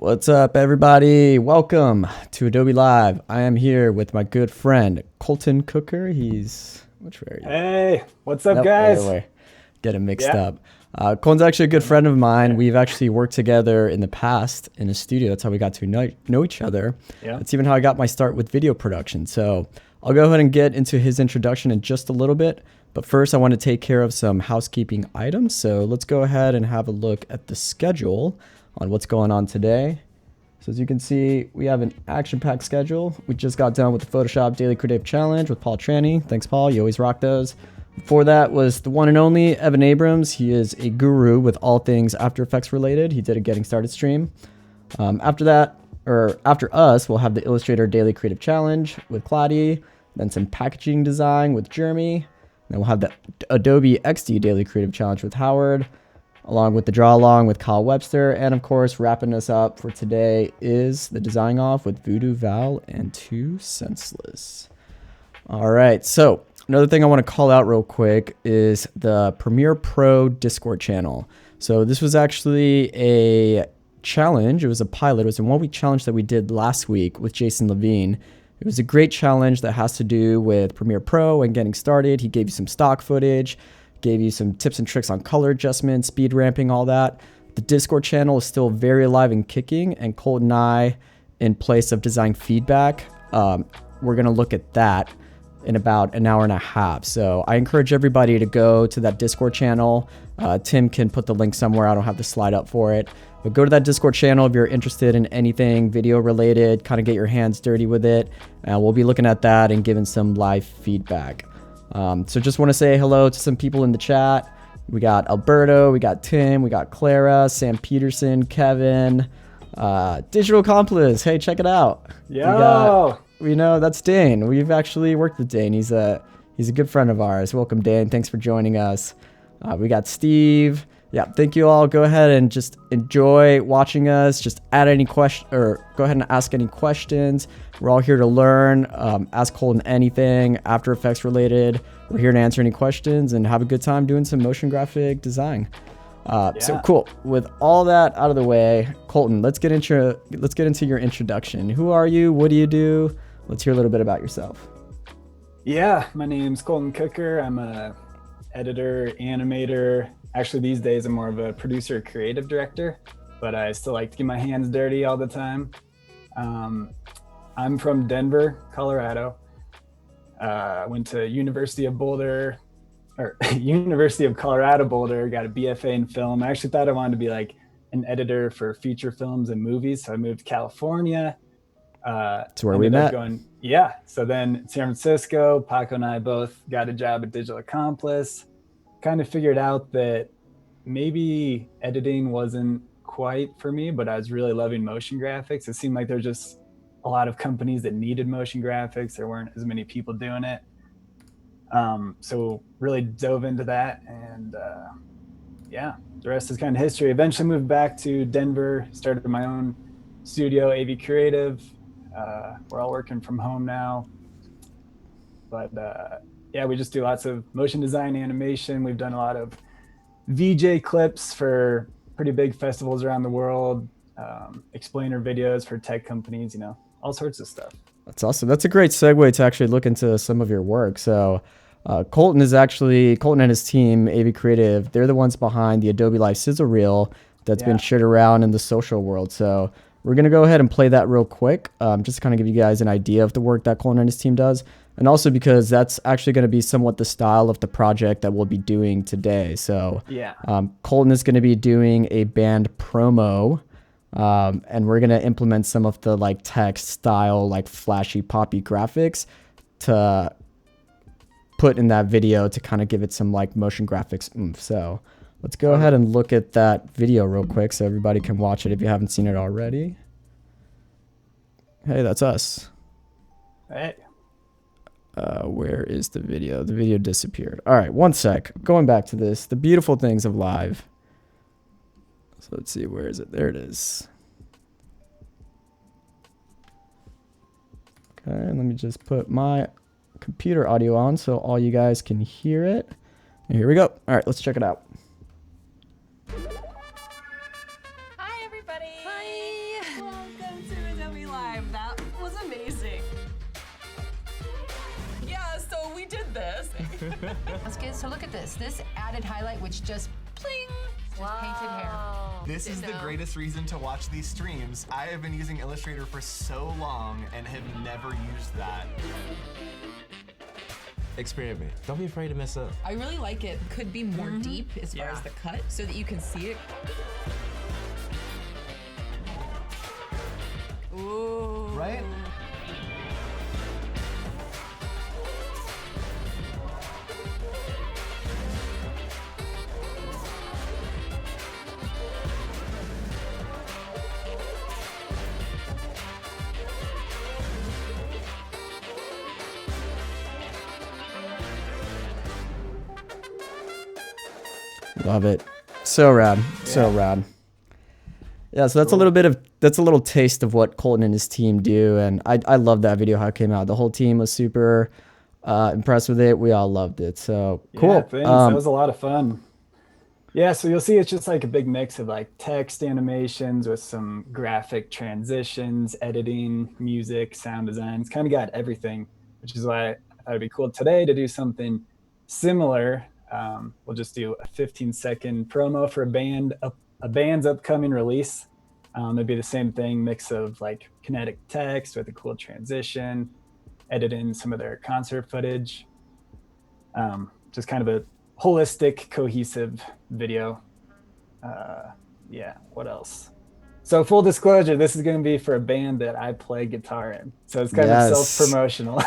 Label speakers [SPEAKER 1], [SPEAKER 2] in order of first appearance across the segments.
[SPEAKER 1] What's up, everybody? Welcome to Adobe Live. I am here with my good friend Colton Kooker. Which way are you?
[SPEAKER 2] Hey, what's up,
[SPEAKER 1] Nope, other
[SPEAKER 2] guys?
[SPEAKER 1] way. Get him mixed
[SPEAKER 2] Yeah.
[SPEAKER 1] up. Colton's actually a good friend of mine.
[SPEAKER 2] Yeah.
[SPEAKER 1] We've actually worked together in the past in a studio. That's how we got to know each other.
[SPEAKER 2] Yeah.
[SPEAKER 1] That's even how I got my start with video production. So I'll go ahead and get into his introduction in just a little bit. But first, I want to take care of some housekeeping items. So let's go ahead and have a look at the schedule on what's going on today. So as you can see, we have an action-packed schedule. We just got done with the Photoshop Daily Creative Challenge with Paul Tranny. Thanks, Paul. You always rock those. Before that was the one and only Evan Abrams. He is a guru with all things After Effects related. He did a Getting Started stream. After us, we'll have the Illustrator Daily Creative Challenge with Claudia, then some packaging design with Jeremy. Then we'll have the Adobe XD Daily Creative Challenge with Howard, along with the draw along with Kyle Webster. And of course, wrapping us up for today is the design off with Voodoo Val and Too Senseless. All right, so another thing I want to call out real quick is the Premiere Pro Discord channel. So this was actually a challenge. It was a pilot. It was a 1-week challenge that we did last week with Jason Levine. It was a great challenge that has to do with Premiere Pro and getting started. He gave you some stock footage, gave you some tips and tricks on color adjustment, speed ramping, all that. The Discord channel is still very alive and kicking, and Colton and I, in place of design feedback, we're going to look at that in about an hour and a half. So I encourage everybody to go to that Discord channel. Tim can put the link somewhere. I don't have the slide up for it. But go to that Discord channel if you're interested in anything video related, kind of get your hands dirty with it. We'll be looking at that and giving some live feedback. So just want to say hello to some people in the chat. We got Alberto, we got Tim, we got Clara, Sam Peterson, Kevin, Digital Accomplice. Hey, check it out.
[SPEAKER 2] Yo.
[SPEAKER 1] We know that's Dane. We've actually worked with Dane. He's a good friend of ours. Welcome, Dane. Thanks for joining us. We got Steve. Yeah, thank you all. Go ahead and just enjoy watching us. Just add any question or go ahead and ask any questions. We're all here to learn. Ask Colton anything After Effects related. We're here to answer any questions and have a good time doing some motion graphic design. So cool. With all that out of the way, Colton, let's get into your introduction. Who are you? What do you do? Let's hear a little bit about yourself.
[SPEAKER 2] Yeah, my name's Colton Kooker. I'm a editor, animator. Actually, these days I'm more of a producer, creative director, but I still like to get my hands dirty all the time. I'm from Denver, Colorado. Went to University of Colorado Boulder, got a BFA in film. I actually thought I wanted to be like an editor for feature films and movies. So I moved to California.
[SPEAKER 1] That's where we met.
[SPEAKER 2] So then San Francisco, Paco and I both got a job at Digital Accomplice. Kind of figured out that maybe editing wasn't quite for me, but I was really loving motion graphics. It seemed like there's just a lot of companies that needed motion graphics. There weren't as many people doing it. So really dove into that, and the rest is kind of history. Eventually moved back to Denver, started my own studio, Avey Creative. We're all working from home now, but we just do lots of motion design, animation. We've done a lot of VJ clips for pretty big festivals around the world, explainer videos for tech companies, all sorts of stuff.
[SPEAKER 1] That's awesome. That's a great segue to actually look into some of your work. So Colton and his team, Avey Creative, they're the ones behind the Adobe Live sizzle reel that's been shared around in the social world. So we're going to go ahead and play that real quick, just to kind of give you guys an idea of the work that Colton and his team does. And also because that's actually going to be somewhat the style of the project that we'll be doing today. So Colton is going to be doing a band promo, and we're going to implement some of the like text style, like flashy poppy graphics to put in that video to kind of give it some like motion graphics oomph. So let's go ahead and look at that video real quick so everybody can watch it if you haven't seen it already. Hey, that's us.
[SPEAKER 2] Hey.
[SPEAKER 1] Where is the video? The video disappeared. All right, one sec. Going back to this, the beautiful things of live. So let's see, where is it? There it is. Okay, let me just put my computer audio on so all you guys can hear it. And here we go. All right, let's check it out.
[SPEAKER 3] Hi, everybody. Hi. did this.
[SPEAKER 4] That's good. So look at this. This added highlight, which just pling, just painted hair.
[SPEAKER 5] This is the greatest reason to watch these streams. I have been using Illustrator for so long and have never used that.
[SPEAKER 6] Experiment. Don't be afraid to mess up.
[SPEAKER 3] I really like it. Could be more deep as far as the cut so that you can see it. Ooh.
[SPEAKER 5] Right?
[SPEAKER 1] Love it. So rad. So rad. Yeah, so that's a little taste of what Colton and his team do. And I love that video, how it came out. The whole team was super impressed with it. We all loved it. So cool.
[SPEAKER 2] Yeah, thanks. That was a lot of fun. Yeah, so you'll see it's just like a big mix of like text animations with some graphic transitions, editing, music, sound design. It's kind of got everything, which is why I thought it'd be cool today to do something similar. We'll just do a 15-second promo for a band's upcoming release. It'd be the same thing, mix of like kinetic text with a cool transition, edit in some of their concert footage. Just kind of a holistic, cohesive video. Yeah, what else? So full disclosure, this is going to be for a band that I play guitar in. So it's kind of self-promotional.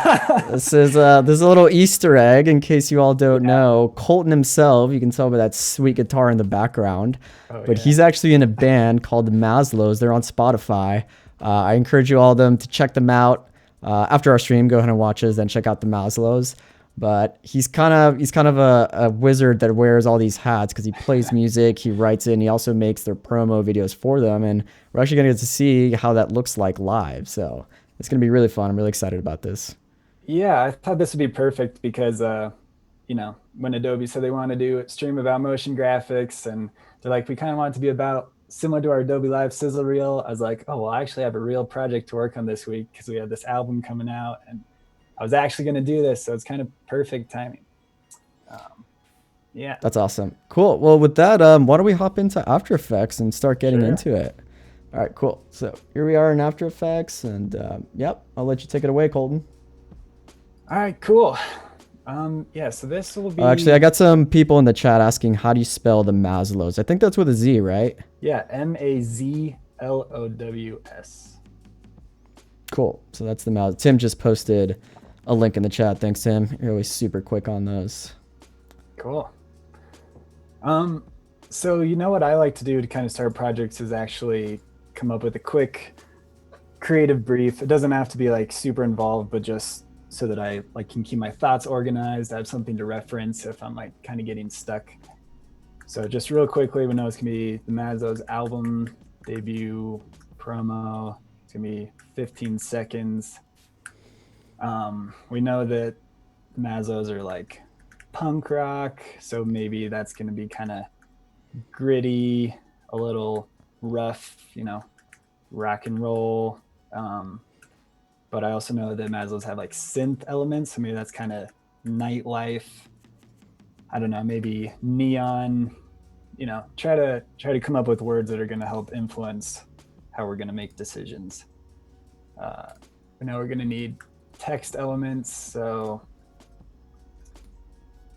[SPEAKER 1] This is a little Easter egg in case you all don't know. Colton himself, you can tell by that sweet guitar in the background, but he's actually in a band called the Maslows. They're on Spotify. I encourage you all to check them out. After our stream, go ahead and watch us, then check out the Maslows. But he's kind of a wizard that wears all these hats because he plays music, he writes it, and he also makes their promo videos for them. And we're actually going to get to see how that looks like live. So it's going to be really fun. I'm really excited about this.
[SPEAKER 2] Yeah, I thought this would be perfect because, when Adobe said they want to do a stream about motion graphics, and they're like, we kind of want it to be about similar to our Adobe Live sizzle reel. I was like, oh, well, I actually have a real project to work on this week because we have this album coming out, and I was actually going to do this, so it's kind of perfect timing. Yeah.
[SPEAKER 1] That's awesome. Cool. Well, with that, why don't we hop into AfterEffects and start getting into it? All right, cool. So here we are in AfterEffects, and yep, I'll let you take it away, Colton.
[SPEAKER 2] All right, cool. Yeah, so this will be...
[SPEAKER 1] Actually, I got some people in the chat asking, how do you spell the Maslows? I think that's with a Z, right?
[SPEAKER 2] Yeah, Mazlows.
[SPEAKER 1] Cool. So that's the Maslows. Tim just posted a link in the chat. Thanks, Tim. You're always super quick on those.
[SPEAKER 2] Cool. So what I like to do to kind of start projects is actually come up with a quick creative brief. It doesn't have to be like super involved, but just so that I can keep my thoughts organized. I have something to reference if I'm kind of getting stuck. So just real quickly, we know it's gonna be the Maslows album debut promo. It's gonna be 15 seconds. We know that Maslows are punk rock, so maybe that's going to be kind of gritty, a little rough, rock and roll. But I also know that Maslows have synth elements, so maybe that's kind of nightlife. I don't know, maybe neon. Try to come up with words that are going to help influence how we're going to make decisions. We know we're going to need text elements, so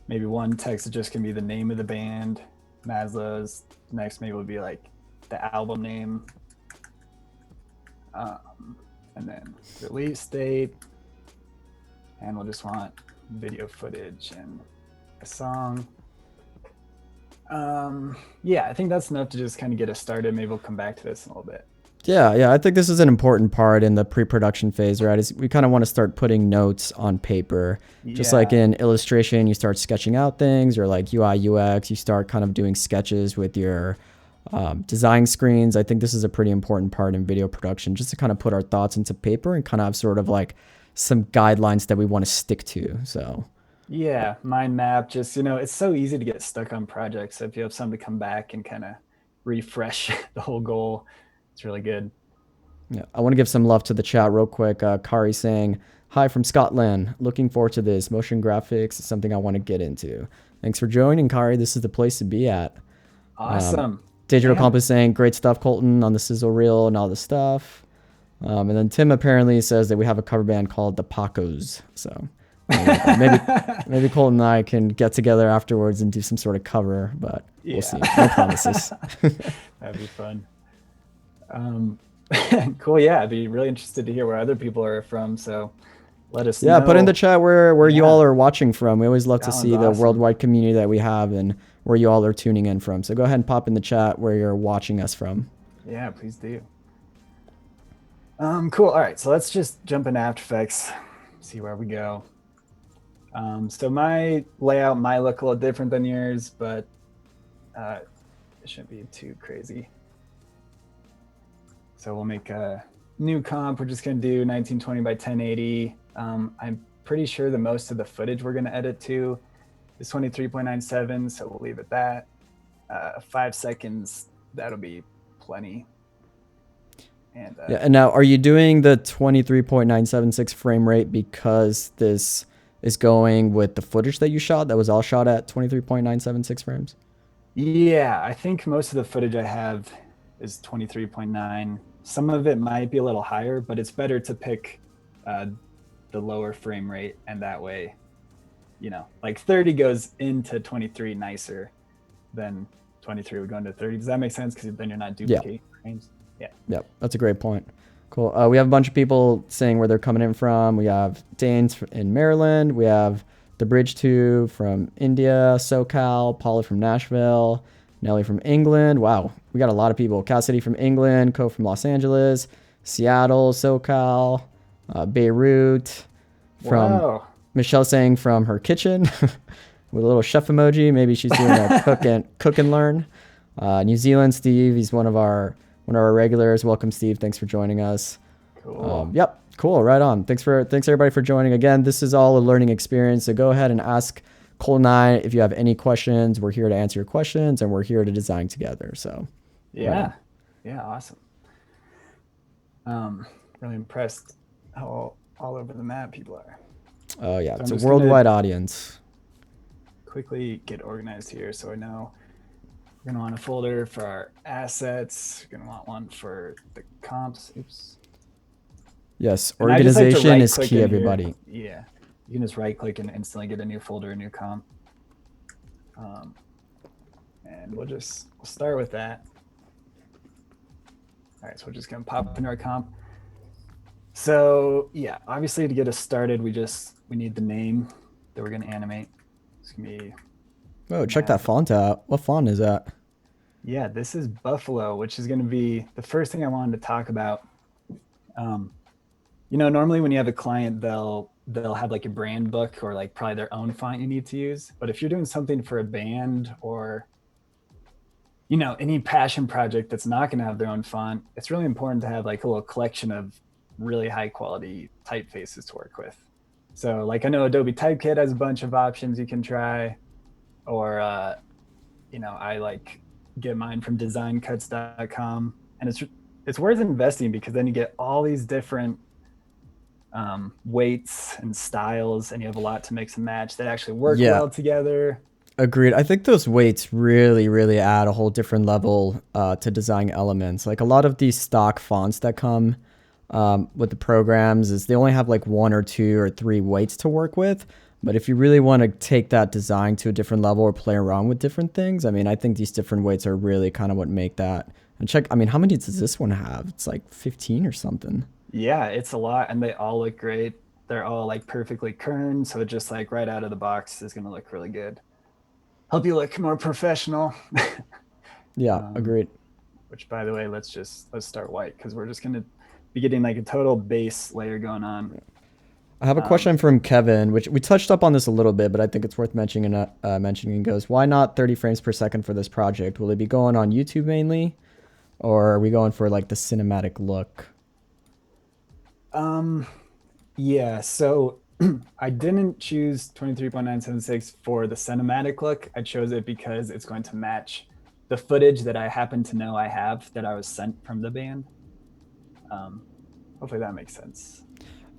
[SPEAKER 2] maybe one text is just gonna be the name of the band, Maslows. Next maybe would be the album name, and then release date, and we'll just want video footage and a song. Yeah, I think that's enough to just kind of get us started. Maybe we'll come back to this in a little bit.
[SPEAKER 1] Yeah, I think this is an important part in the pre-production phase, right? Is we kind of want to start putting notes on paper. Just like in illustration, you start sketching out things, or UI, UX, you start kind of doing sketches with your design screens. I think this is a pretty important part in video production, just to kind of put our thoughts into paper and kind of have sort of some guidelines that we want to stick to. So
[SPEAKER 2] yeah, mind map, just, it's so easy to get stuck on projects. So if you have something to come back and kind of refresh the whole goal, it's really good.
[SPEAKER 1] Yeah, I want to give some love to the chat real quick. Kari saying, Hi from Scotland. Looking forward to this. Motion graphics is something I want to get into. Thanks for joining, Kari. This is the place to be at.
[SPEAKER 2] Awesome.
[SPEAKER 1] Digital
[SPEAKER 2] Man.
[SPEAKER 1] Compass saying, great stuff, Colton, on the sizzle reel and all the stuff. And then Tim apparently says that we have a cover band called the Pacos. So maybe Colton and I can get together afterwards and do some sort of cover, but we'll see. No promises.
[SPEAKER 2] That'd be fun. Cool. Yeah, I'd be really interested to hear where other people are from. So let us know.
[SPEAKER 1] Yeah, put in the chat where you all are watching from. We always love to see the
[SPEAKER 2] awesome.
[SPEAKER 1] worldwide community that we have and where you all are tuning in from. So go ahead and pop in the chat where you're watching us from.
[SPEAKER 2] Yeah, please do. Cool. All right, so let's just jump into After Effects, see where we go. So my layout might look a little different than yours, but it shouldn't be too crazy. So we'll make a new comp. We're just going to do 1920 by 1080. I'm pretty sure that most of the footage we're going to edit to is 23.97, so we'll leave it that. 5 seconds, that'll be plenty. And
[SPEAKER 1] yeah, and now are you doing the 23.976 frame rate because this is going with the footage that you shot that was all shot at 23.976 frames?
[SPEAKER 2] Yeah, I think most of the footage I have is 23.9. Some of it might be a little higher, but it's better to pick the lower frame rate, and that way, you know, like 30 goes into 23 nicer than 23 would go into 30. Does that make sense? Because then you're not duplicating frames. Yeah.
[SPEAKER 1] Yep, that's a great point. Cool. We have a bunch of people saying where they're coming in from. We have Danes in Maryland. We have The Bridge 2 from India, SoCal, Paula from Nashville, Nelly from England. Wow, we got a lot of people. Cassidy from England, Co from Los Angeles, Seattle, SoCal, Beirut. From Michelle saying from her kitchen with a little chef emoji. Maybe she's doing a cook and learn. New Zealand, Steve. He's one of our regulars. Welcome, Steve. Thanks for joining us.
[SPEAKER 2] Cool.
[SPEAKER 1] Yep. Cool. Right on. Thanks everybody for joining. Again, this is all a learning experience. So go ahead and ask Cole and I if you have any questions. We're here to answer your questions and we're here to design together. So
[SPEAKER 2] yeah. Yeah. Awesome. Really impressed how all over the map people are.
[SPEAKER 1] Oh yeah.
[SPEAKER 2] So
[SPEAKER 1] it's a worldwide audience.
[SPEAKER 2] Quickly get organized here. So I know we're gonna want a folder for our assets. We're gonna want one for the comps. Oops.
[SPEAKER 1] Yes, organization is key, everybody.
[SPEAKER 2] Yeah, you can just right click and instantly get a new folder, a new comp. And we'll start with that. All right, so we're just gonna pop into our comp. So yeah, obviously to get us started, we need the name that we're gonna animate. It's gonna be.
[SPEAKER 1] Oh, check that font out. What font is that?
[SPEAKER 2] Yeah, this is Buffalo, which is going to be the first thing I wanted to talk about. You know, normally when you have a client, they'll have like a brand book or like probably their own font you need to use. But if you're doing something for a band or, you know, any passion project that's not going to have their own font, it's really important to have like a little collection of really high quality typefaces to work with. So like I know Adobe Typekit has a bunch of options you can try, or you know, I like get mine from designcuts.com, and it's worth investing because then you get all these different weights and styles, and you have a lot to mix and match that actually work well together.
[SPEAKER 1] Agreed. I think those weights really add a whole different level to design elements. Like a lot of these stock fonts that come with the programs is they only have like 1 or 2 or 3 weights to work with. But if you really want to take that design to a different level or play around with different things, I mean, I think these different weights are really kind of what make that. And check, I mean, how many does this one have? It's like 15 or something.
[SPEAKER 2] Yeah, it's a lot, and they all look great. They're all like perfectly kerned, so it just like right out of the box is going to look really good. Help you look more professional.
[SPEAKER 1] Yeah, agreed.
[SPEAKER 2] Which, by the way, let's start white because we're just going to be getting like a total base layer going on.
[SPEAKER 1] I have a question from Kevin, which we touched up on this a little bit, but I think it's worth mentioning. Mentioning goes, why not 30 frames per second for this project? Will it be going on YouTube mainly, or are we going for like the cinematic look?
[SPEAKER 2] Yeah. So I didn't choose 23.976 for the cinematic look. I chose it because it's going to match the footage that I happen to know I have that I was sent from the band. Hopefully that makes sense.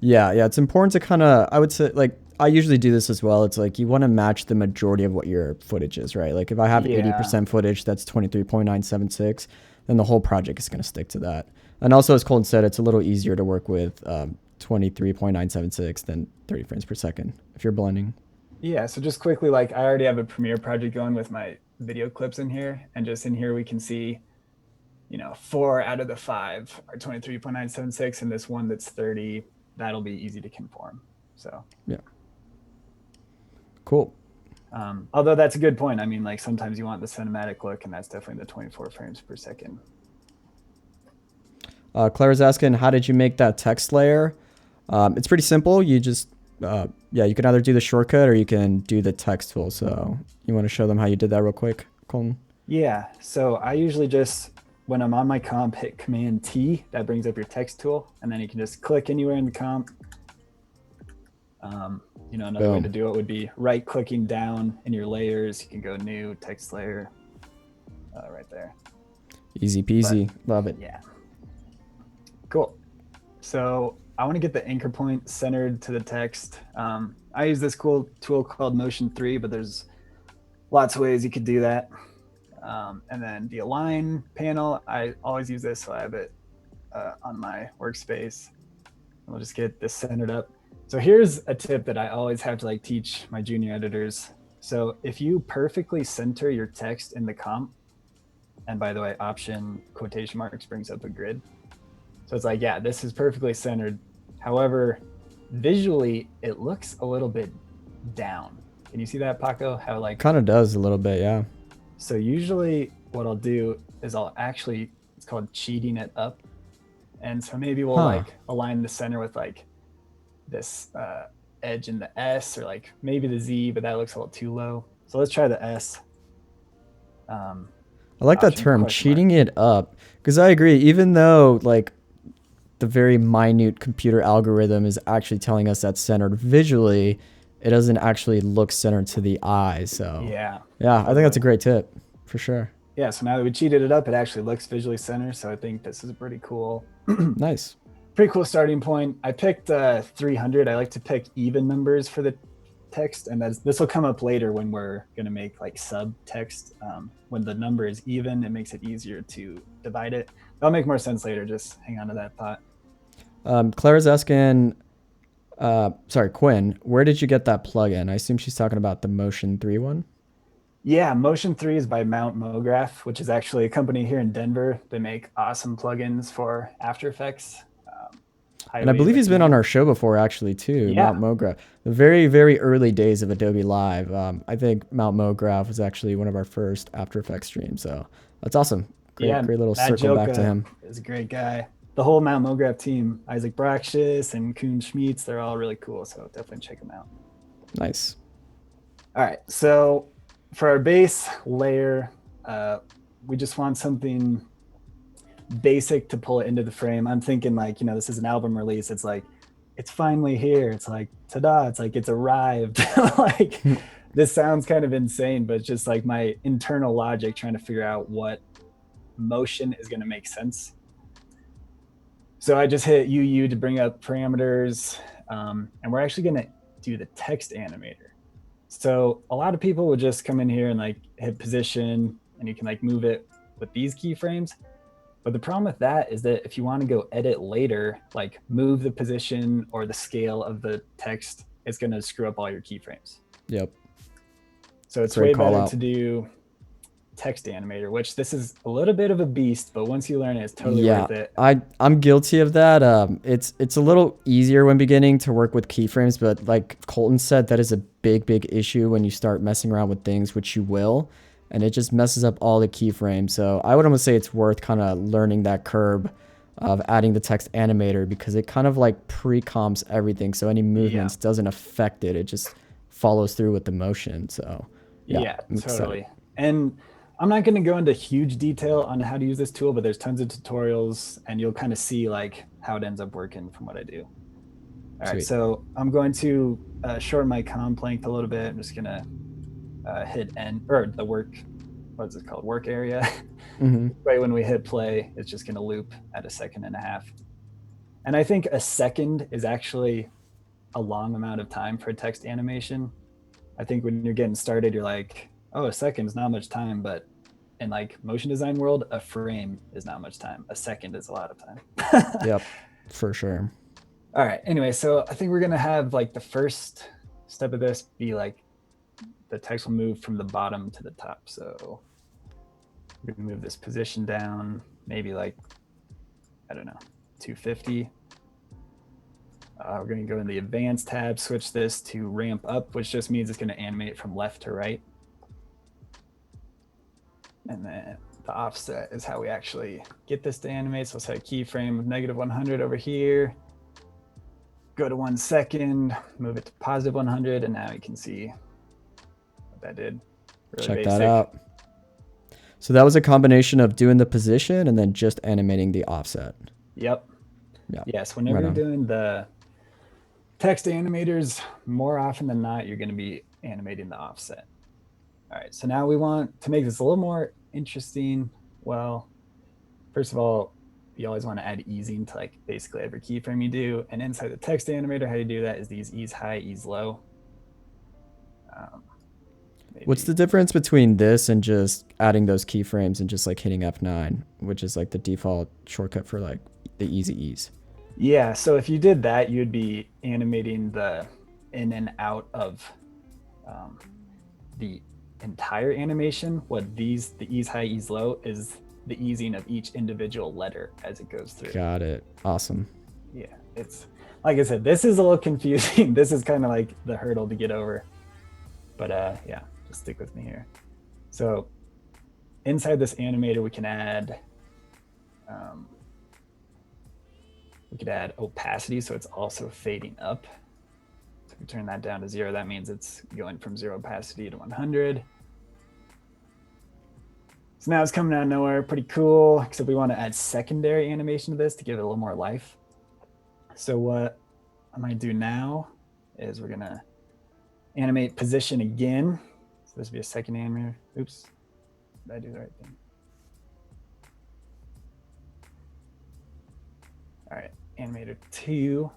[SPEAKER 1] Yeah, it's important to kind of, I would say, like, I usually do this as well. It's like you want to match the majority of what your footage is, right? Like if I have
[SPEAKER 2] Yeah.
[SPEAKER 1] 80% footage that's 23.976, then the whole project is going to stick to that. And also, as Colton said, it's a little easier to work with 23.976 than 30 frames per second if you're blending.
[SPEAKER 2] Yeah, so just quickly, like I already have a Premiere project going with my video clips in here, and just in here we can see, 4 out of the 5 are 23.976, and this one that's 30, that'll be easy to conform. So
[SPEAKER 1] yeah, cool.
[SPEAKER 2] Although that's a good point. I mean, like sometimes you want the cinematic look, and that's definitely the 24 frames per second.
[SPEAKER 1] Claire's asking, how did you make that text layer? It's pretty simple. You just, you can either do the shortcut or you can do the text tool. So you want to show them how you did that real quick, Colton?
[SPEAKER 2] Yeah, so I usually just, when I'm on my comp, hit Command T, that brings up your text tool, and then you can just click anywhere in the comp. Another way to do it would be right clicking down in your layers. You can go new text layer right there.
[SPEAKER 1] Easy peasy. Love it.
[SPEAKER 2] Yeah. Cool. So I want to get the anchor point centered to the text. I use this cool tool called Motion 3, but there's lots of ways you could do that. And then the align panel, I always use this, so I have it on my workspace. We'll just get this centered up. So here's a tip that I always have to teach my junior editors. So if you perfectly center your text in the comp, and by the way, option quotation marks brings up a grid. So it's like, yeah, this is perfectly centered. However, visually, it looks a little bit down. Can you see that, Paco? How
[SPEAKER 1] kind of does a little bit, yeah.
[SPEAKER 2] So usually what I'll do is it's called cheating it up. And so maybe we'll align the center with this edge in the S, or maybe the Z, but that looks a little too low. So let's try the S.
[SPEAKER 1] I like that term, cheating it up, because I agree, even though the very minute computer algorithm is actually telling us that's centered visually, it doesn't actually look centered to the eye. So yeah, I think that's a great tip for sure.
[SPEAKER 2] Yeah, so now that we cheated it up, it actually looks visually centered. So I think this is a pretty cool,
[SPEAKER 1] nice,
[SPEAKER 2] pretty cool starting point. I picked 300. I like to pick even numbers for the text, and this will come up later when we're going to make sub text. When the number is even, it makes it easier to divide it. That'll make more sense later. Just hang on to that thought.
[SPEAKER 1] Claire's asking, Quinn, where did you get that plugin? I assume she's talking about the Motion 3 one.
[SPEAKER 2] Yeah, Motion 3 is by Mount MoGraph, which is actually a company here in Denver. They make awesome plugins for AfterEffects.
[SPEAKER 1] And I believe he's been on our show before, actually, too. Yeah. Mount MoGraph. The very, very early days of Adobe Live. I think Mount MoGraph was actually one of our first AfterEffects streams. So that's awesome. Great little circle back to him.
[SPEAKER 2] He's a great guy. The whole Mount MoGraph team, Isaac Braxis and Koen Schmitz, they're all really cool. So definitely check them out.
[SPEAKER 1] Nice.
[SPEAKER 2] All right. So for our base layer, we just want something basic to pull it into the frame. I'm thinking this is an album release. It's it's finally here. It's ta-da. It's it's arrived. This sounds kind of insane, but it's just my internal logic trying to figure out what motion is going to make sense. So I just hit UU to bring up parameters, and we're actually going to do the text animator. So a lot of people would just come in here and hit position, and you can move it with these keyframes. But the problem with that is that if you want to go edit later, move the position or the scale of the text, it's going to screw up all your keyframes.
[SPEAKER 1] Yep.
[SPEAKER 2] So it's way better to do text animator, which this is a little bit of a beast, but once you learn it, it's totally worth it.
[SPEAKER 1] I'm guilty of that. It's a little easier when beginning to work with keyframes, but like Colton said, that is a big issue when you start messing around with things, which you will, and it just messes up all the keyframes. So I would almost say it's worth kind of learning that curve of adding the text animator, because it kind of pre-comps everything, so any movements doesn't affect it. It just follows through with the motion. So
[SPEAKER 2] yeah, totally. And I'm not going to go into huge detail on how to use this tool, but there's tons of tutorials, and you'll kind of see how it ends up working from what I do. All right, so I'm going to shorten my comp length a little bit. I'm just going to hit end, or the work, what's it called? Work area.
[SPEAKER 1] Mm-hmm.
[SPEAKER 2] Right when we hit play, it's just going to loop at 1.5 seconds. And I think a second is actually a long amount of time for a text animation. I think when you're getting started, you're like, oh, a second is not much time, but in like motion design world, a frame is not much time. A second is a lot of time.
[SPEAKER 1] Yep, for sure.
[SPEAKER 2] All right. Anyway, so I think we're gonna have like the first step of this be like the text will move from the bottom to the top. So we're gonna move this position down, maybe like, I don't know, 250. We're going to go in the advanced tab, switch this to ramp up, which just means it's going to animate from left to right. And then the offset is how we actually get this to animate. So let's set a keyframe of -100 over here. Go to 1 second, move it to +100, and now you can see what that did. Really
[SPEAKER 1] Check
[SPEAKER 2] basic.
[SPEAKER 1] that out. So that was a combination of doing the position and then just animating the offset.
[SPEAKER 2] Yep.
[SPEAKER 1] Yeah.
[SPEAKER 2] Yes, whenever
[SPEAKER 1] Right
[SPEAKER 2] you're
[SPEAKER 1] on.
[SPEAKER 2] doing the text animators, more often than not, you're going to be animating the offset. All right, so now we want to make this a little more interesting. Well, first of all, you always want to add easing to like basically every keyframe you do. And inside the text animator, how you do that is these ease high, ease low.
[SPEAKER 1] What's the difference between this and just adding those keyframes and just like hitting F9, which is like the default shortcut for like the easy ease?
[SPEAKER 2] Yeah, so if you did that, you'd be animating the in and out of the entire animation. What the ease high, ease low is the easing of each individual letter as it goes through.
[SPEAKER 1] Got it. Awesome.
[SPEAKER 2] Yeah, it's like I said, this is a little confusing. This is kind of like the hurdle to get over. But yeah, just stick with me here. So inside this animator, we can add opacity, so it's also fading up. So if we turn that down to 0, that means it's going from 0 opacity to 100. So now it's coming out of nowhere, pretty cool, except we want to add secondary animation to this to give it a little more life. So what I might do now is we're gonna animate position again. So this would be a second animator. Oops, did I do the right thing? All right, animator 2.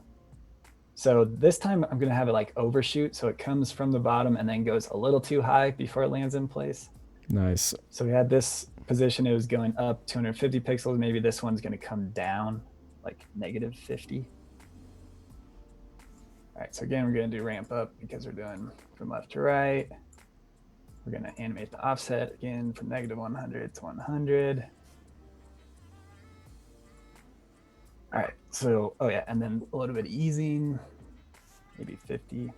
[SPEAKER 2] So this time I'm gonna have it like overshoot, so it comes from the bottom and then goes a little too high before it lands in place.
[SPEAKER 1] Nice.
[SPEAKER 2] So we had this position, it was going up 250 pixels. Maybe this one's gonna come down like -50. All right, so again, we're gonna do ramp up because we're doing from left to right. We're gonna animate the offset again from -100 to 100. All right, so, oh yeah, and then a little bit of easing, maybe 50. All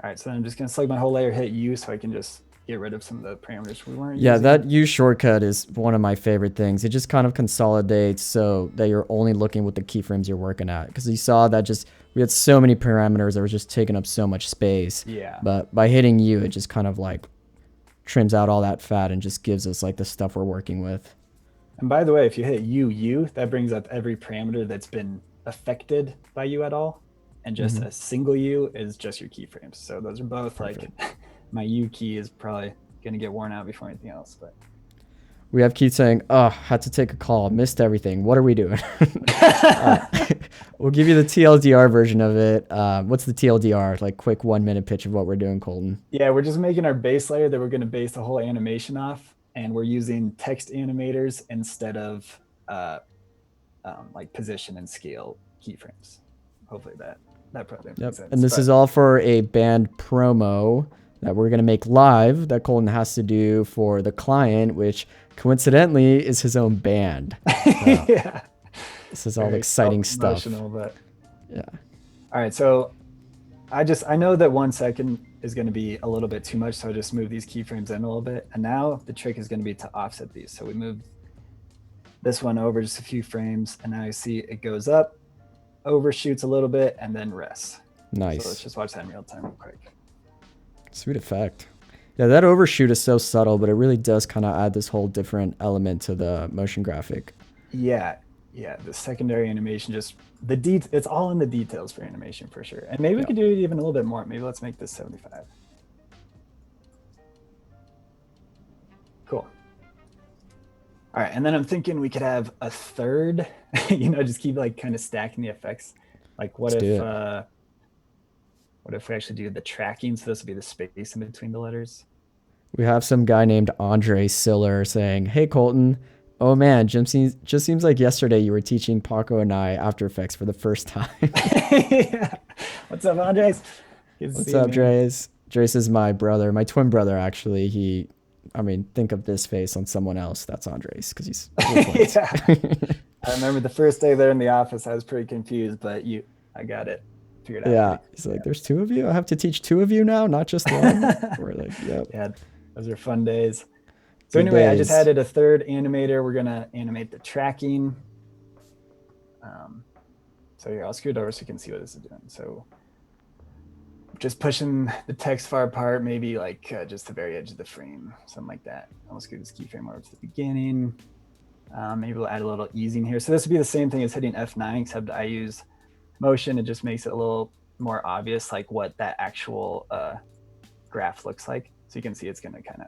[SPEAKER 2] right, so then I'm just gonna select my whole layer, hit U, so I can just get rid of some of the parameters we weren't
[SPEAKER 1] Yeah,
[SPEAKER 2] using.
[SPEAKER 1] that U shortcut is one of my favorite things. It just kind of consolidates so that you're only looking with the keyframes you're working at. Because you saw that just, we had so many parameters that were just taking up so much space.
[SPEAKER 2] Yeah.
[SPEAKER 1] But by hitting U, it just kind of like trims out all that fat and just gives us like the stuff we're working with.
[SPEAKER 2] And by the way, if you hit U, that brings up every parameter that's been affected by you at all. And just a single U is just your keyframes. So those are both like, my U key is probably gonna get worn out before anything else. But
[SPEAKER 1] We have Keith saying, oh, had to take a call, missed everything. What are we doing? We'll give you the TLDR version of it. What's the TLDR? Like quick 1 minute pitch of what we're doing, Colton.
[SPEAKER 2] yeah, we're just making our base layer that we're gonna base the whole animation off. And we're using text animators instead of like position and scale keyframes. Hopefully that probably makes sense.
[SPEAKER 1] And this
[SPEAKER 2] But
[SPEAKER 1] is all for a band promo that we're going to make live that Colton has to do for the client, which coincidentally is his own band. So
[SPEAKER 2] yeah,
[SPEAKER 1] this is all
[SPEAKER 2] very
[SPEAKER 1] exciting stuff.
[SPEAKER 2] self-promotional, but
[SPEAKER 1] Yeah.
[SPEAKER 2] all right, so I know that 1 second is going to be a little bit too much, so I just move these keyframes in a little bit. And now the trick is going to be to offset these. So we move this one over just a few frames, and now you see it goes up, overshoots a little bit, and then rests.
[SPEAKER 1] Nice.
[SPEAKER 2] So let's just watch that in real time real quick.
[SPEAKER 1] Sweet effect. Yeah, that overshoot is so subtle, but it really does kind of add this whole different element to the motion graphic.
[SPEAKER 2] Yeah, the secondary animation, just it's all in the details for animation for sure. And maybe we could do it even a little bit more. Maybe let's make this 75. Cool. All right, and then I'm thinking we could have a third, just keep like kind of stacking the effects. Like
[SPEAKER 1] Let's do it.
[SPEAKER 2] what if we actually do the tracking? So this would be the space in between the letters.
[SPEAKER 1] We have some guy named Paco Siller saying, "Hey Colton, oh man, just seems like yesterday you were teaching Paco and I After Effects for the first time."
[SPEAKER 2] Yeah. What's up, Andres?
[SPEAKER 1] What's up, Dre's? Dre's is my brother, my twin brother, actually. Think of this face on someone else. That's Andres, because he's twins.
[SPEAKER 2] Yeah. I remember the first day there in the office, I was pretty confused, but I got it figured out.
[SPEAKER 1] Yeah. He's like, there's two of you? I have to teach two of you now, not just one? We're like, yep.
[SPEAKER 2] Yeah, those are fun days. So
[SPEAKER 1] Good
[SPEAKER 2] anyway, I
[SPEAKER 1] days.
[SPEAKER 2] just added a third animator. We're going to animate the tracking. So here, I'll scoot over so you can see what this is doing. So just pushing the text far apart, maybe like just the very edge of the frame, something like that. I'll scoot this keyframe over to the beginning. Maybe we'll add a little easing here. So this would be the same thing as hitting F9, except I use motion. It just makes it a little more obvious, like what that actual graph looks like. So you can see it's going to kind of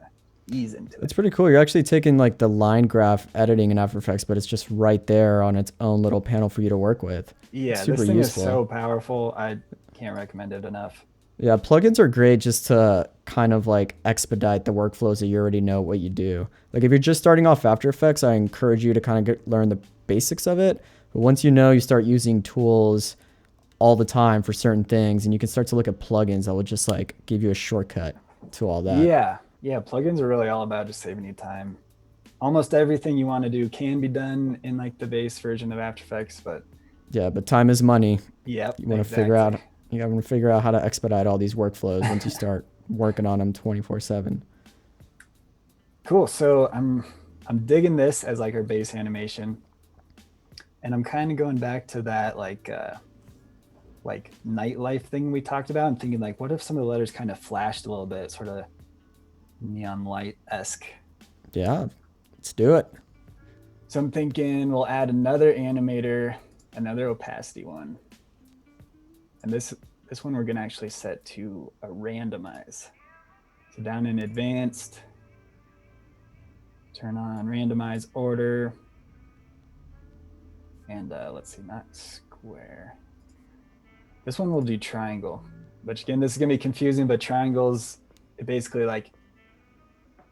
[SPEAKER 2] ease into it.
[SPEAKER 1] It's pretty cool. You're actually taking like the line graph editing in After Effects, but it's just right there on its own little panel for you to work with.
[SPEAKER 2] Yeah,
[SPEAKER 1] it's super
[SPEAKER 2] this thing
[SPEAKER 1] useful.
[SPEAKER 2] is so powerful. I can't recommend it enough.
[SPEAKER 1] Yeah, plugins are great just to kind of like expedite the workflows that you already know what you do. Like if you're just starting off After Effects, I encourage you to kind of learn the basics of it. But once you start using tools all the time for certain things, and you can start to look at plugins that will just like give you a shortcut to all that.
[SPEAKER 2] Yeah, plugins are really all about just saving you time. Almost everything you want to do can be done in like the base version of After Effects, but
[SPEAKER 1] time is money.
[SPEAKER 2] Yep.
[SPEAKER 1] You want to figure out how to expedite all these workflows once you start working on them 24/7.
[SPEAKER 2] Cool. So I'm digging this as like our base animation, and I'm kind of going back to that like nightlife thing we talked about. I'm thinking like, what if some of the letters kind of flashed a little bit, sort of neon light-esque?
[SPEAKER 1] Yeah, let's do it.
[SPEAKER 2] So I'm thinking we'll add another animator, another opacity one. And this one we're gonna actually set to a randomize. So down in advanced, turn on randomize order. And let's see, not square. This one will do triangle. But again, this is gonna be confusing, but triangles, it basically like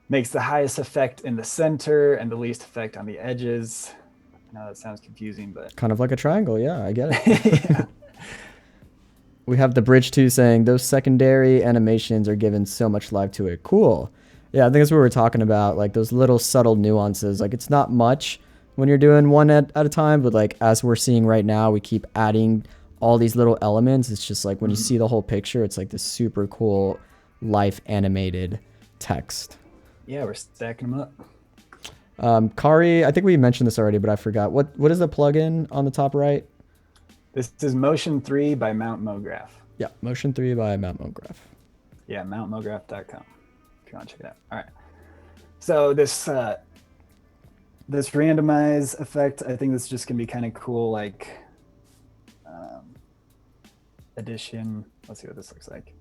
[SPEAKER 2] makes the highest effect in the center and the least effect on the edges. I know that sounds confusing, but
[SPEAKER 1] kind of like a triangle. Yeah, I get it. Yeah. We have the bridge too saying those secondary animations are given so much life to it. Cool. Yeah, I think that's what we were talking about. Like those little subtle nuances. Like it's not much when you're doing one at a time, but like as we're seeing right now, we keep adding all these little elements. It's just like when you see the whole picture, it's like this super cool life animated text.
[SPEAKER 2] Yeah, we're stacking them up.
[SPEAKER 1] Kari, I think we mentioned this already, but I forgot. What is the plugin on the top right?
[SPEAKER 2] This is Motion 3 by Mount MoGraph.
[SPEAKER 1] Yeah, Motion 3 by Mount MoGraph.
[SPEAKER 2] Yeah, mountmograph.com if you want to check it out. All right. So this randomize effect, I think this is just gonna be kind of cool, like addition. Let's see what this looks like.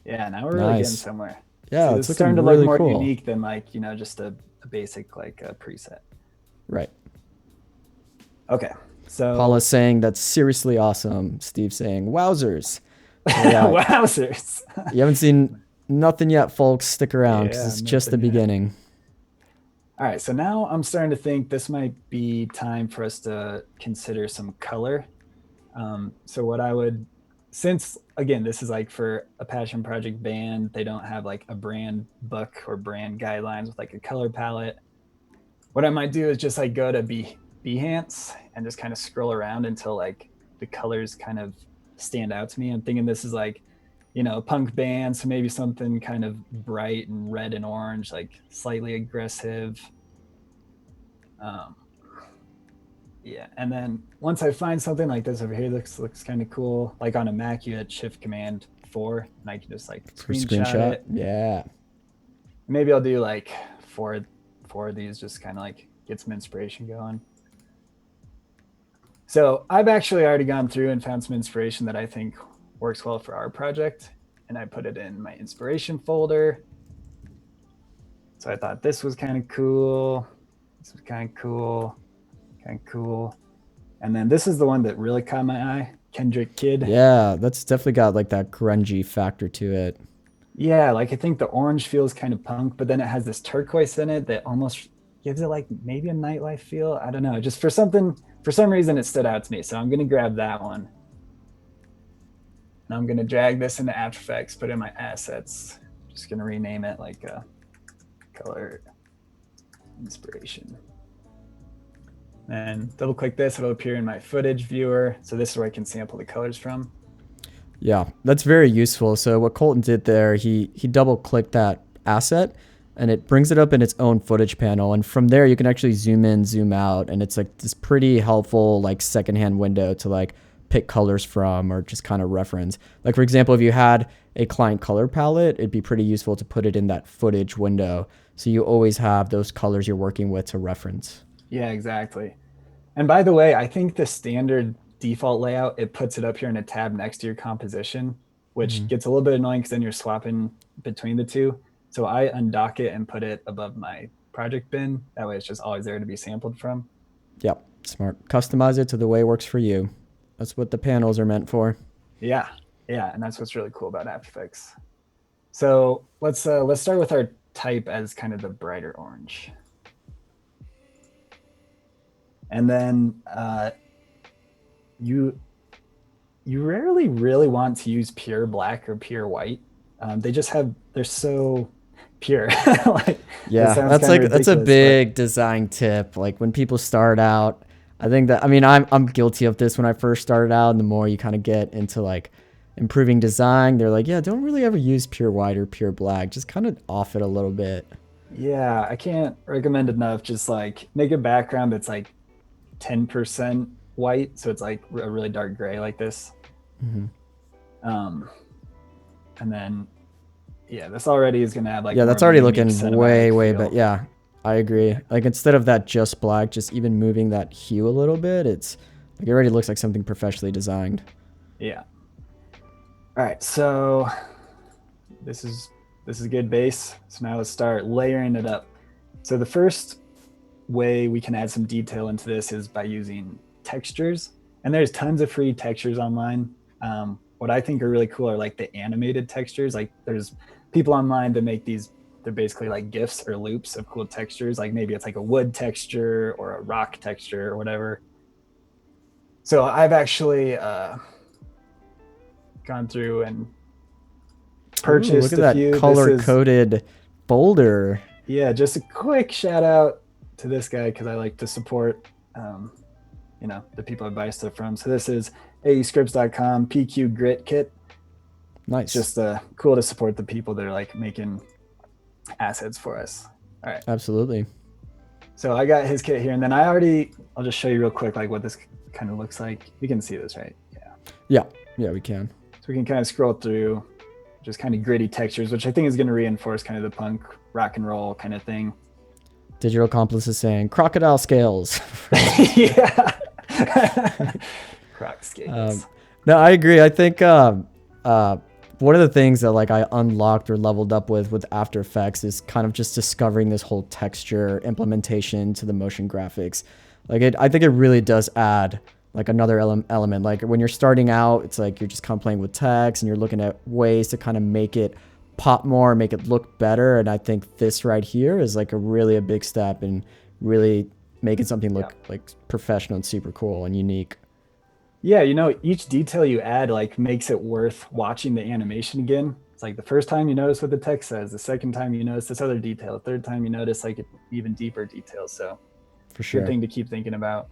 [SPEAKER 2] Yeah, now we're really getting somewhere.
[SPEAKER 1] Yeah,
[SPEAKER 2] so
[SPEAKER 1] it's
[SPEAKER 2] starting to
[SPEAKER 1] really
[SPEAKER 2] look more
[SPEAKER 1] cool.
[SPEAKER 2] unique than like, just a basic like preset.
[SPEAKER 1] Right.
[SPEAKER 2] Okay. So
[SPEAKER 1] Paula's saying that's seriously awesome. Steve's saying wowzers. Yeah,
[SPEAKER 2] wowzers.
[SPEAKER 1] You haven't seen nothing yet, folks. Stick around because
[SPEAKER 2] Yeah,
[SPEAKER 1] it's just the
[SPEAKER 2] nothing yet.
[SPEAKER 1] beginning.
[SPEAKER 2] All right, so now I'm starting to think this might be time for us to consider some color. So what I would, since again, this is like for a passion project band, they don't have like a brand book or brand guidelines with like a color palette. What I might do is just like go to Behance and just kind of scroll around until like the colors kind of stand out to me. I'm thinking this is like, a punk band, so maybe something kind of bright and red and orange, like slightly aggressive. Yeah, and then once I find something like this over here, looks kind of cool. Like on a Mac, you hit Shift Command 4, and I can just like screenshot it.
[SPEAKER 1] Yeah.
[SPEAKER 2] Maybe I'll do like four of these, just kind of like get some inspiration going. So I've actually already gone through and found some inspiration that I think works well for our project, and I put it in my inspiration folder. So I thought this was kind of cool. This was kind of cool. And then this is the one that really caught my eye, Kendrick Kid.
[SPEAKER 1] Yeah, that's definitely got like that grungy factor to it.
[SPEAKER 2] Yeah, like I think the orange feels kind of punk, but then it has this turquoise in it that almost gives it like maybe a nightlife feel. I don't know. Just for some reason it stood out to me. So I'm gonna grab that one. And I'm gonna drag this into After Effects, put in my assets. Just gonna rename it like color inspiration. And double click this, it'll appear in my footage viewer. So this is where I can sample the colors from.
[SPEAKER 1] Yeah, that's very useful. So what Colton did there, he double clicked that asset and it brings it up in its own footage panel. And from there you can actually zoom in, zoom out. And it's like this pretty helpful like secondhand window to like pick colors from or just kind of reference. Like for example, if you had a client color palette, it'd be pretty useful to put it in that footage window. So you always have those colors you're working with to reference.
[SPEAKER 2] Yeah, exactly. And by the way, I think the standard default layout, it puts it up here in a tab next to your composition, which gets a little bit annoying because then you're swapping between the two. So I undock it and put it above my project bin. That way it's just always there to be sampled from.
[SPEAKER 1] Yep, smart. Customize it to the way it works for you. That's what the panels are meant for.
[SPEAKER 2] Yeah, and that's what's really cool about After Effects. So let's start with our type as kind of the brighter orange. And then you rarely really want to use pure black or pure white. They're so pure. Like,
[SPEAKER 1] yeah, that's a big design tip. Like when people start out, I think that, I mean, I'm guilty of this when I first started out, and the more you kind of get into like improving design, they're like, yeah, don't really ever use pure white or pure black. Just kind of off it a little bit.
[SPEAKER 2] Yeah, I can't recommend enough. Just like make a background that's like 10% white, so it's like a really dark gray like this. And then this already is gonna have like
[SPEAKER 1] that's already looking way better. Yeah, I agree. Like instead of that just black, just even moving that hue a little bit, it's like it already looks like something professionally designed.
[SPEAKER 2] Yeah. All right, so this is a good base. So now let's start layering it up. So the first way we can add some detail into this is by using textures, and there's tons of free textures online. What I think are really cool are like the animated textures. Like there's people online that make these, they're basically like GIFs or loops of cool textures. Like maybe it's like a wood texture or a rock texture or whatever. So I've actually gone through and purchased
[SPEAKER 1] look at
[SPEAKER 2] a few.
[SPEAKER 1] That color-coded folder.
[SPEAKER 2] Yeah, just a quick shout out to this guy because I like to support the people I buy stuff from. So this is aescripts.com PQ Grit Kit.
[SPEAKER 1] Nice.
[SPEAKER 2] It's just cool to support the people that are like making assets for us. All right.
[SPEAKER 1] Absolutely.
[SPEAKER 2] So I got his kit here, and then I'll just show you real quick like what this kind of looks like. You can see this, right?
[SPEAKER 1] Yeah, we can.
[SPEAKER 2] So we can kind of scroll through just kind of gritty textures, which I think is going to reinforce kind of the punk rock and roll kind of thing. Digital
[SPEAKER 1] Accomplice is saying crocodile scales.
[SPEAKER 2] Yeah. Croc scales.
[SPEAKER 1] No, I agree. I think one of the things that like I unlocked or leveled up with After Effects is kind of just discovering this whole texture implementation to the motion graphics. Like I think it really does add like another element. Like when you're starting out, it's like you're just kind of playing with text and you're looking at ways to kind of make it pop more, make it look better. And I think this right here is like a big step in really making something look like professional and super cool and unique.
[SPEAKER 2] Yeah, each detail you add like makes it worth watching the animation again. It's like the first time you notice what the text says, the second time you notice this other detail, the third time you notice like even deeper details. So
[SPEAKER 1] for sure,
[SPEAKER 2] good thing to keep thinking about.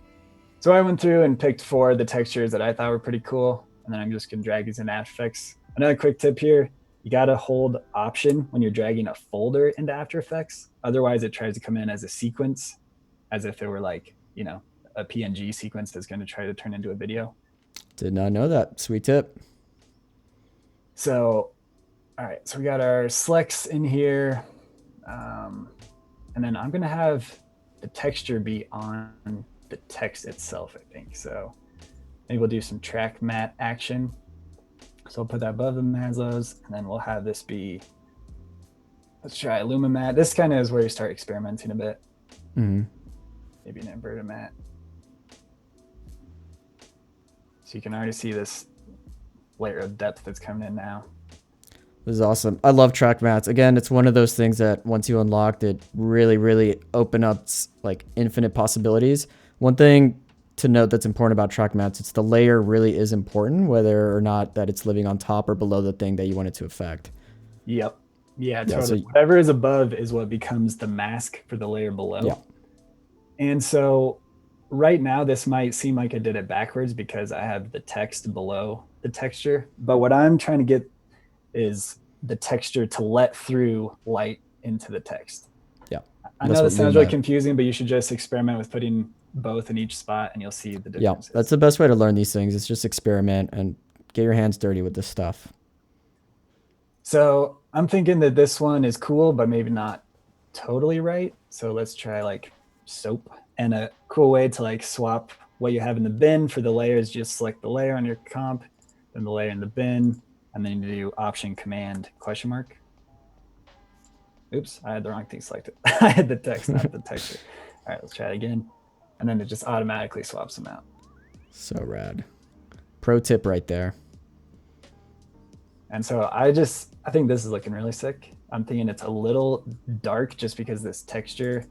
[SPEAKER 2] So I went through and picked 4 of the textures that I thought were pretty cool, and then I'm just gonna drag these in After Effects. Another quick tip here: you gotta hold Option when you're dragging a folder into After Effects. Otherwise, it tries to come in as a sequence, as if it were like a PNG sequence that's going to try to turn into a video.
[SPEAKER 1] Did not know that. Sweet tip.
[SPEAKER 2] So, all right. So we got our selects in here. And then I'm going to have the texture be on the text itself, I think. So maybe we'll do some track matte action. So I'll put that above the Maslow's, and then we'll have this be Let's try Illumimat. This kind of is where you start experimenting a bit.
[SPEAKER 1] Mm-hmm.
[SPEAKER 2] Maybe an inverted mat. So you can already see this layer of depth that's coming in now.
[SPEAKER 1] This is awesome. I love track mats. Again, it's one of those things that once you unlocked it, really open up like infinite possibilities. One thing to note that's important about track mats, it's the layer really is important, whether or not that it's living on top or below the thing that you want it to affect.
[SPEAKER 2] Yep. Yeah,
[SPEAKER 1] Yeah,
[SPEAKER 2] totally.
[SPEAKER 1] so-
[SPEAKER 2] Whatever is above is what becomes the mask for the layer below.
[SPEAKER 1] Yeah.
[SPEAKER 2] And so right now, this might seem like I did it backwards because I have the text below the texture. But what I'm trying to get is the texture to let through light into the text.
[SPEAKER 1] Yeah.
[SPEAKER 2] I
[SPEAKER 1] That's
[SPEAKER 2] know
[SPEAKER 1] what
[SPEAKER 2] that sounds really
[SPEAKER 1] Lumet-
[SPEAKER 2] confusing, but you should just experiment with putting both in each spot and you'll see the
[SPEAKER 1] Yeah,
[SPEAKER 2] differences.
[SPEAKER 1] that's the best way to learn these things. It's just experiment and get your hands dirty with this stuff.
[SPEAKER 2] So I'm thinking that this one is cool, but maybe not totally right. So let's try like soap. And a cool way to like swap what you have in the bin for the layer is just select the layer on your comp, then the layer in the bin, and then you do Option Command question mark. Oops, I had the wrong thing selected. I had the text, not the texture. All right, let's try it again. And then it just automatically swaps them out.
[SPEAKER 1] So rad. Pro tip right there.
[SPEAKER 2] And so I think this is looking really sick. I'm thinking it's a little dark just because this texture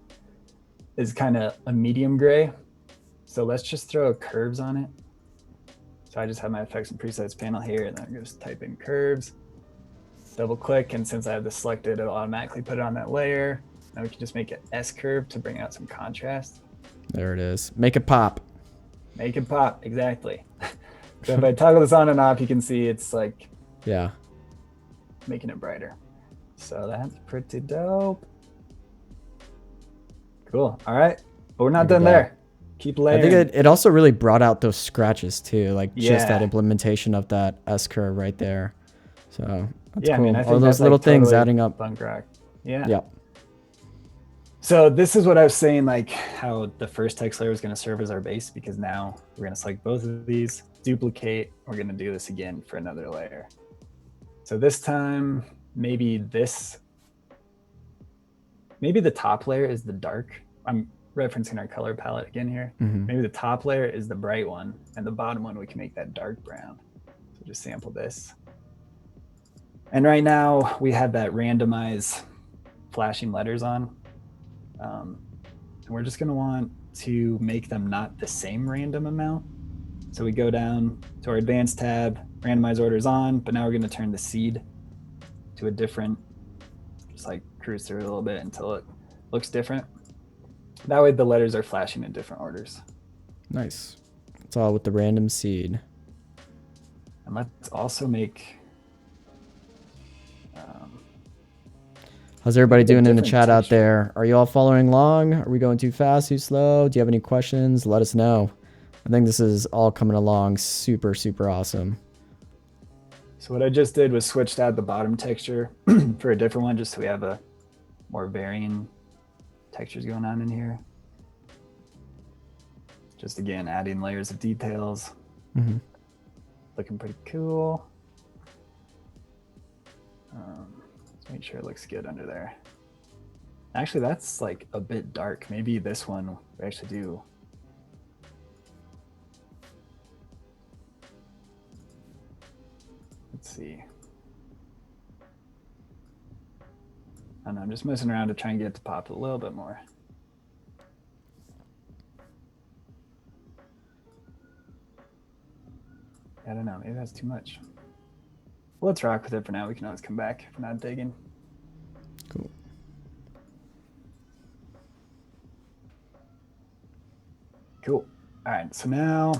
[SPEAKER 2] is kind of a medium gray. So let's just throw curves on it. So I just have my effects and presets panel here, and then I'm going to just type in curves, double click, and since I have this selected, it'll automatically put it on that layer. Now we can just make it S curve to bring out some contrast.
[SPEAKER 1] There it is. Make it pop.
[SPEAKER 2] Make it pop, exactly. So if I toggle this on and off, you can see it's like
[SPEAKER 1] Yeah.
[SPEAKER 2] making it brighter. So that's pretty dope. Cool. All right. But we're not
[SPEAKER 1] Look at
[SPEAKER 2] done
[SPEAKER 1] that.
[SPEAKER 2] there. Keep
[SPEAKER 1] I
[SPEAKER 2] layering.
[SPEAKER 1] think it also really brought out those scratches too, like just
[SPEAKER 2] Yeah.
[SPEAKER 1] that implementation of that S curve right there. So that's
[SPEAKER 2] yeah,
[SPEAKER 1] cool.
[SPEAKER 2] I mean, I think
[SPEAKER 1] All
[SPEAKER 2] that's
[SPEAKER 1] those little
[SPEAKER 2] like
[SPEAKER 1] things
[SPEAKER 2] totally
[SPEAKER 1] adding up.
[SPEAKER 2] punk rock. Yeah.
[SPEAKER 1] Yep.
[SPEAKER 2] So this is what I was saying, like how the first text layer is going to serve as our base, because now we're going to select both of these, duplicate. We're going to do this again for another layer. So this time, maybe the top layer is the dark. I'm referencing our color palette again here.
[SPEAKER 1] Mhm.
[SPEAKER 2] Maybe the top layer is the bright one, and the bottom one we can make that dark brown. So just sample this. And right now we have that randomize flashing letters on. And we're just going to want to make them not the same random amount. So we go down to our advanced tab, randomize orders on, but now we're going to turn the seed to a different, just like cruise through it a little bit until it looks different. That way the letters are flashing in different orders.
[SPEAKER 1] Nice. It's all with the random seed.
[SPEAKER 2] And let's also make,
[SPEAKER 1] How's everybody
[SPEAKER 2] Make a
[SPEAKER 1] doing in the
[SPEAKER 2] different
[SPEAKER 1] chat out
[SPEAKER 2] texture.
[SPEAKER 1] there? Are you all following along? Are we going too fast, too slow? Do you have any questions? Let us know. I think this is all coming along super, super awesome.
[SPEAKER 2] so what I just did was switched out the bottom texture for a different one, just so we have a more varying textures going on in here. Just again, adding layers of details.
[SPEAKER 1] Mhm.
[SPEAKER 2] Looking pretty cool. Let's make sure it looks good under there. Actually, that's like a bit dark. Maybe this one we actually do. Let's see. I don't know, I'm just messing around to try and get it to pop a little bit more. I don't know, maybe that's too much. Well, let's rock with it for now. We can always come back if we're not digging.
[SPEAKER 1] Cool.
[SPEAKER 2] Cool. All right, so now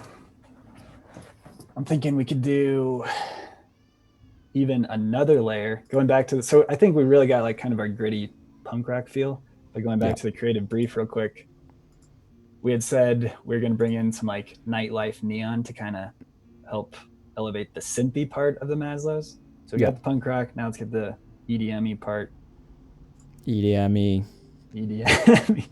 [SPEAKER 2] I'm thinking we could do even another layer, going back to so I think we really got like kind of our gritty punk rock feel. But going back to the creative brief real quick, we had said we are going to bring in some like nightlife neon to kind of help elevate the synthy part of the Maslow's. So we got the punk rock. Now let's get the EDM-y part.
[SPEAKER 1] EDME.
[SPEAKER 2] EDM.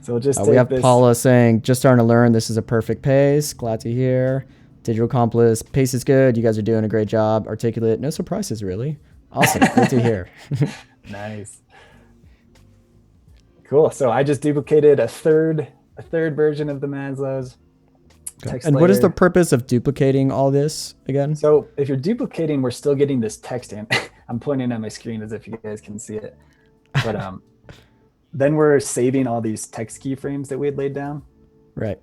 [SPEAKER 2] So we'll just
[SPEAKER 1] We
[SPEAKER 2] take
[SPEAKER 1] have
[SPEAKER 2] this.
[SPEAKER 1] Paula saying, just starting to learn. This is a perfect pace. Glad to hear. Digital Accomplice. Pace is good. You guys are doing a great job. Articulate. No surprises, really. Awesome. Good to hear.
[SPEAKER 2] Nice. Cool. So I just duplicated a third version of the Maslow's text
[SPEAKER 1] And what is the
[SPEAKER 2] layer.
[SPEAKER 1] purpose of duplicating all this again?
[SPEAKER 2] So if you're duplicating, we're still getting this text in. I'm pointing at my screen as if you guys can see it. But then we're saving all these text keyframes that we had laid down.
[SPEAKER 1] Right.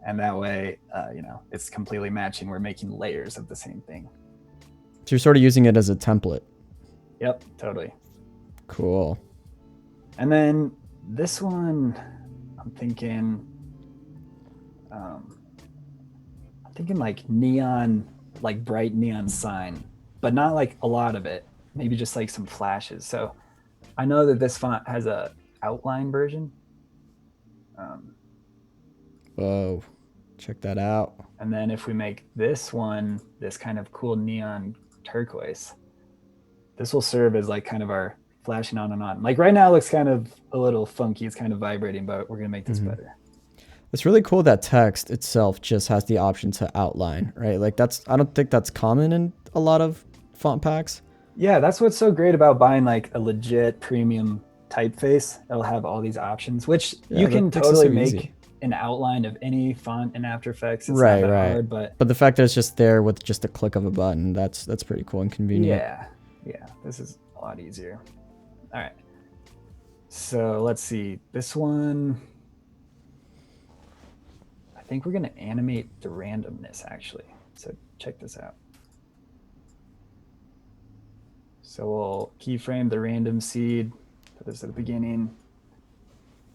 [SPEAKER 2] And that way, it's completely matching. We're making layers of the same thing.
[SPEAKER 1] So you're sort of using it as a template.
[SPEAKER 2] Yep, totally.
[SPEAKER 1] Cool.
[SPEAKER 2] And then this one, I'm thinking like neon, like bright neon sign, but not like a lot of it. Maybe just like some flashes. So I know that this font has a outline version.
[SPEAKER 1] Whoa. Check that out.
[SPEAKER 2] And then if we make this one, this kind of cool neon turquoise, this will serve as like kind of our flashing on and on. Like right now it looks kind of a little funky. It's kind of vibrating, but we're going to make this better.
[SPEAKER 1] It's really cool that text itself just has the option to outline, right? Like I don't think that's common in a lot of font packs.
[SPEAKER 2] Yeah, that's what's so great about buying like a legit premium typeface. It'll have all these options, which you can totally make an outline of any font in AfterEffects. It's
[SPEAKER 1] right,
[SPEAKER 2] not that
[SPEAKER 1] right.
[SPEAKER 2] hard, but
[SPEAKER 1] the fact that it's just there with just a click of a button, that's pretty cool and convenient.
[SPEAKER 2] Yeah, this is a lot easier. All right. So let's see. This one, I think we're going to animate the randomness actually. So check this out. So we'll keyframe the random seed, put this at the beginning,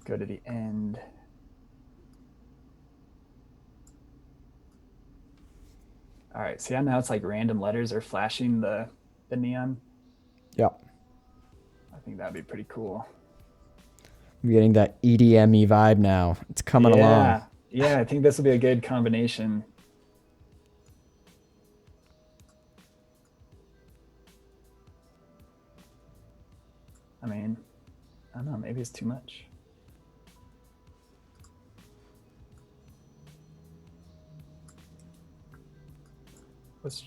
[SPEAKER 2] go to the end. All right, see how now it's like random letters are flashing the neon?
[SPEAKER 1] Yeah.
[SPEAKER 2] I think that'd be pretty cool.
[SPEAKER 1] I'm getting that EDM-y vibe now. It's coming along.
[SPEAKER 2] Yeah, I think this will be a good combination. I mean, I don't know, maybe it's too much. Let's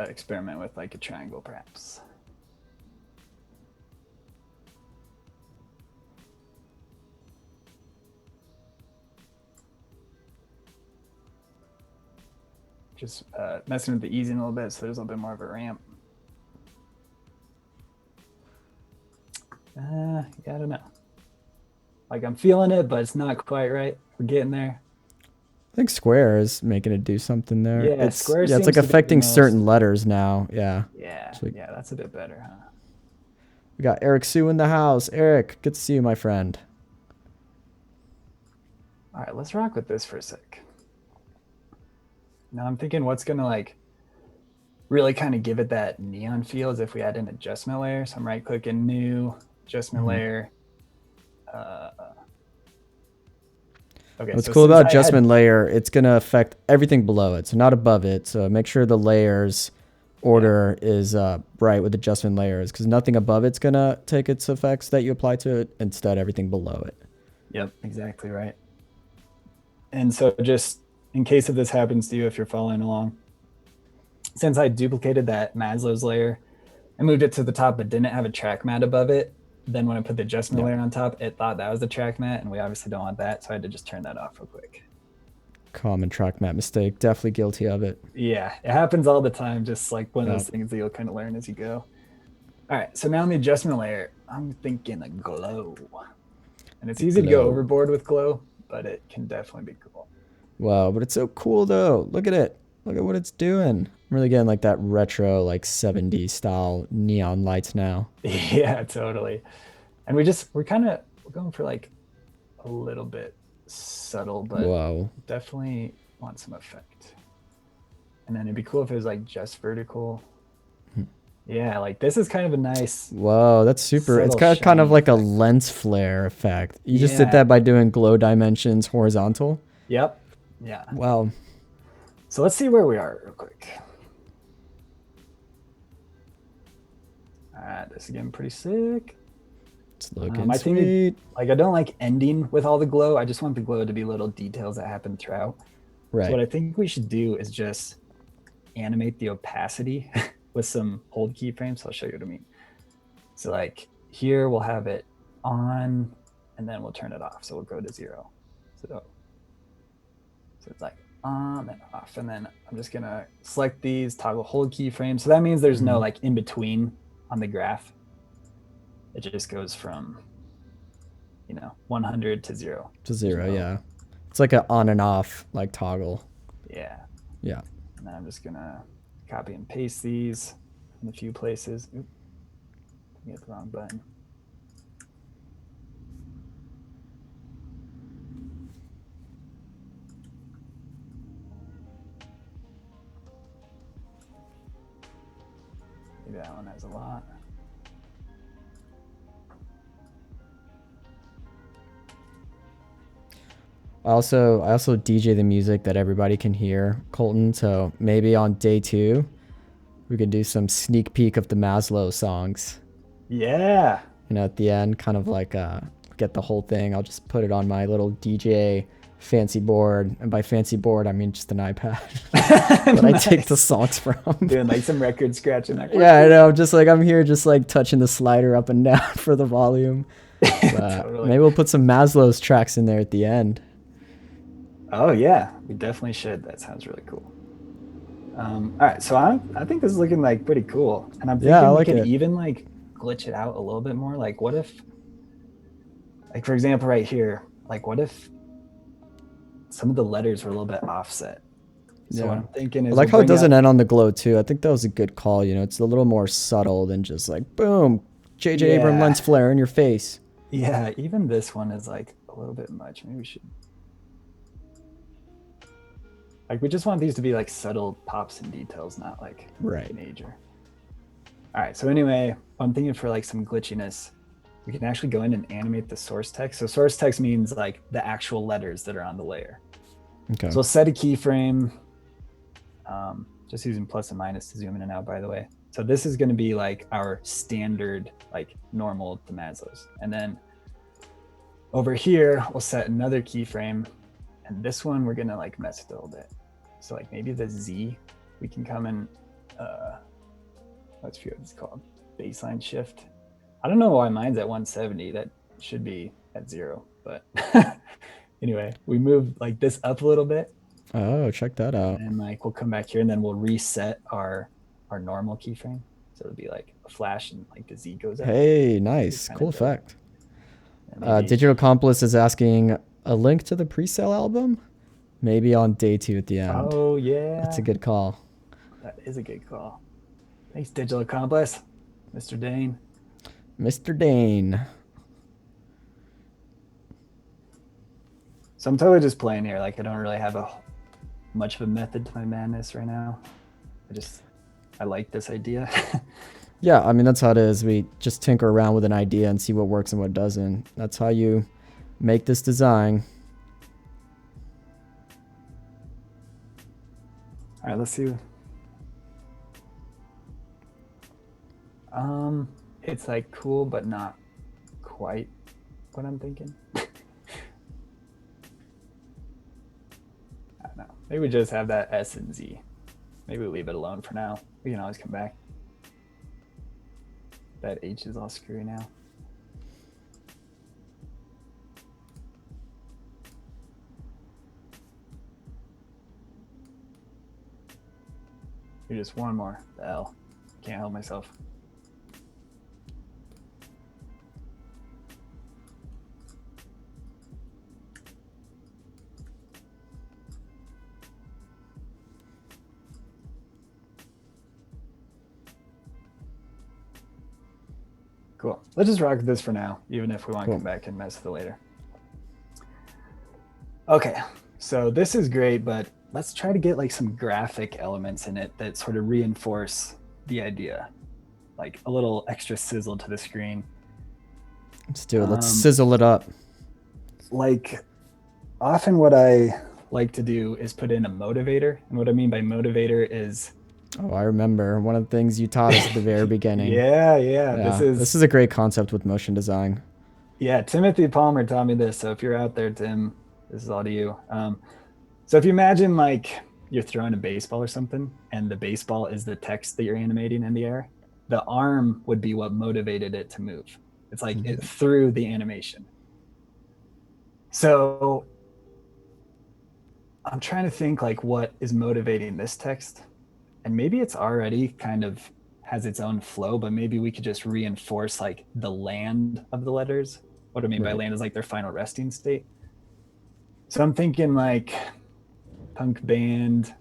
[SPEAKER 2] experiment with like a triangle perhaps. Just messing with the easing a little bit so there's a little bit more of a ramp. Yeah, I don't know. Like I'm feeling it, but it's not quite right. We're getting there.
[SPEAKER 1] I think Square is making it do something there.
[SPEAKER 2] Yeah, Square
[SPEAKER 1] it's like
[SPEAKER 2] seems to be
[SPEAKER 1] affecting
[SPEAKER 2] the most-
[SPEAKER 1] certain letters now. Yeah.
[SPEAKER 2] Yeah,
[SPEAKER 1] like-
[SPEAKER 2] yeah, that's a bit better, huh?
[SPEAKER 1] We got Eric Sue in the house. Eric, good to see you, my friend.
[SPEAKER 2] All right, let's rock with this for a sec. Now I'm thinking what's gonna like really kind of give it that neon feel is if we add an adjustment layer. So I'm right clicking new adjustment layer. Okay.
[SPEAKER 1] What's
[SPEAKER 2] so
[SPEAKER 1] cool
[SPEAKER 2] since
[SPEAKER 1] about
[SPEAKER 2] I
[SPEAKER 1] adjustment layer, it's going to affect everything below it, so not above it. So make sure the layers order is right with adjustment layers, because nothing above it's going to take its effects that you apply to it. Instead, everything below it.
[SPEAKER 2] Yep, exactly right. And so just in case if this happens to you, if you're following along, since I duplicated that Maslow's layer, I moved it to the top but didn't have a track mat above it. Then when I put the adjustment layer on top, it thought that was the track mat, and we obviously don't want that, so I had to just turn that off real quick.
[SPEAKER 1] Common track mat mistake. Definitely guilty of it.
[SPEAKER 2] Yeah, it happens all the time, just like one of those things that you'll kind of learn as you go. All right, so now in the adjustment layer, I'm thinking a glow. And it's easy to go overboard with glow, but it can definitely be cool.
[SPEAKER 1] Wow, but it's so cool though. Look at it. Look at what it's doing. I'm really getting like that retro, like 70s style neon lights now.
[SPEAKER 2] Yeah, totally. And we're going for like a little bit subtle, but
[SPEAKER 1] Whoa.
[SPEAKER 2] definitely want some effect. And then it'd be cool if it was like just vertical. Yeah, like this is kind of a nice.
[SPEAKER 1] Whoa, that's super. It's
[SPEAKER 2] subtle
[SPEAKER 1] kind of
[SPEAKER 2] shiny
[SPEAKER 1] like a
[SPEAKER 2] effect.
[SPEAKER 1] lens flare effect. You just did
[SPEAKER 2] Yeah.
[SPEAKER 1] that by doing glow dimensions horizontal.
[SPEAKER 2] Yep. Yeah.
[SPEAKER 1] Wow.
[SPEAKER 2] So let's see where we are real quick. All right, this is getting pretty sick.
[SPEAKER 1] It's looking
[SPEAKER 2] I think
[SPEAKER 1] sweet.
[SPEAKER 2] like I don't like ending with all the glow. I just want the glow to be little details that happen throughout.
[SPEAKER 1] Right.
[SPEAKER 2] So what I think we should do is just animate the opacity with some hold keyframes. I'll show you what I mean. So like here we'll have it on, and then we'll turn it off. So we'll go to 0. So it's like on and off. And then I'm just gonna select these, toggle hold keyframe. So that means there's no like in between on the graph. It just goes from, 100 to 0.
[SPEAKER 1] To 0, yeah. It's like an on and off like toggle.
[SPEAKER 2] Yeah.
[SPEAKER 1] Yeah.
[SPEAKER 2] And then I'm just gonna copy and paste these in a few places. Oop, I hit the wrong button. Maybe that one has a lot.
[SPEAKER 1] I also DJ the music that everybody can hear, Colton. So maybe on day 2, we could do some sneak peek of the Maslow songs.
[SPEAKER 2] Yeah.
[SPEAKER 1] At the end, kind of like get the whole thing. I'll just put it on my little DJ fancy board, and by fancy board I mean just an iPad that I take the songs from.
[SPEAKER 2] Doing like some record scratching. Like,
[SPEAKER 1] yeah, I know. I'm here just like touching the slider up and down for the volume.
[SPEAKER 2] Totally.
[SPEAKER 1] Maybe we'll put some Maslow's tracks in there at the end.
[SPEAKER 2] Oh yeah, we definitely should. That sounds really cool. All right, so I think this is looking like pretty cool, and I'm thinking we could even like glitch it out a little bit more. Like, what if, like for example, right here, like what if some of the letters were a little bit offset? So what I'm thinking is,
[SPEAKER 1] I like how it doesn't end on the glow too. I think that was a good call. It's a little more subtle than just like boom, J.J. Abrams lens flare in your face.
[SPEAKER 2] Yeah, even this one is like a little bit much. Maybe we should. Like, we just want these to be like subtle pops and details, not like major. All right, so anyway, I'm thinking for like some glitchiness, we can actually go in and animate the source text. So source text means like the actual letters that are on the layer.
[SPEAKER 1] Okay.
[SPEAKER 2] So we'll set a keyframe, just using plus and minus to zoom in and out, by the way. So this is gonna be like our standard, like normal to Maslow's. And then over here, we'll set another keyframe. And this one, we're gonna like mess with it a little bit. So like maybe the Z, we can come in, let's see what it's called, baseline shift. I don't know why mine's at 170. That should be at 0, but anyway, we move like this up a little bit.
[SPEAKER 1] Oh, check that out.
[SPEAKER 2] And like we'll come back here and then we'll reset our normal keyframe. So it'll be like a flash and like the Z goes up.
[SPEAKER 1] Hey, nice, cool effect. Digital Accomplice is asking a link to the pre-sale album, maybe on day 2 at the end.
[SPEAKER 2] Oh yeah,
[SPEAKER 1] that's a good call.
[SPEAKER 2] That is a good call. Thanks, Digital Accomplice, Mr. Dane.
[SPEAKER 1] Mr. Dane.
[SPEAKER 2] So I'm totally just playing here. Like I don't really have much of a method to my madness right now. I like this idea.
[SPEAKER 1] Yeah, I mean that's how it is. We just tinker around with an idea and see what works and what doesn't. That's how you make this design.
[SPEAKER 2] All right, let's see. It's like cool, but not quite what I'm thinking. I don't know. Maybe we just have that S and Z. Maybe we leave it alone for now. We can always come back. That H is all screwy now. You're just one more. The L. Can't help myself. Cool. Let's just rock with this for now, even if we want to come back and mess with it later. Okay, so this is great, but let's try to get like some graphic elements in it that sort of reinforce the idea. Like a little extra sizzle to the screen.
[SPEAKER 1] Let's do it. Let's sizzle it up.
[SPEAKER 2] Like often what I like to do is put in a motivator. And what I mean by motivator is...
[SPEAKER 1] Oh, I remember one of the things you taught us at the very beginning.
[SPEAKER 2] Yeah. This is
[SPEAKER 1] a great concept with motion design.
[SPEAKER 2] Yeah, Timothy Palmer taught me this. So if you're out there, Tim, this is all to you. So if you imagine like you're throwing a baseball or something and the baseball is the text that you're animating in the air, the arm would be what motivated it to move. It's like it through the animation. So I'm trying to think like what is motivating this text, and maybe it's already kind of has its own flow, but maybe we could just reinforce like the land of the letters. What I mean by land is like their final resting state. So I'm thinking like punk band.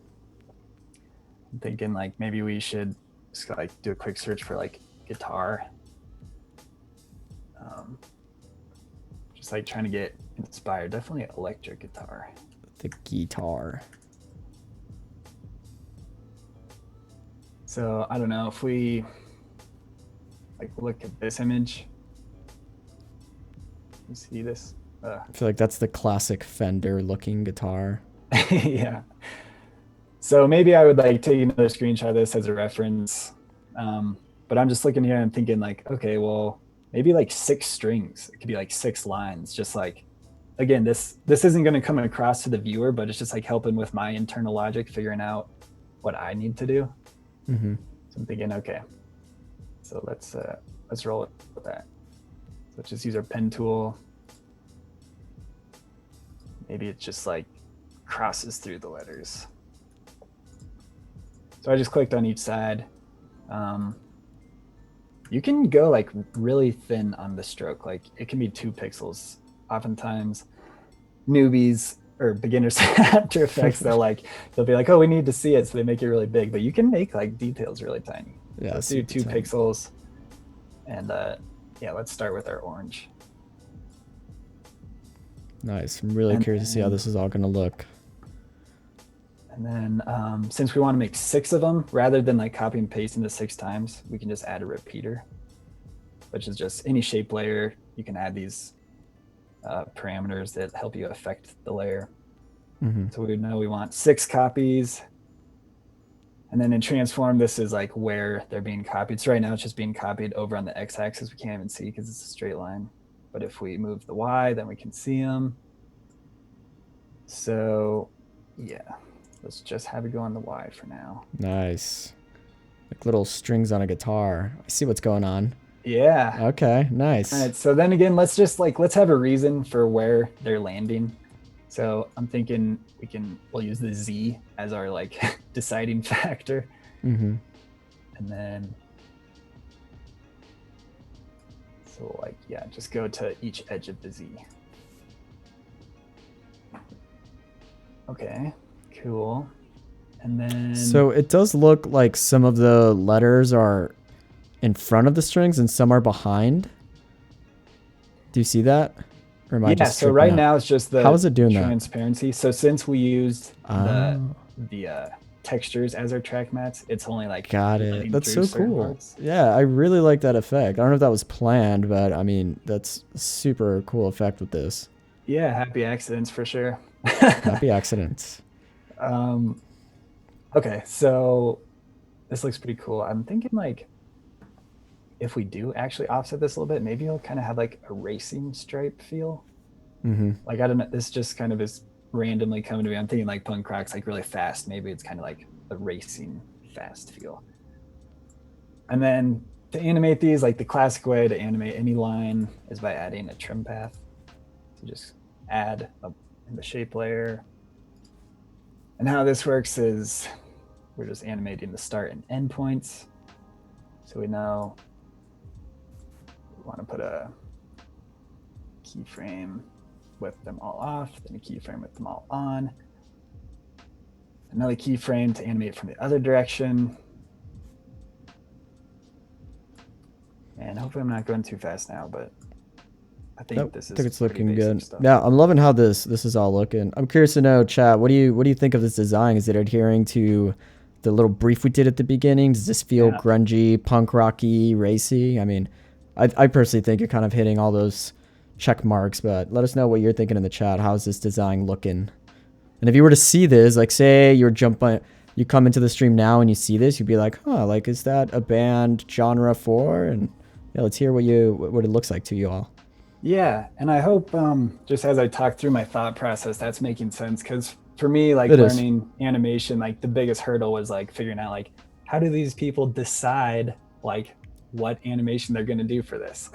[SPEAKER 2] I'm thinking like maybe we should just like do a quick search for like guitar. Just like trying to get inspired. Definitely electric guitar.
[SPEAKER 1] The guitar.
[SPEAKER 2] So I don't know if we like look at this image. You see this?
[SPEAKER 1] I feel like that's the classic Fender looking guitar.
[SPEAKER 2] Yeah. So maybe I would like take another screenshot of this as a reference. But I'm just looking here and thinking like, okay, well, maybe like 6 strings. It could be like 6 lines. Just like, again, this isn't going to come across to the viewer, but it's just like helping with my internal logic, figuring out what I need to do.
[SPEAKER 1] Mm-hmm.
[SPEAKER 2] So I'm thinking, okay, so let's roll with that. So let's just use our pen tool. Maybe it just like crosses through the letters. So I just clicked on each side. You can go like really thin on the stroke. Like it can be 2 pixels. Oftentimes newbies or beginners After Effects, they'll be like, oh, we need to see it. So they make it really big, but you can make like details really tiny.
[SPEAKER 1] Yeah.
[SPEAKER 2] Let's do 2 pixels. And yeah, let's start with our orange.
[SPEAKER 1] Nice. I'm really curious to see how this is all going to look.
[SPEAKER 2] And then since we want to make 6 of them, rather than like copy and paste into 6 times, we can just add a repeater, which is just any shape layer. You can add these parameters that help you affect the layer.
[SPEAKER 1] Mm-hmm.
[SPEAKER 2] So we know we want 6 copies. And then in transform, this is like where they're being copied. So right now it's just being copied over on the x-axis. We can't even see because it's a straight line. But if we move the y, then we can see them. So yeah, let's just have it go on the y for now.
[SPEAKER 1] Nice. Like little strings on a guitar. I see what's going on.
[SPEAKER 2] Yeah.
[SPEAKER 1] Okay, nice.
[SPEAKER 2] All right, so then again, let's have a reason for where they're landing. So I'm thinking we'll use the Z as our like deciding factor.
[SPEAKER 1] Mm-hmm.
[SPEAKER 2] And then, so like, yeah, just go to each edge of the Z. Okay, cool. And then.
[SPEAKER 1] So it does look like some of the letters are in front of the strings and some are behind. Do you see that? Or am I just
[SPEAKER 2] so right
[SPEAKER 1] tripping out?
[SPEAKER 2] now it's just the
[SPEAKER 1] How is it doing that?
[SPEAKER 2] transparency. So since we used the textures as our track mats, it's only like
[SPEAKER 1] Got it.
[SPEAKER 2] letting
[SPEAKER 1] That's
[SPEAKER 2] through
[SPEAKER 1] so
[SPEAKER 2] certain
[SPEAKER 1] cool.
[SPEAKER 2] parts.
[SPEAKER 1] Yeah, I really like that effect. I don't know if that was planned, but I mean, that's a super cool effect with this.
[SPEAKER 2] Yeah, happy accidents for sure.
[SPEAKER 1] Happy accidents.
[SPEAKER 2] Okay, so this looks pretty cool. I'm thinking like if we do actually offset this a little bit, maybe it'll kind of have like a racing stripe feel.
[SPEAKER 1] Mm-hmm.
[SPEAKER 2] Like, I don't know, this just kind of is randomly coming to me. I'm thinking like punk rock's like really fast. Maybe it's kind of like a racing fast feel. And then to animate these, like the classic way to animate any line is by adding a trim path. So just add in the shape layer. And how this works is we're just animating the start and end points. So we know we want to put a keyframe with them all off, then a keyframe with them all on. Another keyframe to animate from the other direction. And hopefully I'm not going too fast now, but I think this is.
[SPEAKER 1] I think it's
[SPEAKER 2] pretty
[SPEAKER 1] looking
[SPEAKER 2] basic
[SPEAKER 1] good.
[SPEAKER 2] stuff.
[SPEAKER 1] Yeah, I'm loving how this is all looking. I'm curious to know, chat, what do you think of this design? Is it adhering to the little brief we did at the beginning? Does this feel grungy, punk rocky, racy? I mean, I personally think you're kind of hitting all those check marks, but let us know what you're thinking in the chat. How's this design looking? And if you were to see this, like say you come into the stream now and you see this, you'd be like, huh, like, is that a band genre for? And yeah, let's hear what it looks like to you all.
[SPEAKER 2] Yeah, and I hope just as I talk through my thought process, that's making sense. Because for me, like learning animation, like the biggest hurdle was like figuring out like how do these people decide like what animation they're going to do for this.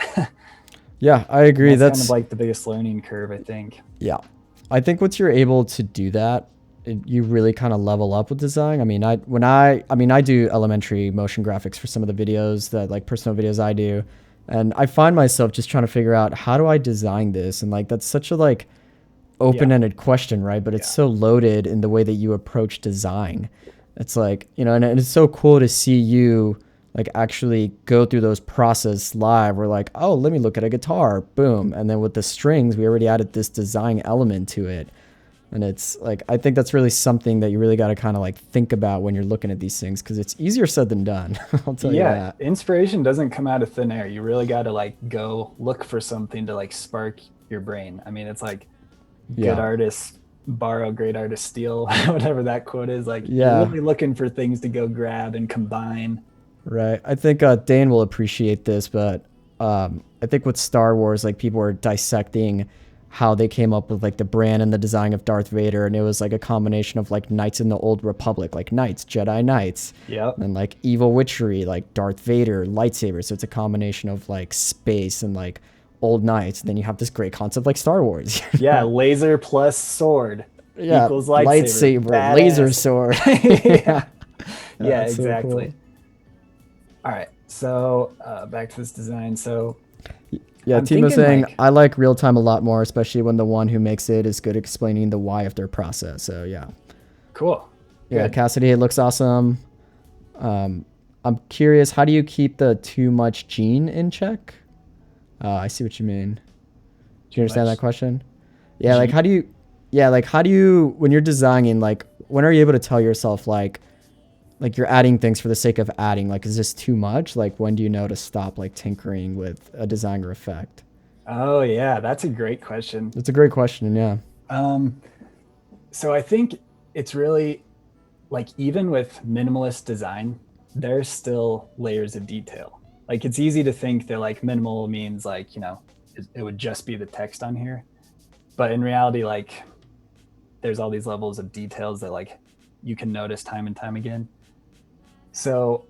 [SPEAKER 1] Yeah, I agree.
[SPEAKER 2] That's kind of like the biggest learning curve, I think.
[SPEAKER 1] Yeah. I think once you're able to do that, you really kind of level up with design. I mean, I do elementary motion graphics for some of the videos that like personal videos I do. And I find myself just trying to figure out how do I design this? And like, that's such a like open-ended question, right? But it's so loaded in the way that you approach design. It's like, you know, and it's so cool to see you like actually go through those process live. We're like, oh, let me look at a guitar, boom. And then with the strings, we already added this design element to it. And it's like, I think that's really something that you really got to kind of like think about when you're looking at these things, because it's easier said than done. I'll tell you that.
[SPEAKER 2] Inspiration doesn't come out of thin air. You really got to like go look for something to like spark your brain. I mean, it's like good artists borrow, great artists steal, whatever that quote is. Like, you're really looking for things to go grab and combine.
[SPEAKER 1] Right. I think Dane will appreciate this, but I think with Star Wars, like people were dissecting how they came up with like the brand and the design of Darth Vader, and it was like a combination of like knights in the Old Republic, like knights, Jedi knights, and like evil witchery, like Darth Vader, lightsabers. So it's a combination of like space and like old knights. And then you have this great concept like Star Wars.
[SPEAKER 2] Laser plus sword equals lightsaber,
[SPEAKER 1] laser sword.
[SPEAKER 2] Yeah, exactly. So cool. All right, so back to this design. So
[SPEAKER 1] yeah, Timo's saying like, I like real time a lot more, especially when the one who makes it is good explaining the why of their process. So yeah,
[SPEAKER 2] cool.
[SPEAKER 1] Yeah, good. Cassidy, it looks awesome. I'm curious, how do you keep the too much gene in check? I see what you mean. Do you understand that question? Yeah, like how do you when you're designing, like when are you able to tell yourself like you're adding things for the sake of adding? Like, is this too much? Like, when do you know to stop like tinkering with a design or effect?
[SPEAKER 2] Oh yeah, that's a great question.
[SPEAKER 1] It's a great question, yeah.
[SPEAKER 2] So I think it's really like, even with minimalist design, there's still layers of detail. Like, it's easy to think that like minimal means like, you know, it would just be the text on here. But in reality, like there's all these levels of details that like you can notice time and time again. So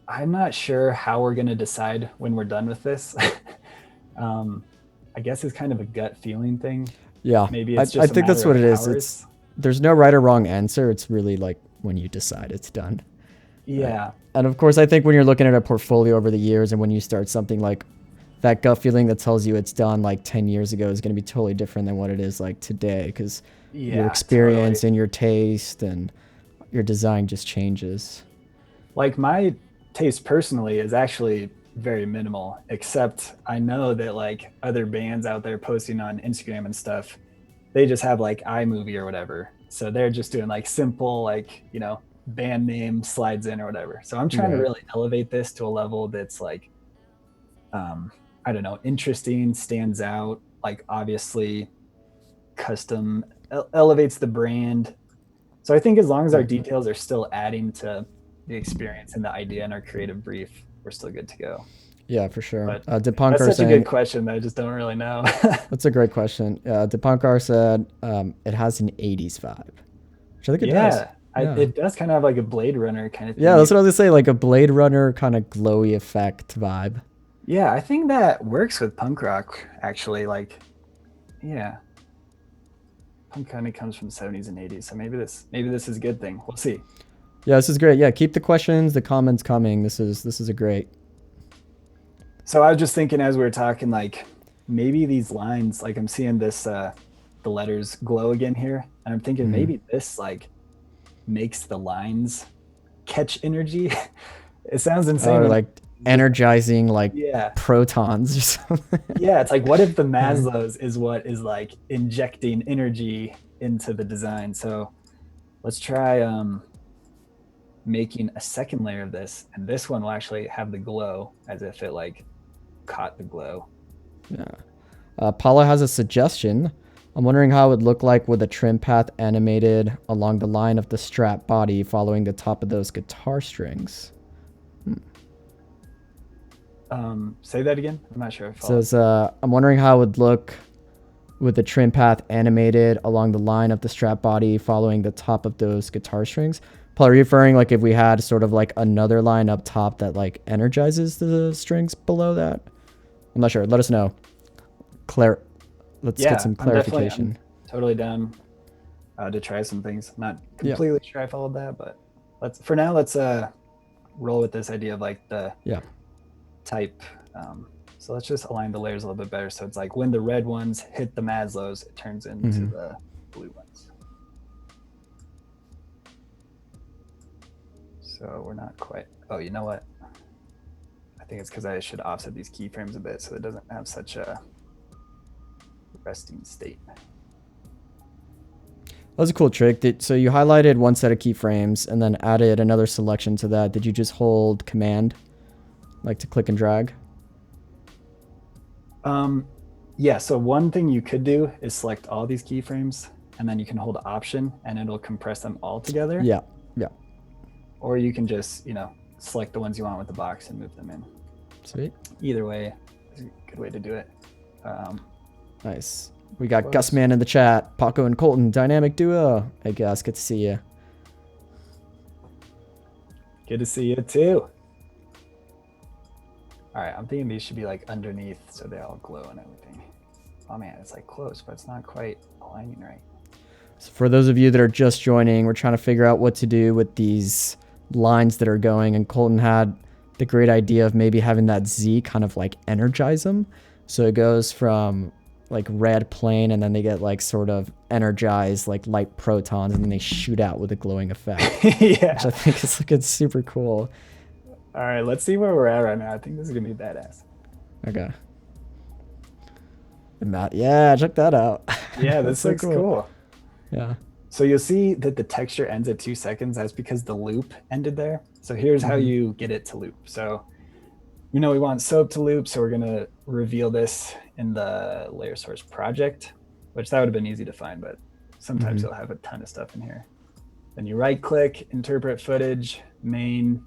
[SPEAKER 2] I'm not sure how we're going to decide when we're done with this. I guess it's kind of a gut feeling thing.
[SPEAKER 1] Yeah,
[SPEAKER 2] maybe it's just
[SPEAKER 1] I think that's what it is. There's no right or wrong answer. It's really like when you decide it's done.
[SPEAKER 2] Yeah.
[SPEAKER 1] And of course, I think when you're looking at a portfolio over the years, and when you start something, like that gut feeling that tells you it's done like 10 years ago is going to be totally different than what it is like today, because your experience and your taste and your design just changes.
[SPEAKER 2] Like, my taste personally is actually very minimal, except I know that like other bands out there posting on Instagram and stuff, they just have like iMovie or whatever. So they're just doing like simple, like, you know, band name slides in or whatever. So I'm trying to really elevate this to a level that's like, I don't know, interesting, stands out, like obviously custom, elevates the brand. So I think as long as our details are still adding to the experience and the idea and our creative brief, we're still good to go.
[SPEAKER 1] Yeah, for sure.
[SPEAKER 2] But
[SPEAKER 1] Dipankar
[SPEAKER 2] that's such a good question that I just don't really know.
[SPEAKER 1] That's a great question. Dipankar said it has an 80s vibe, which I think it does.
[SPEAKER 2] It does kind of have like a Blade Runner kind of thing.
[SPEAKER 1] Yeah, that's what I was gonna say, like a Blade Runner kind of glowy effect vibe.
[SPEAKER 2] Yeah, I think that works with punk rock, actually. Like, yeah. Punk kind of comes from the 70s and 80s, so maybe this is a good thing. We'll see.
[SPEAKER 1] Yeah, this is great. Yeah, keep the questions, the comments coming. This is a great.
[SPEAKER 2] So I was just thinking as we were talking, like maybe these lines, like I'm seeing this, the letters glow again here, and I'm thinking maybe this like makes the lines catch energy. It sounds insane.
[SPEAKER 1] Or like energizing like protons or something.
[SPEAKER 2] Yeah, it's like, what if the Maslow's is what is like injecting energy into the design? So let's try making a second layer of this, and this one will actually have the glow as if it like caught the glow.
[SPEAKER 1] Yeah. Paula has a suggestion. I'm wondering how it would look like with a trim path animated along the line of the strap body following the top of those guitar strings.
[SPEAKER 2] Say that again. I'm not sure. It says,
[SPEAKER 1] I'm wondering how it would look with the trim path animated along the line of the strap body following the top of those guitar strings. Paul, are you referring like if we had sort of like another line up top that like energizes the strings below that? I'm not sure. Let us know. Let's get some clarification.
[SPEAKER 2] I'm totally down to try some things. Not completely sure I followed that, but let's roll with this idea of like the type. So let's just align the layers a little bit better. So it's like when the red ones hit the Maslow's, it turns into the blue ones. So we're not quite, oh, you know what? I think it's because I should offset these keyframes a bit so it doesn't have such a resting state.
[SPEAKER 1] That was a cool trick. So you highlighted one set of keyframes and then added another selection to that. Did you just hold Command, like to click and drag?
[SPEAKER 2] Yeah, so one thing you could do is select all these keyframes and then you can hold Option and it'll compress them all together.
[SPEAKER 1] Yeah.
[SPEAKER 2] Or you can just, select the ones you want with the box and move them in.
[SPEAKER 1] Sweet.
[SPEAKER 2] Either way is a good way to do it.
[SPEAKER 1] Nice. We got Gus Man in the chat. Paco and Colton, dynamic duo. Hey Gus, good to see you.
[SPEAKER 2] Good to see you too. All right, I'm thinking these should be like underneath so they all glow and everything. Oh man, it's like close, but it's not quite aligning right.
[SPEAKER 1] So for those of you that are just joining, we're trying to figure out what to do with these lines that are going, and Colton had the great idea of maybe having that Z kind of like energize them. So it goes from like red plane and then they get like sort of energized like light protons and then they shoot out with a glowing effect.
[SPEAKER 2] Yeah.
[SPEAKER 1] Which I think is looking super cool.
[SPEAKER 2] All right, let's see where we're at right now. I think this is gonna be badass.
[SPEAKER 1] Okay. And Matt, yeah, check that out.
[SPEAKER 2] Yeah, this looks cool.
[SPEAKER 1] Yeah.
[SPEAKER 2] So you'll see that the texture ends at 2 seconds. That's because the loop ended there. So here's how you get it to loop. So we know we want soap to loop, so we're gonna reveal this in the layer source project, which that would have been easy to find, but sometimes you'll have a ton of stuff in here. Then you right click, interpret footage, main,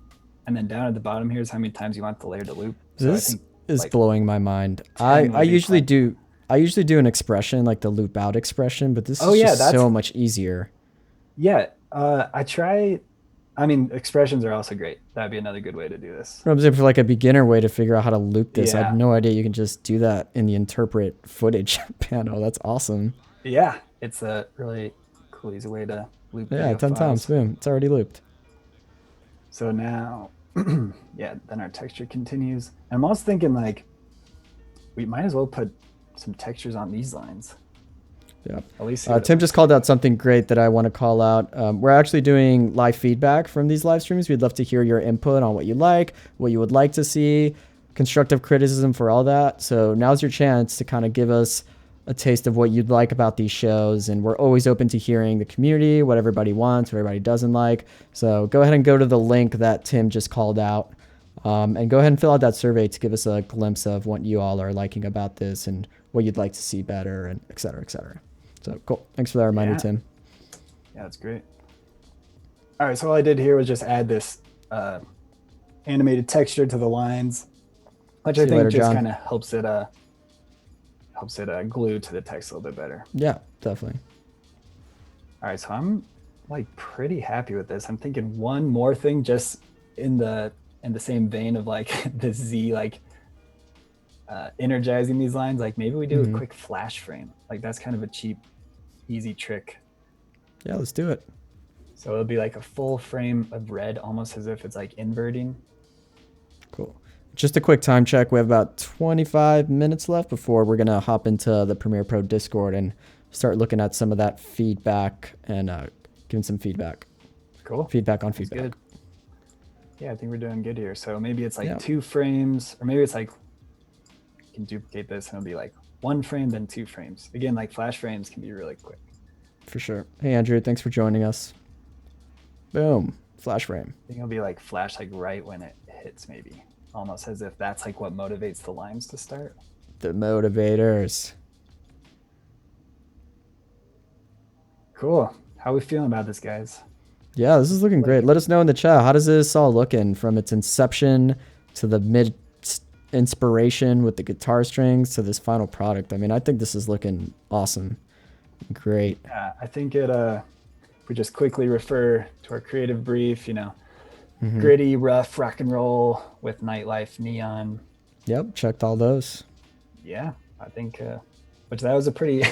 [SPEAKER 2] and then down at the bottom here's how many times you want the layer to loop.
[SPEAKER 1] This is blowing my mind. I usually do an expression like the loop out expression, but this is just so much easier.
[SPEAKER 2] Yeah, expressions are also great. That'd be another good way to do this.
[SPEAKER 1] I'm saying for like a beginner way to figure out how to loop this. I had no idea you can just do that in the interpret footage panel. That's awesome.
[SPEAKER 2] Yeah, it's a really cool, easy way to loop.
[SPEAKER 1] Yeah, 10 times, boom, it's already looped.
[SPEAKER 2] So now, then our texture continues. And I'm also thinking like, we might as well put some textures on these lines.
[SPEAKER 1] Yeah.
[SPEAKER 2] At least
[SPEAKER 1] Tim just called out something great that I want to call out. We're actually doing live feedback from these live streams. We'd love to hear your input on what you like, what you would like to see, constructive criticism for all that. So now's your chance to kind of give us a taste of what you'd like about these shows. And we're always open to hearing the community, what everybody wants, what everybody doesn't like. So go ahead and go to the link that Tim just called out. And go ahead and fill out that survey to give us a glimpse of what you all are liking about this and what you'd like to see better, and et cetera, et cetera. So cool. Thanks for that reminder, Tim.
[SPEAKER 2] Yeah, that's great. All right, so all I did here was just add this animated texture to the lines, which I think just kind of helps it glue to the text a little bit better.
[SPEAKER 1] Yeah, definitely.
[SPEAKER 2] All right, so I'm like pretty happy with this. I'm thinking one more thing just in the same vein of like the Z, like energizing these lines. Like maybe we do a quick flash frame. Like that's kind of a cheap, easy trick.
[SPEAKER 1] Yeah, let's do it.
[SPEAKER 2] So it'll be like a full frame of red, almost as if it's like inverting.
[SPEAKER 1] Cool. Just a quick time check. We have about 25 minutes left before we're going to hop into the Premiere Pro Discord and start looking at some of that feedback and giving some feedback.
[SPEAKER 2] Cool.
[SPEAKER 1] Feedback on
[SPEAKER 2] That's
[SPEAKER 1] feedback.
[SPEAKER 2] good. Yeah, I think we're doing good here. So maybe it's like 2 frames, or maybe it's like, you can duplicate this and it'll be like 1 frame, then 2 frames. Again, like flash frames can be really quick.
[SPEAKER 1] For sure. Hey, Andrew, thanks for joining us. Boom. Flash frame.
[SPEAKER 2] I think it'll be like flash like right when it hits, maybe. Almost as if that's like what motivates the lines to start.
[SPEAKER 1] The motivators.
[SPEAKER 2] Cool. How are we feeling about this, guys?
[SPEAKER 1] Yeah, this is looking great. Let us know in the chat. How does this all looking from its inception to the mid inspiration with the guitar strings to this final product? I mean, I think this is looking awesome. Great.
[SPEAKER 2] Yeah, I think it, if we just quickly refer to our creative brief, gritty, rough rock and roll with nightlife neon.
[SPEAKER 1] Yep, checked all those.
[SPEAKER 2] Yeah, I think, which that was a pretty,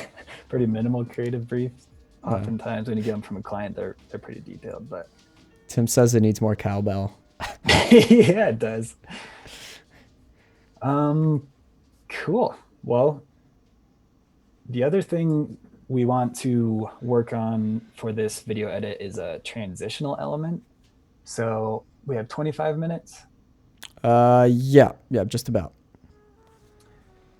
[SPEAKER 2] pretty minimal creative brief. Oftentimes when you get them from a client, they're pretty detailed, but
[SPEAKER 1] Tim says it needs more cowbell.
[SPEAKER 2] yeah, it does. Cool. Well, the other thing we want to work on for this video edit is a transitional element. So we have 25 minutes.
[SPEAKER 1] Yeah, just about.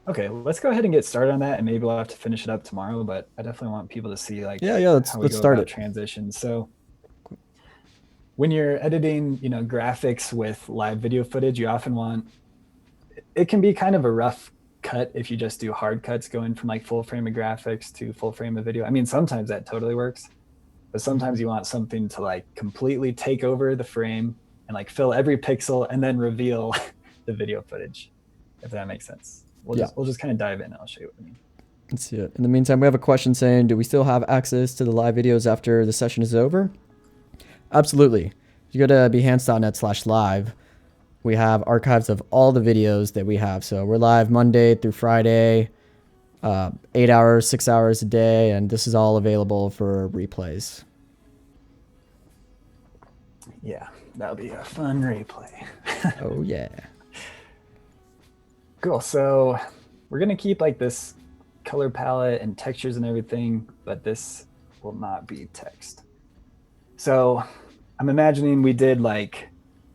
[SPEAKER 2] Okay, let's go ahead and get started on that, and maybe we'll have to finish it up tomorrow. But I definitely want people to see like
[SPEAKER 1] let's start it.
[SPEAKER 2] Transitions. So when you're editing, you know, graphics with live video footage, you often want, it can be kind of a rough cut if you just do hard cuts going from like full frame of graphics to full frame of video. I mean, sometimes that totally works, but sometimes you want something to like completely take over the frame and like fill every pixel and then reveal the video footage, if that makes sense. We'll just kind of dive in and I'll show you what I mean.
[SPEAKER 1] Let's see it. In the meantime, we have a question saying, do we still have access to the live videos after the session is over? Absolutely. You go to behance.net/live. We have archives of all the videos that we have. So we're live Monday through Friday, 8 hours, 6 hours a day. And this is all available for replays.
[SPEAKER 2] Yeah, that'll be a fun replay.
[SPEAKER 1] Oh, yeah.
[SPEAKER 2] Cool. So we're going to keep like this color palette and textures and everything, but this will not be text. So I'm imagining we did like,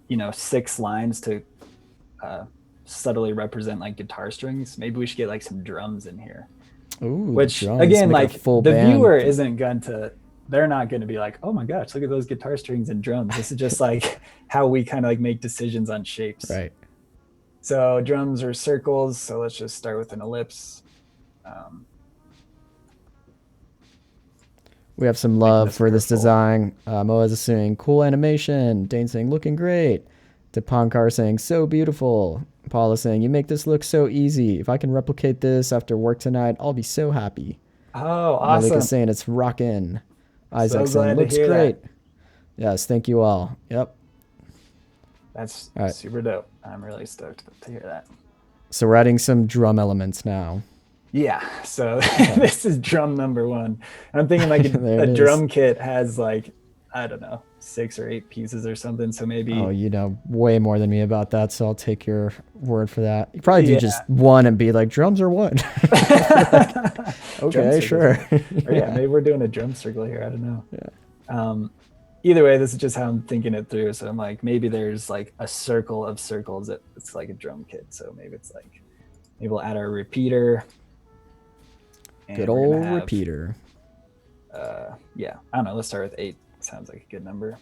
[SPEAKER 2] you know, 6 lines to subtly represent like guitar strings. Maybe we should get like some drums in here.
[SPEAKER 1] Ooh,
[SPEAKER 2] which
[SPEAKER 1] drums.
[SPEAKER 2] again,
[SPEAKER 1] Make
[SPEAKER 2] like
[SPEAKER 1] full
[SPEAKER 2] the
[SPEAKER 1] band.
[SPEAKER 2] viewer isn't going to, they're not going to be like, oh my gosh, look at those guitar strings and drums. This is just like how we kind of like make decisions on shapes.
[SPEAKER 1] Right.
[SPEAKER 2] So drums are circles. So let's just start with an ellipse.
[SPEAKER 1] We have some love for this design. Moaz is saying, cool animation. Dane saying, looking great. Dipankar saying, so beautiful. Paul is saying, you make this look so easy. If I can replicate this after work tonight, I'll be so happy.
[SPEAKER 2] Oh, awesome.
[SPEAKER 1] Malik is saying, it's rockin'. Isaac
[SPEAKER 2] So
[SPEAKER 1] saying,
[SPEAKER 2] glad to
[SPEAKER 1] looks
[SPEAKER 2] hear
[SPEAKER 1] great. Yes, thank you all. Yep.
[SPEAKER 2] That's
[SPEAKER 1] All right.
[SPEAKER 2] super dope. I'm really stoked to hear that.
[SPEAKER 1] So we're adding some drum elements now.
[SPEAKER 2] Yeah, so this is drum number 1. I'm thinking like a drum kit has like, I don't know, 6 or 8 pieces or something. So maybe.
[SPEAKER 1] Oh, you know way more than me about that, so I'll take your word for that. You probably do just one and be like, drums or what? Like, okay, sure.
[SPEAKER 2] Or yeah, maybe we're doing a drum circle here. I don't know.
[SPEAKER 1] Yeah.
[SPEAKER 2] Either way, this is just how I'm thinking it through. So I'm like, maybe there's like a circle of circles that it's like a drum kit. So maybe it's like, maybe we'll add our repeater.
[SPEAKER 1] Good old repeater.
[SPEAKER 2] Yeah, I don't know. Let's start with 8. Sounds like a good number.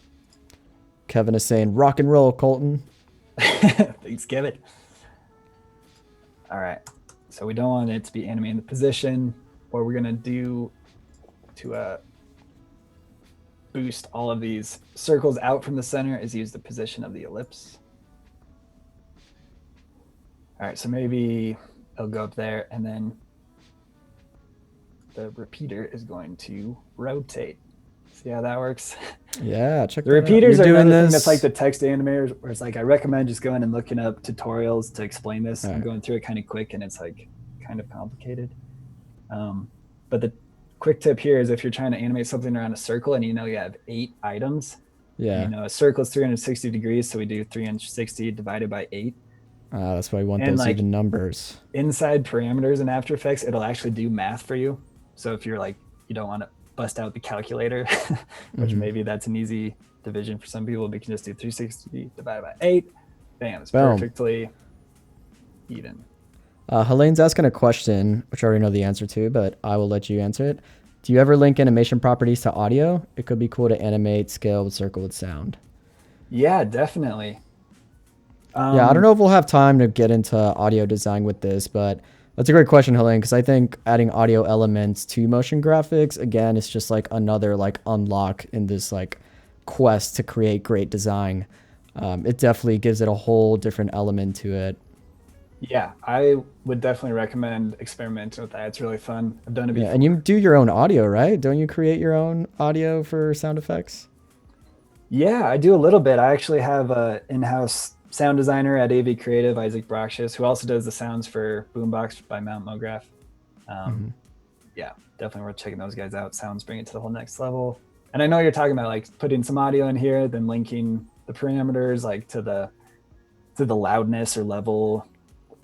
[SPEAKER 1] Kevin is saying, rock and roll, Colton.
[SPEAKER 2] Thanks, Kevin. All right. So we don't want it to be animating the position. What we're going to do to boost all of these circles out from the center is use the position of the ellipse. All right. So maybe it'll go up there, and then the repeater is going to rotate. See how that works?
[SPEAKER 1] Yeah, check
[SPEAKER 2] the
[SPEAKER 1] that
[SPEAKER 2] repeaters
[SPEAKER 1] out.
[SPEAKER 2] are another thing that's like the text animators, where it's like I recommend just going and looking up tutorials to explain this. I'm going through it kind of quick, and it's like kind of complicated. But the quick tip here is if you're trying to animate something around a circle and you know you have 8 items.
[SPEAKER 1] Yeah.
[SPEAKER 2] You know, a circle is 360 degrees, so we do 360 divided by 8.
[SPEAKER 1] That's why we want those like, even numbers.
[SPEAKER 2] Inside parameters in After Effects, it'll actually do math for you. So if you're like, you don't want to bust out the calculator, which maybe that's an easy division for some people, we can just do 360 divided by 8. Bam, it's perfectly even.
[SPEAKER 1] Helene's asking a question, which I already know the answer to, but I will let you answer it. Do you ever link animation properties to audio? It could be cool to animate, scale, with circle, with sound.
[SPEAKER 2] Yeah, definitely.
[SPEAKER 1] Yeah, I don't know if we'll have time to get into audio design with this, but that's a great question, Helene, because I think adding audio elements to motion graphics, again, is just like another like unlock in this like quest to create great design. It definitely gives it a whole different element to it.
[SPEAKER 2] Yeah, I would definitely recommend experimenting with that. It's really fun. I've done it before.
[SPEAKER 1] Yeah, and you do your own audio, right? Don't you create your own audio for sound effects?
[SPEAKER 2] Yeah, I do a little bit. I actually have a in-house sound designer at Avey Creative, Isaac Broxius, who also does the sounds for Boombox by Mount Mograph. Yeah, definitely worth checking those guys out. Sounds bring it to the whole next level. And I know you're talking about like putting some audio in here, then linking the parameters like to the loudness or level.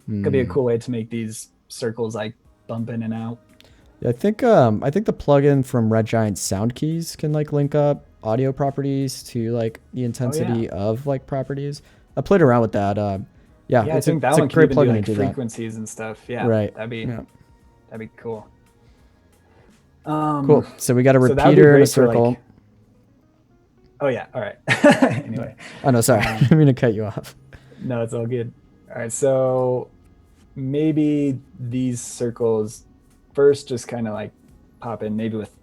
[SPEAKER 2] Could be a cool way to make these circles like bump in and out.
[SPEAKER 1] Yeah, I think the plugin from Red Giant Sound Keys can like link up audio properties to like the intensity of like properties. I played around with that. Yeah,
[SPEAKER 2] I think that
[SPEAKER 1] it's
[SPEAKER 2] one
[SPEAKER 1] a
[SPEAKER 2] can
[SPEAKER 1] great
[SPEAKER 2] even do
[SPEAKER 1] plugin
[SPEAKER 2] like
[SPEAKER 1] to do
[SPEAKER 2] frequencies and stuff. Yeah,
[SPEAKER 1] Right.
[SPEAKER 2] That'd be cool.
[SPEAKER 1] Cool. So we got a
[SPEAKER 2] so that would be
[SPEAKER 1] repeater and a
[SPEAKER 2] great for,
[SPEAKER 1] circle.
[SPEAKER 2] like- Oh yeah. All right. Anyway.
[SPEAKER 1] Oh no, sorry. I didn't mean to cut you off.
[SPEAKER 2] No, it's all good. All right. So maybe these circles first just kind of like pop in maybe with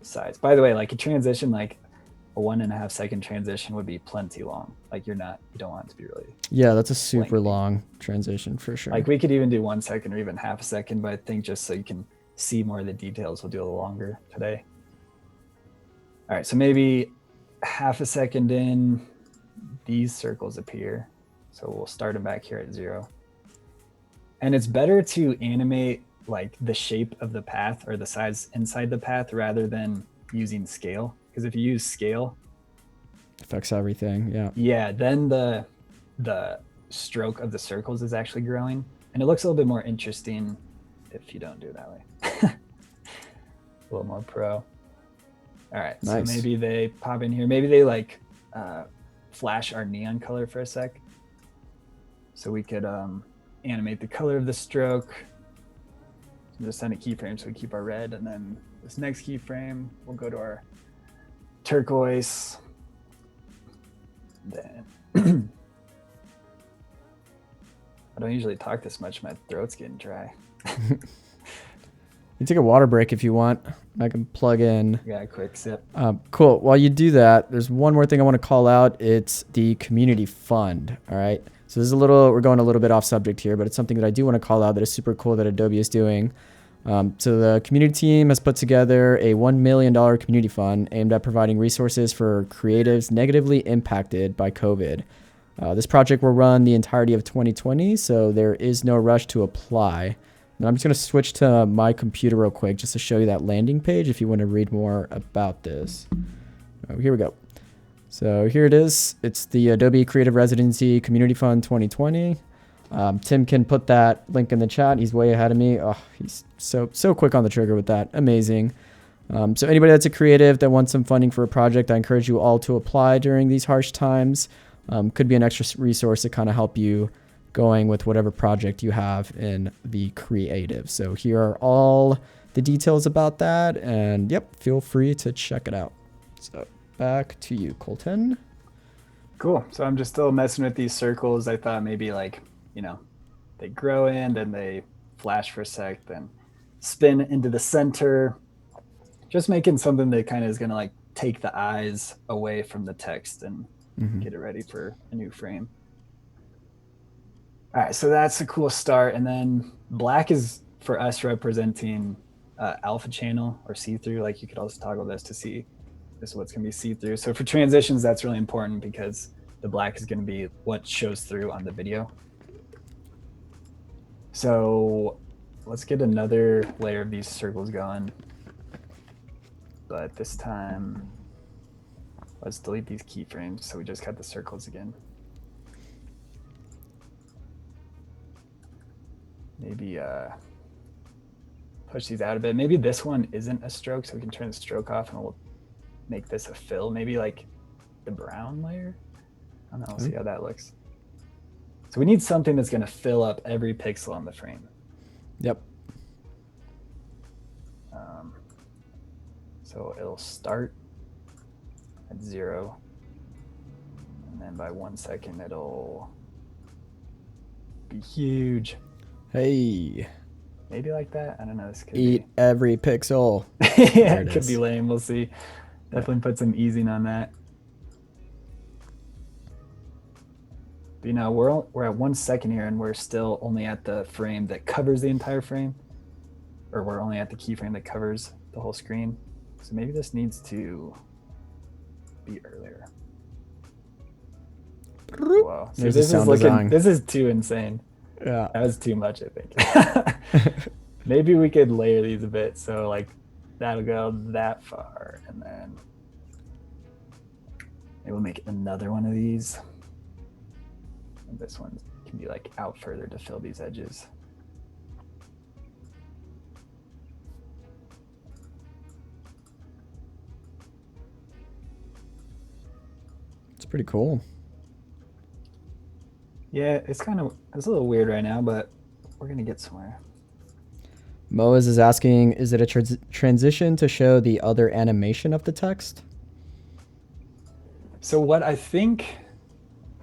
[SPEAKER 2] sides. By the way, like a transition, like a 1.5 second transition would be plenty long. Like you don't want it to be really.
[SPEAKER 1] Yeah, that's a super
[SPEAKER 2] lengthy.
[SPEAKER 1] long transition for sure.
[SPEAKER 2] Like we could even do 1 second or even half a second, but I think just so you can see more of the details, we'll do a little longer today. All right. So maybe half a second in, these circles appear. So we'll start them back here at 0. And it's better to animate like the shape of the path or the size inside the path rather than using scale. Because if you use scale,
[SPEAKER 1] affects everything. Yeah.
[SPEAKER 2] yeah, then the stroke of the circles is actually growing. And it looks a little bit more interesting if you don't do it that way. A little more pro. All right,
[SPEAKER 1] Nice.
[SPEAKER 2] So maybe they pop in here. Maybe they like flash our neon color for a sec. So we could animate the color of the stroke. Just send a keyframe so we keep our red. And then this next keyframe, we'll go to our turquoise. Then I don't usually talk this much. My throat's getting dry.
[SPEAKER 1] You take a water break if you want. I can plug in.
[SPEAKER 2] Yeah, quick sip.
[SPEAKER 1] Cool. While you do that, there's one more thing I want to call out. It's the community fund. All right. So this is we're going a little bit off subject here, but it's something that I do want to call out that is super cool that Adobe is doing. So the community team has put together a $1 million community fund aimed at providing resources for creatives negatively impacted by COVID. This project will run the entirety of 2020, so there is no rush to apply. And I'm just going to switch to my computer real quick just to show you that landing page if you want to read more about this. Here we go. So here it is. It's the Adobe Creative Residency Community Fund 2020. Tim can put that link in the chat. He's way ahead of me. Oh, he's so quick on the trigger with that. Amazing. So anybody that's a creative that wants some funding for a project, I encourage you all to apply during these harsh times. Could be an extra resource to kind of help you going with whatever project you have in the creative. So here are all the details about that. And yep, feel free to check it out. So back to you, Colton.
[SPEAKER 2] Cool. So I'm just still messing with these circles. I thought maybe like, they grow in, then they flash for a sec, then spin into the center. Just making something that kind of is going to like take the eyes away from the text and get it ready for a new frame. All right, so that's a cool start. And then black is for us representing alpha channel or see-through. Like you could also toggle this to see this is what's going to be see-through. So for transitions, that's really important because the black is going to be what shows through on the video. So let's get another layer of these circles going. But this time, let's delete these keyframes. So we just got the circles again. Maybe push these out a bit. Maybe this one isn't a stroke, so we can turn the stroke off and we'll make this a fill. Maybe like the brown layer. I don't know, we'll see how that looks. So we need something that's going to fill up every pixel on the frame.
[SPEAKER 1] Yep.
[SPEAKER 2] So it'll start at 0. And then by 1 second, it'll be huge.
[SPEAKER 1] Hey.
[SPEAKER 2] Maybe like that. I don't know. This could
[SPEAKER 1] Eat every pixel.
[SPEAKER 2] yeah, it could
[SPEAKER 1] is.
[SPEAKER 2] be lame. We'll see. Definitely put some easing on that. But we're at 1 second here, and we're still only at the frame that covers the entire frame, or we're only at the keyframe that covers the whole screen. So maybe this needs to be earlier. Whoa. So
[SPEAKER 1] There's the
[SPEAKER 2] this is
[SPEAKER 1] sound
[SPEAKER 2] looking,
[SPEAKER 1] design.
[SPEAKER 2] this is too insane.
[SPEAKER 1] Yeah.
[SPEAKER 2] That was too much, I think. Maybe we could layer these a bit. So like that'll go that far. And then maybe we'll make another one of these. And this one can be like out further to fill these edges.
[SPEAKER 1] It's pretty cool.
[SPEAKER 2] Yeah, it's a little weird right now, but we're gonna get somewhere.
[SPEAKER 1] Moaz is asking, is it a transition to show the other animation of the text?
[SPEAKER 2] So what I think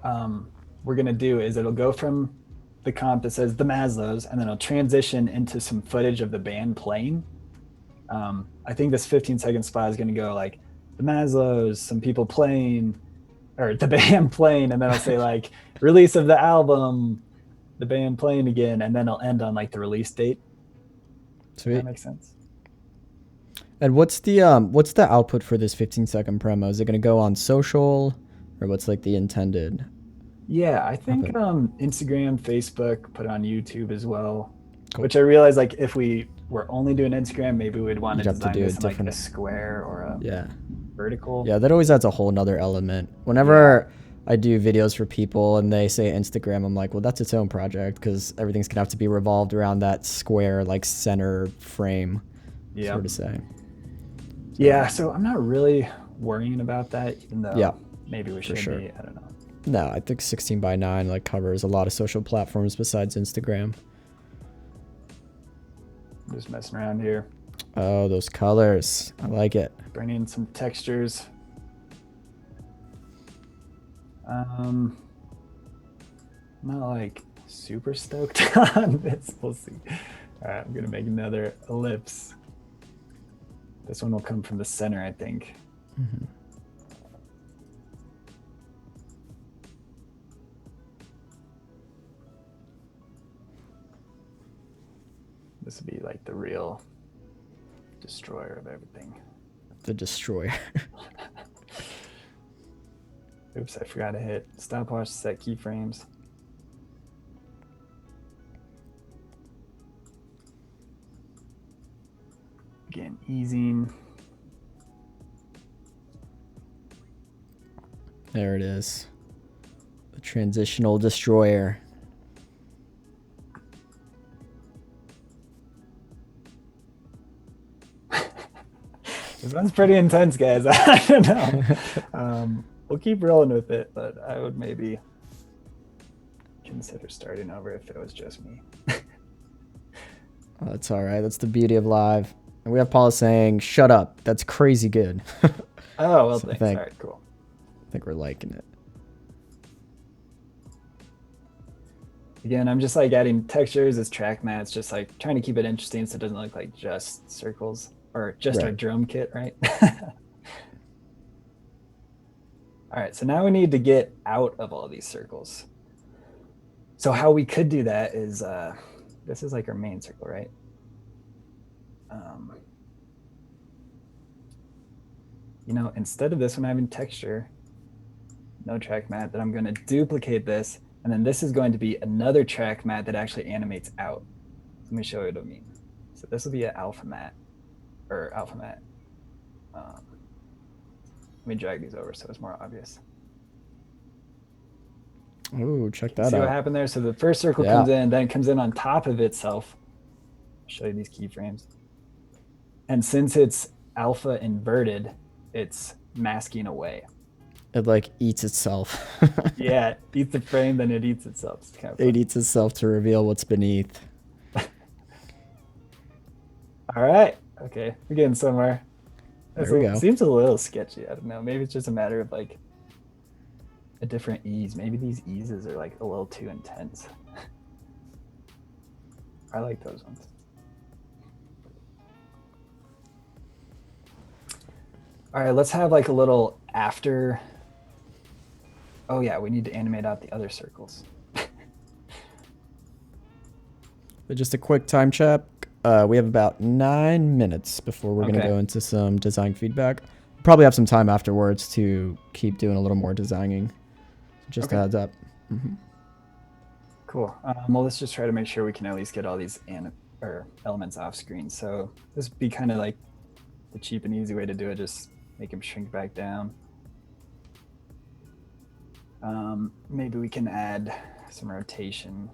[SPEAKER 2] we're gonna do is it'll go from the comp that says the Maslows, and then it'll transition into some footage of the band playing. I think this 15-second spot is gonna go like the Maslows, some people playing, or the band playing, and then I'll say like release of the album, the band playing again, and then I'll end on like the release date.
[SPEAKER 1] Sweet.
[SPEAKER 2] That makes sense.
[SPEAKER 1] And what's the output for this 15-second promo? Is it going to go on social, or what's like the intended?
[SPEAKER 2] Yeah, I think Instagram, Facebook, put it on YouTube as well.
[SPEAKER 1] Cool.
[SPEAKER 2] Which I realized like if we were only doing Instagram, maybe we'd want to
[SPEAKER 1] You'd have to
[SPEAKER 2] design
[SPEAKER 1] do
[SPEAKER 2] this
[SPEAKER 1] it
[SPEAKER 2] in like a
[SPEAKER 1] different.
[SPEAKER 2] square or a
[SPEAKER 1] Yeah.
[SPEAKER 2] vertical.
[SPEAKER 1] Yeah, that always adds a whole nother element. Whenever I do videos for people and they say Instagram, I'm like, well, that's its own project because everything's gonna have to be revolved around that square, like center frame, sort of say.
[SPEAKER 2] Yeah, so I'm not really worrying about that, even though maybe we should
[SPEAKER 1] sure.
[SPEAKER 2] be. I don't know.
[SPEAKER 1] No, I think 16:9 like covers a lot of social platforms besides Instagram.
[SPEAKER 2] I'm just messing around here,
[SPEAKER 1] Oh, those colors. I like it.
[SPEAKER 2] bringing in some textures. I'm not like super stoked on this. We'll see. All right, I'm gonna make another ellipse. This one will come from the center, I think.
[SPEAKER 1] Mm-hmm.
[SPEAKER 2] This would be like the real destroyer of everything.
[SPEAKER 1] The destroyer.
[SPEAKER 2] Oops, I forgot to hit stopwatch to set keyframes. Again, easing.
[SPEAKER 1] There it is. The transitional destroyer.
[SPEAKER 2] This one's pretty intense, guys. I don't know. We'll keep rolling with it, but I would maybe consider starting over if it was just me.
[SPEAKER 1] Oh, that's all right. That's the beauty of live. And we have Paula saying, shut up. That's crazy good.
[SPEAKER 2] Oh, well,
[SPEAKER 1] So
[SPEAKER 2] thanks.
[SPEAKER 1] thank-
[SPEAKER 2] All right, cool.
[SPEAKER 1] I think we're liking it.
[SPEAKER 2] Again, I'm just like adding textures as track mats, just like trying to keep it interesting so it doesn't look like just circles or just our
[SPEAKER 1] Right.
[SPEAKER 2] drum kit, right? All right, so now we need to get out of all these circles. So how we could do that is, this is like our main circle, right? You know, instead of this one having texture, no track mat, then I'm going to duplicate this. And then this is going to be another track mat that actually animates out. Let me show you what I mean. So this will be an alpha mat, or alpha mat. Let me drag these over so it's more obvious.
[SPEAKER 1] Ooh, check that
[SPEAKER 2] See what
[SPEAKER 1] out.
[SPEAKER 2] happened there? So the first circle
[SPEAKER 1] Yeah.
[SPEAKER 2] comes in, then it comes in on top of itself. I'll show you these keyframes. And since it's alpha inverted, it's masking away.
[SPEAKER 1] It like eats itself.
[SPEAKER 2] Yeah, it eats the frame, then it eats itself. It's kind of
[SPEAKER 1] It
[SPEAKER 2] fun.
[SPEAKER 1] eats itself to reveal what's beneath.
[SPEAKER 2] All right. Okay, we're getting somewhere.
[SPEAKER 1] There we go.
[SPEAKER 2] Seems a little sketchy. I don't know. Maybe it's just a matter of like a different ease. Maybe these eases are like a little too intense. I like those ones. All right, let's have like a little after. Oh yeah, we need to animate out the other circles.
[SPEAKER 1] But just a quick time check. We have about 9 minutes before we're going to
[SPEAKER 2] Okay.
[SPEAKER 1] go into some design feedback. Probably have some time afterwards to keep doing a little more designing. Just
[SPEAKER 2] Okay.
[SPEAKER 1] a heads up.
[SPEAKER 2] Cool. Well, let's just try to make sure we can at least get all these or elements off screen. So this would be kind of like the cheap and easy way to do it. Just make them shrink back down. Maybe we can add some rotation.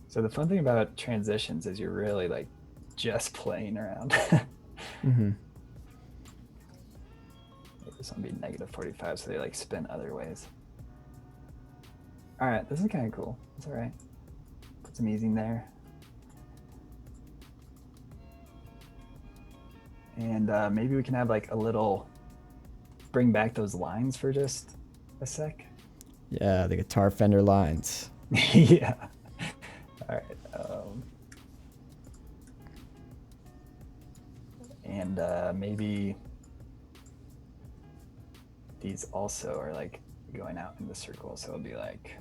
[SPEAKER 2] So the fun thing about transitions is you're really like just playing around.
[SPEAKER 1] Mm-hmm.
[SPEAKER 2] This one be -45, so they like spin other ways. All right, this is kind of cool. It's all right. Put some easing there. And maybe we can have like a little, bring back those lines for just a sec.
[SPEAKER 1] Yeah, the guitar Fender lines.
[SPEAKER 2] Yeah. All right. And maybe these also are like going out in the circle, so it'll be like,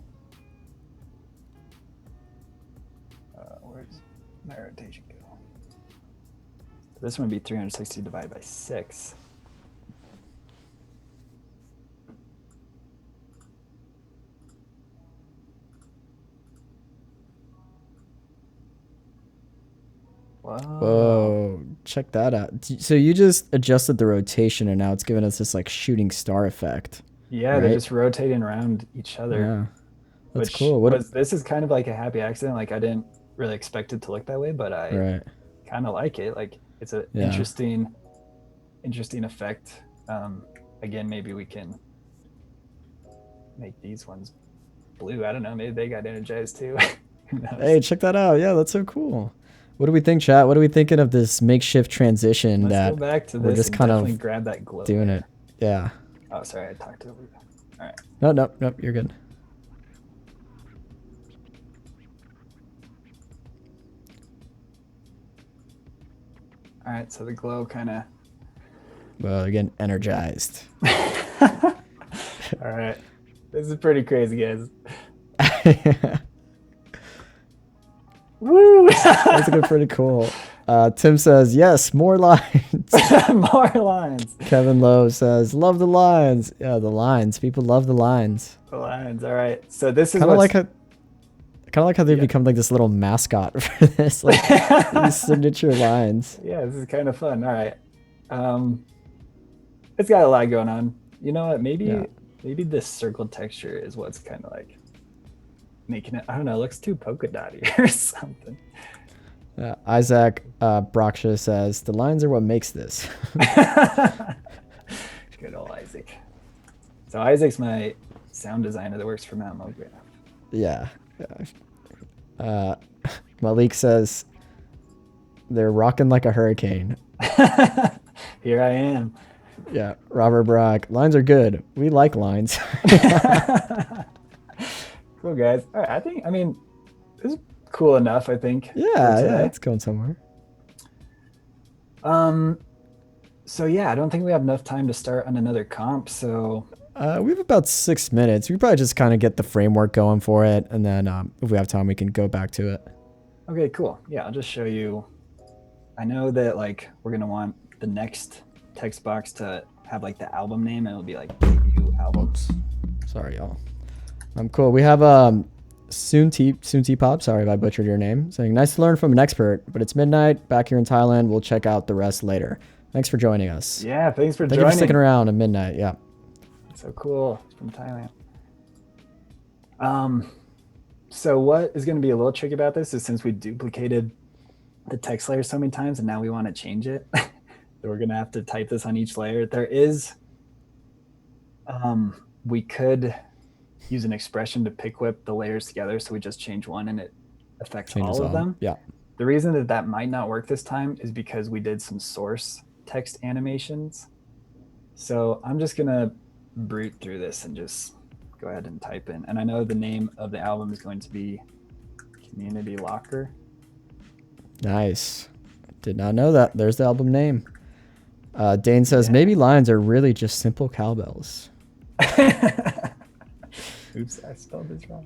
[SPEAKER 2] where's my rotation go? This one would be 360 divided by 6.
[SPEAKER 1] Whoa, check that out. So you just adjusted the rotation and now it's giving us this like shooting star effect.
[SPEAKER 2] Yeah,
[SPEAKER 1] right?
[SPEAKER 2] they're just rotating around each other.
[SPEAKER 1] Yeah, that's
[SPEAKER 2] Which
[SPEAKER 1] cool.
[SPEAKER 2] this is kind of like a happy accident. Like I didn't really expect it to look that way, but I
[SPEAKER 1] Right.
[SPEAKER 2] kind of like it. Like it's an
[SPEAKER 1] Yeah.
[SPEAKER 2] interesting effect. Again, maybe we can make these ones blue. I don't know. Maybe they got energized too. Who knows?
[SPEAKER 1] Hey, check that out. Yeah, that's so cool. What do we think, chat? What are we thinking of this makeshift transition
[SPEAKER 2] Let's
[SPEAKER 1] that
[SPEAKER 2] go back to
[SPEAKER 1] we're
[SPEAKER 2] this
[SPEAKER 1] just
[SPEAKER 2] and
[SPEAKER 1] kind
[SPEAKER 2] definitely
[SPEAKER 1] of
[SPEAKER 2] grab that glow.
[SPEAKER 1] doing it? Yeah.
[SPEAKER 2] Oh, sorry, I talked over you. All right.
[SPEAKER 1] No, you're good.
[SPEAKER 2] All right, so the glow kind of.
[SPEAKER 1] Well, you're getting energized.
[SPEAKER 2] All right, this is pretty crazy, guys. Woo!
[SPEAKER 1] That's looking pretty cool. Tim says, yes, more lines.
[SPEAKER 2] More lines.
[SPEAKER 1] Kevin Lowe says, love the lines. Yeah, the lines. People love the lines.
[SPEAKER 2] The lines. All right. So this is
[SPEAKER 1] Kind of
[SPEAKER 2] what's-
[SPEAKER 1] like how they've become like this little mascot for this, like these signature lines.
[SPEAKER 2] Yeah, this is kind of fun. All right. It's got a lot going on. You know what? Maybe this circle texture is what's kind of like making it. I don't know. It looks too polka dotty or something.
[SPEAKER 1] Isaac Brocksha says, the lines are what makes this.
[SPEAKER 2] Good old Isaac. So Isaac's my sound designer that works for Mount Mograph.
[SPEAKER 1] Yeah. Malik says, they're rocking like a hurricane.
[SPEAKER 2] Here I am.
[SPEAKER 1] Yeah. Robert Brock, lines are good. We like lines.
[SPEAKER 2] Cool, guys. All right. I mean, this is cool enough, I think.
[SPEAKER 1] Yeah, it's going somewhere.
[SPEAKER 2] So yeah, I don't think we have enough time to start on another comp. So
[SPEAKER 1] We have about 6 minutes. We probably just kind of get the framework going for it, and then if we have time, we can go back to it.
[SPEAKER 2] okay, cool. Yeah, I'll just show you. I know that like we're gonna want the next text box to have like the album name, and it'll be like debut albums.
[SPEAKER 1] Sorry, y'all. Cool. We have Soon T Pop. Sorry if I butchered your name. Saying, nice to learn from an expert, but it's midnight back here in Thailand. We'll check out the rest later. Thanks for joining us.
[SPEAKER 2] Yeah, thanks for
[SPEAKER 1] Thank you
[SPEAKER 2] joining.
[SPEAKER 1] for sticking around at midnight. Yeah.
[SPEAKER 2] So cool. It's from Thailand. So what is going to be a little tricky about this is since we duplicated the text layer so many times and now we want to change it, we're going to have to type this on each layer. There is, we could use an expression to pick whip the layers together. So we just change one and it affects all of them.
[SPEAKER 1] Yeah.
[SPEAKER 2] The reason that that might not work this time is because we did some source text animations. So I'm just going to brute through this and just go ahead and type in. And I know the name of the album is going to be Community Locker.
[SPEAKER 1] Nice. Did not know that. There's the album name. Dane says, maybe lines are really just simple cowbells.
[SPEAKER 2] Oops, I spelled this wrong.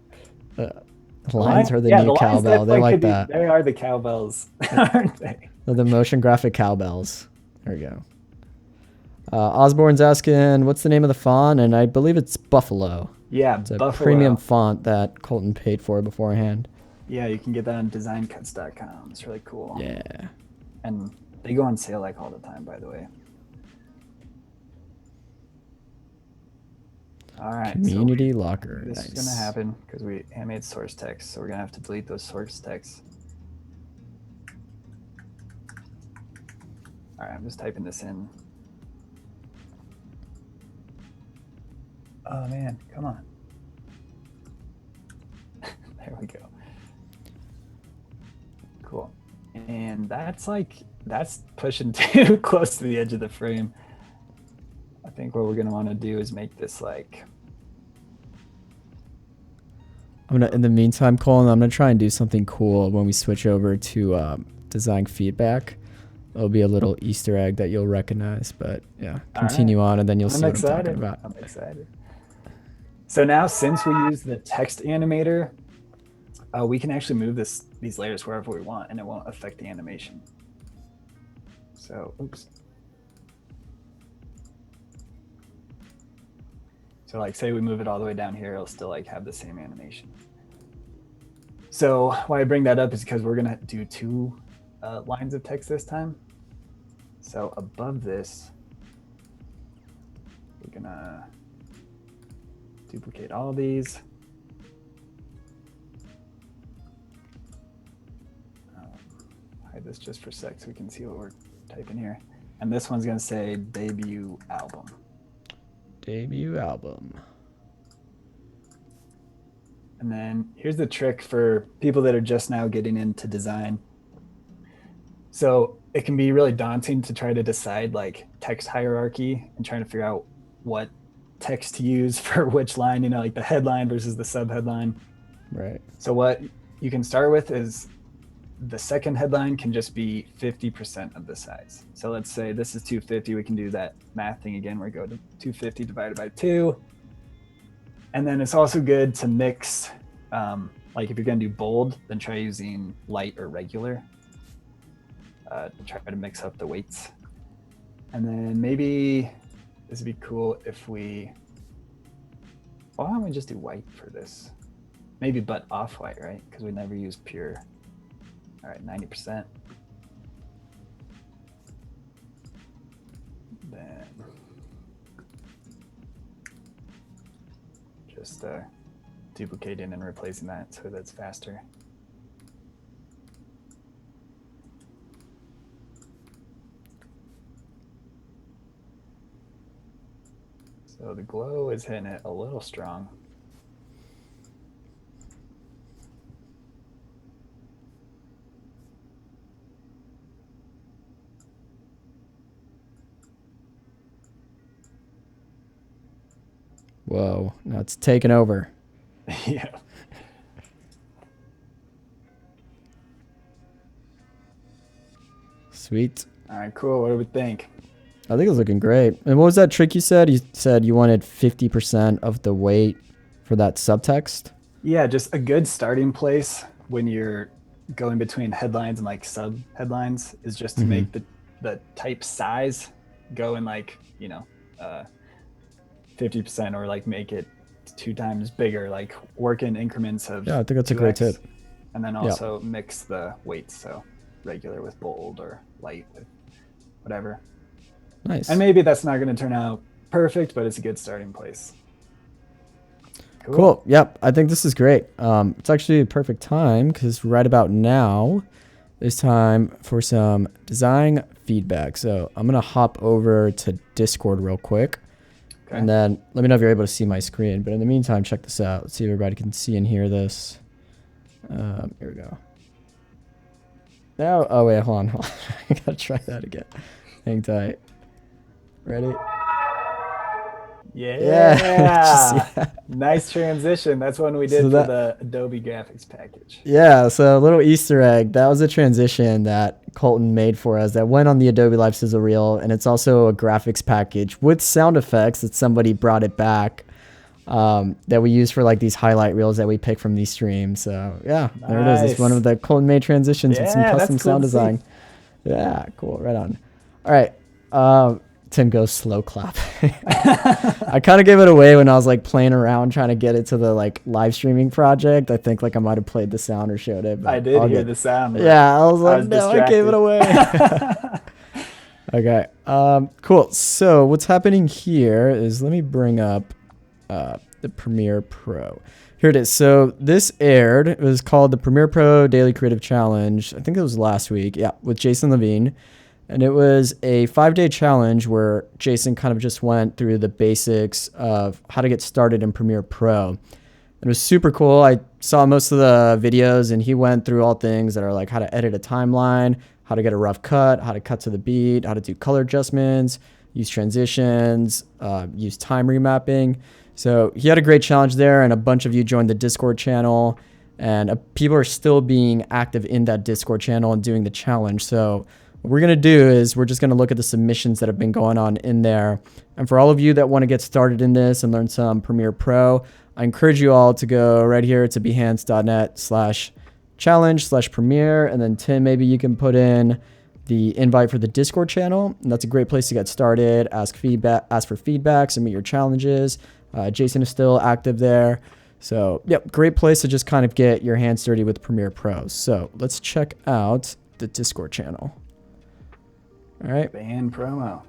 [SPEAKER 1] Lines are the
[SPEAKER 2] yeah,
[SPEAKER 1] new
[SPEAKER 2] the lines
[SPEAKER 1] cowbell. They like
[SPEAKER 2] could be-
[SPEAKER 1] that.
[SPEAKER 2] They are the cowbells, aren't they?
[SPEAKER 1] They're the motion graphic cowbells. There we go. Osborne's asking, what's the name of the font? And I believe it's Buffalo.
[SPEAKER 2] Yeah,
[SPEAKER 1] It's a
[SPEAKER 2] Buffalo.
[SPEAKER 1] premium font that Colton paid for beforehand.
[SPEAKER 2] Yeah, you can get that on designcuts.com. It's really cool.
[SPEAKER 1] Yeah.
[SPEAKER 2] And they go on sale like all the time, by the way. All right.
[SPEAKER 1] Community locker.
[SPEAKER 2] This
[SPEAKER 1] Nice.
[SPEAKER 2] is gonna happen because we animated source text, so we're gonna have to delete those source texts. All right, I'm just typing this in. Oh man, come on. There we go. Cool. And that's pushing too close to the edge of the frame. I think what we're gonna want to do is make this like.
[SPEAKER 1] In the meantime, Colin, I'm gonna try and do something cool when we switch over to design feedback. It'll be a little Easter egg that you'll recognize, but yeah, continue on and then you'll see what I'm talking about.
[SPEAKER 2] I'm excited. So now, since we use the text animator, we can actually move these layers wherever we want, and it won't affect the animation. So, oops. So like, say we move it all the way down here, it'll still like have the same animation. So why I bring that up is because we're gonna do 2 lines of text this time. So above this, we're gonna duplicate all of these. Hide this just for a sec so we can see what we're typing here. And this one's gonna say debut album.
[SPEAKER 1] Debut album.
[SPEAKER 2] And then here's the trick for people that are just now getting into design. So it can be really daunting to try to decide like text hierarchy and trying to figure out what text to use for which line, you know, like the headline versus the subheadline.
[SPEAKER 1] Right.
[SPEAKER 2] So what you can start with is the second headline can just be 50% of the size. So let's say this is 250. We can do that math thing again. We go to 250 divided by 2. And then it's also good to mix, like if you're going to do bold, then try using light or regular. Try to mix up the weights. And then maybe this would be cool if we, why don't we just do white for this? Maybe but off-white, right? Because we never use pure. All right, 90%. Then just duplicating and replacing that so that's faster. So the glow is hitting it a little strong.
[SPEAKER 1] Whoa, now it's taken over.
[SPEAKER 2] Yeah.
[SPEAKER 1] Sweet.
[SPEAKER 2] All right, cool. What do we think?
[SPEAKER 1] I think it's looking great. And what was that trick you said? You said you wanted 50% of the weight for that subtext?
[SPEAKER 2] Yeah, just a good starting place when you're going between headlines and like sub headlines is just to make the type size go in like, 50% or like make it 2 times bigger, like work in increments of
[SPEAKER 1] Yeah, I think that's a
[SPEAKER 2] 2x,
[SPEAKER 1] great tip.
[SPEAKER 2] And then also mix the weights, so regular with bold or light with whatever.
[SPEAKER 1] Nice.
[SPEAKER 2] And maybe that's not going to turn out perfect, but it's a good starting place.
[SPEAKER 1] Cool. Yep. I think this is great. It's actually a perfect time because right about now it's time for some design feedback. So I'm going to hop over to Discord real quick. Okay. And then let me know if you're able to see my screen. But in the meantime, check this out. Let's see if everybody can see and hear this. Here we go. Now, oh wait, hold on. I got to try that again. Hang tight. Ready?
[SPEAKER 2] Yeah. Nice transition. That's one we did for the Adobe graphics package.
[SPEAKER 1] Yeah, so a little Easter egg. That was a transition that Colton made for us that went on the Adobe Live Sizzle Reel, and it's also a graphics package with sound effects that somebody brought it back that we use for like these highlight reels that we pick from these streams. So yeah, there it is. It's one of the Colton made transitions with some custom sound design. Yeah, cool. Right on. All right. Tim goes slow clap. I kind of gave it away when I was like playing around trying to get it to the like live streaming project. I think like I might have played the sound or showed it.
[SPEAKER 2] I did hear the sound.
[SPEAKER 1] Yeah, I was like, no,
[SPEAKER 2] distracted.
[SPEAKER 1] I gave it away. Okay, cool. So what's happening here is, let me bring up the Premiere Pro. Here it is. So this aired. It was called the Premiere Pro Daily Creative Challenge. I think it was last week. Yeah, with Jason Levine. And it was a 5-day challenge where Jason kind of just went through the basics of how to get started in Premiere Pro. And it was super cool. I saw most of the videos and he went through all things that are like how to edit a timeline, how to get a rough cut, how to cut to the beat, how to do color adjustments, use transitions, use time remapping. So he had a great challenge there, and a bunch of you joined the Discord channel, and people are still being active in that Discord channel and doing the challenge. So what we're going to do is we're just going to look at the submissions that have been going on in there. And for all of you that want to get started in this and learn some Premiere Pro, I encourage you all to go right here to behance.net/challenge/premiere. And then Tim, maybe you can put in the invite for the Discord channel. And that's a great place to get started. Ask for feedback, submit your challenges. Jason is still active there. So yep, great place to just kind of get your hands dirty with Premiere Pro. So let's check out the Discord channel. All right.
[SPEAKER 2] Band promo.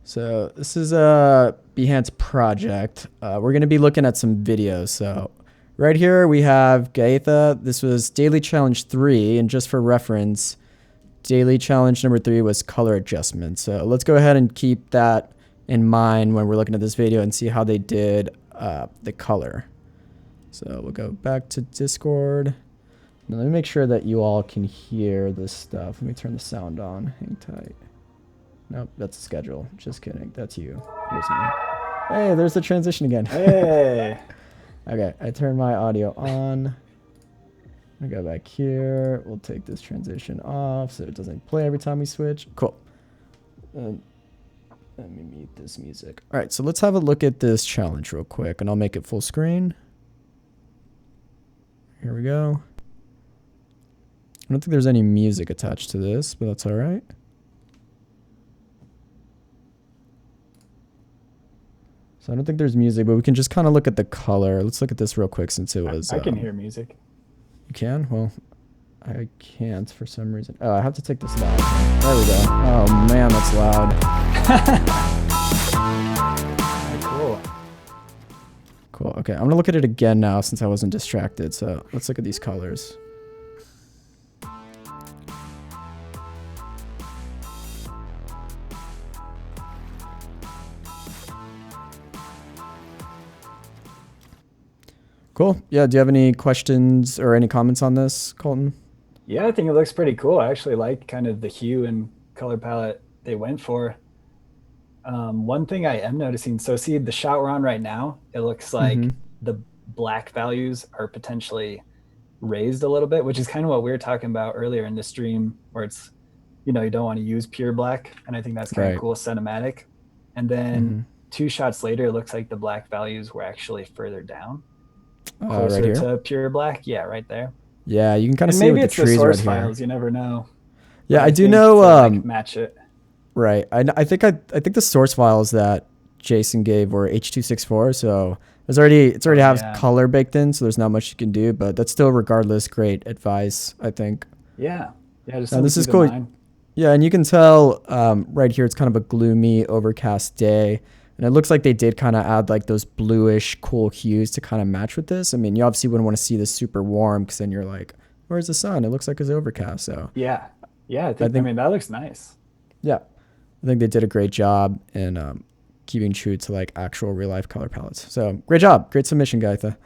[SPEAKER 1] So this is a Behance project. We're going to be looking at some videos. So right here we have Gaetha. This was Daily Challenge 3. And just for reference, Daily Challenge number 3 was color adjustment. So let's go ahead and keep that in mind when we're looking at this video and see how they did the color. So we'll go back to Discord. Now let me make sure that you all can hear this stuff. Let me turn the sound on. Hang tight. Nope, that's the schedule. Just kidding. That's you. Here's me. Hey, there's the transition again.
[SPEAKER 2] Hey.
[SPEAKER 1] Okay, I turned my audio on. I go back here. We'll take this transition off so it doesn't play every time we switch. Cool. Let me mute this music. All right, so let's have a look at this challenge real quick, and I'll make it full screen. Here we go. I don't think there's any music attached to this, but that's all right. So I don't think there's music, but we can just kind of look at the color. Let's look at this real quick since it was...
[SPEAKER 2] I can hear music.
[SPEAKER 1] You can? Well, I can't for some reason. Oh, I have to take this loud. There we go. Oh, man, that's loud.
[SPEAKER 2] Cool.
[SPEAKER 1] Cool. Okay, I'm going to look at it again now since I wasn't distracted. So let's look at these colors. Cool. Yeah, do you have any questions or any comments on this, Colton?
[SPEAKER 2] Yeah, I think it looks pretty cool. I actually like kind of the hue and color palette they went for. One thing I am noticing, so see the shot we're on right now, it looks like the black values are potentially raised a little bit, which is kind of what we were talking about earlier in the stream, where it's, you know, you don't want to use pure black. And I think that's kind of cool cinematic. And then 2 shots later, it looks like the black values were actually further down. Closer
[SPEAKER 1] right here?
[SPEAKER 2] to pure black. Yeah, right there.
[SPEAKER 1] Yeah, you can kind of
[SPEAKER 2] And
[SPEAKER 1] see
[SPEAKER 2] maybe
[SPEAKER 1] with
[SPEAKER 2] it's
[SPEAKER 1] the trees
[SPEAKER 2] the source
[SPEAKER 1] right
[SPEAKER 2] files.
[SPEAKER 1] here.
[SPEAKER 2] You never know.
[SPEAKER 1] Yeah,
[SPEAKER 2] But
[SPEAKER 1] I do
[SPEAKER 2] think
[SPEAKER 1] know.
[SPEAKER 2] to, like, match it.
[SPEAKER 1] Right. I think the source files that Jason gave were H.264, so it's already has color baked in, so there's not much you can do. But that's still, regardless, great advice, I think.
[SPEAKER 2] Yeah. Just
[SPEAKER 1] this is cool. Yeah, and you can tell right here it's kind of a gloomy, overcast day. And it looks like they did kind of add like those bluish, cool hues to kind of match with this. I mean, you obviously wouldn't want to see this super warm because then you're like, where's the sun? It looks like it's overcast. So
[SPEAKER 2] yeah. I mean, that looks nice. Yeah.
[SPEAKER 1] I think they did a great job in keeping true to like actual real life color palettes. So great job. Great submission, Gaetha.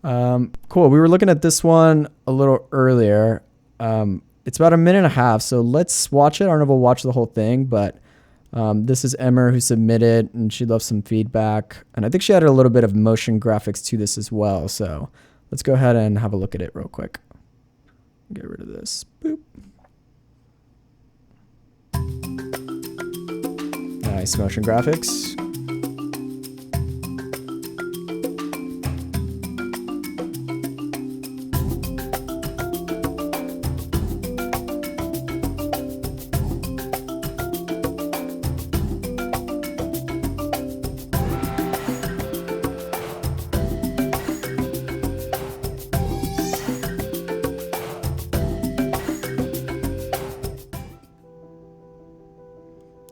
[SPEAKER 1] Cool. We were looking at this one a little earlier. It's about 1.5 minutes. So let's watch it. I don't know if we'll watch the whole thing, but this is Emmer who submitted, and she loves some feedback. And I think she added a little bit of motion graphics to this as well. So let's go ahead and have a look at it real quick. Get rid of this. Boop. Nice motion graphics.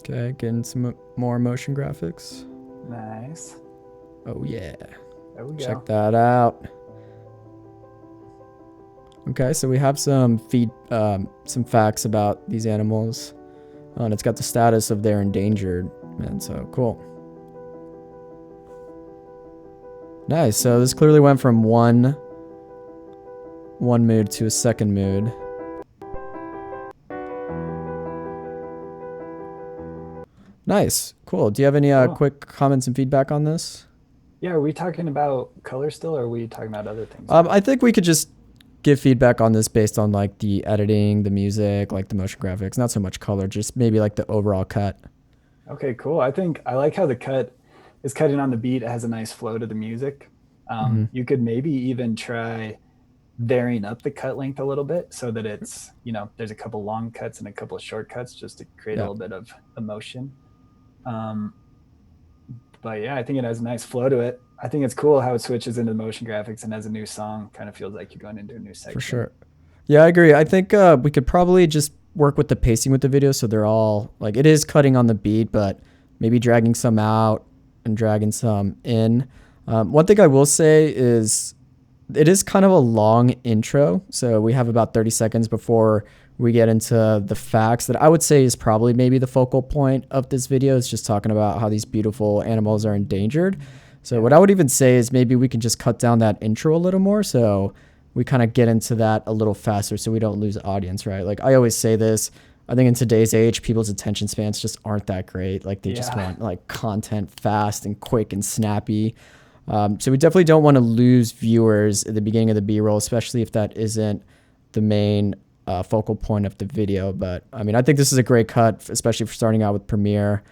[SPEAKER 1] Okay, getting some more motion graphics.
[SPEAKER 2] Nice.
[SPEAKER 1] Oh yeah.
[SPEAKER 2] There we go.
[SPEAKER 1] Check that out. Okay, so we have some facts about these animals. And it's got the status of they're endangered. Man, so cool. Nice. So this clearly went from one mood to a second mood. Nice. Cool. Do you have any quick comments and feedback on this?
[SPEAKER 2] Yeah, are we talking about color still, or are we talking about other things?
[SPEAKER 1] I think we could just give feedback on this based on like the editing, the music, like the motion graphics, not so much color, just maybe like the overall cut.
[SPEAKER 2] Okay, cool. I like how the cut is cutting on the beat. It has a nice flow to the music. You could maybe even try varying up the cut length a little bit so that it's, there's a couple long cuts and a couple of short cuts just to create a little bit of emotion. But yeah, I think it has a nice flow to it. I think it's cool how it switches into the motion graphics and as a new song kind of feels like you're going into a new section.
[SPEAKER 1] For sure. Yeah, I agree. I think we could probably just work with the pacing with the video so they're all like, it is cutting on the beat, but maybe dragging some out and dragging some in. One thing I will say is it is kind of a long intro. So we have about 30 seconds before we get into the facts that I would say is probably maybe the focal point of this video. It's just talking about how these beautiful animals are endangered. So what I would even say is maybe we can just cut down that intro a little more. So we kind of get into that a little faster so we don't lose audience, right? Like I always say this, I think in today's age, people's attention spans just aren't that great. Like they just want like content fast and quick and snappy. So we definitely don't want to lose viewers at the beginning of the B-roll, especially if that isn't the main focal point of the video. But I mean, I think this is a great cut, especially for starting out with Premiere.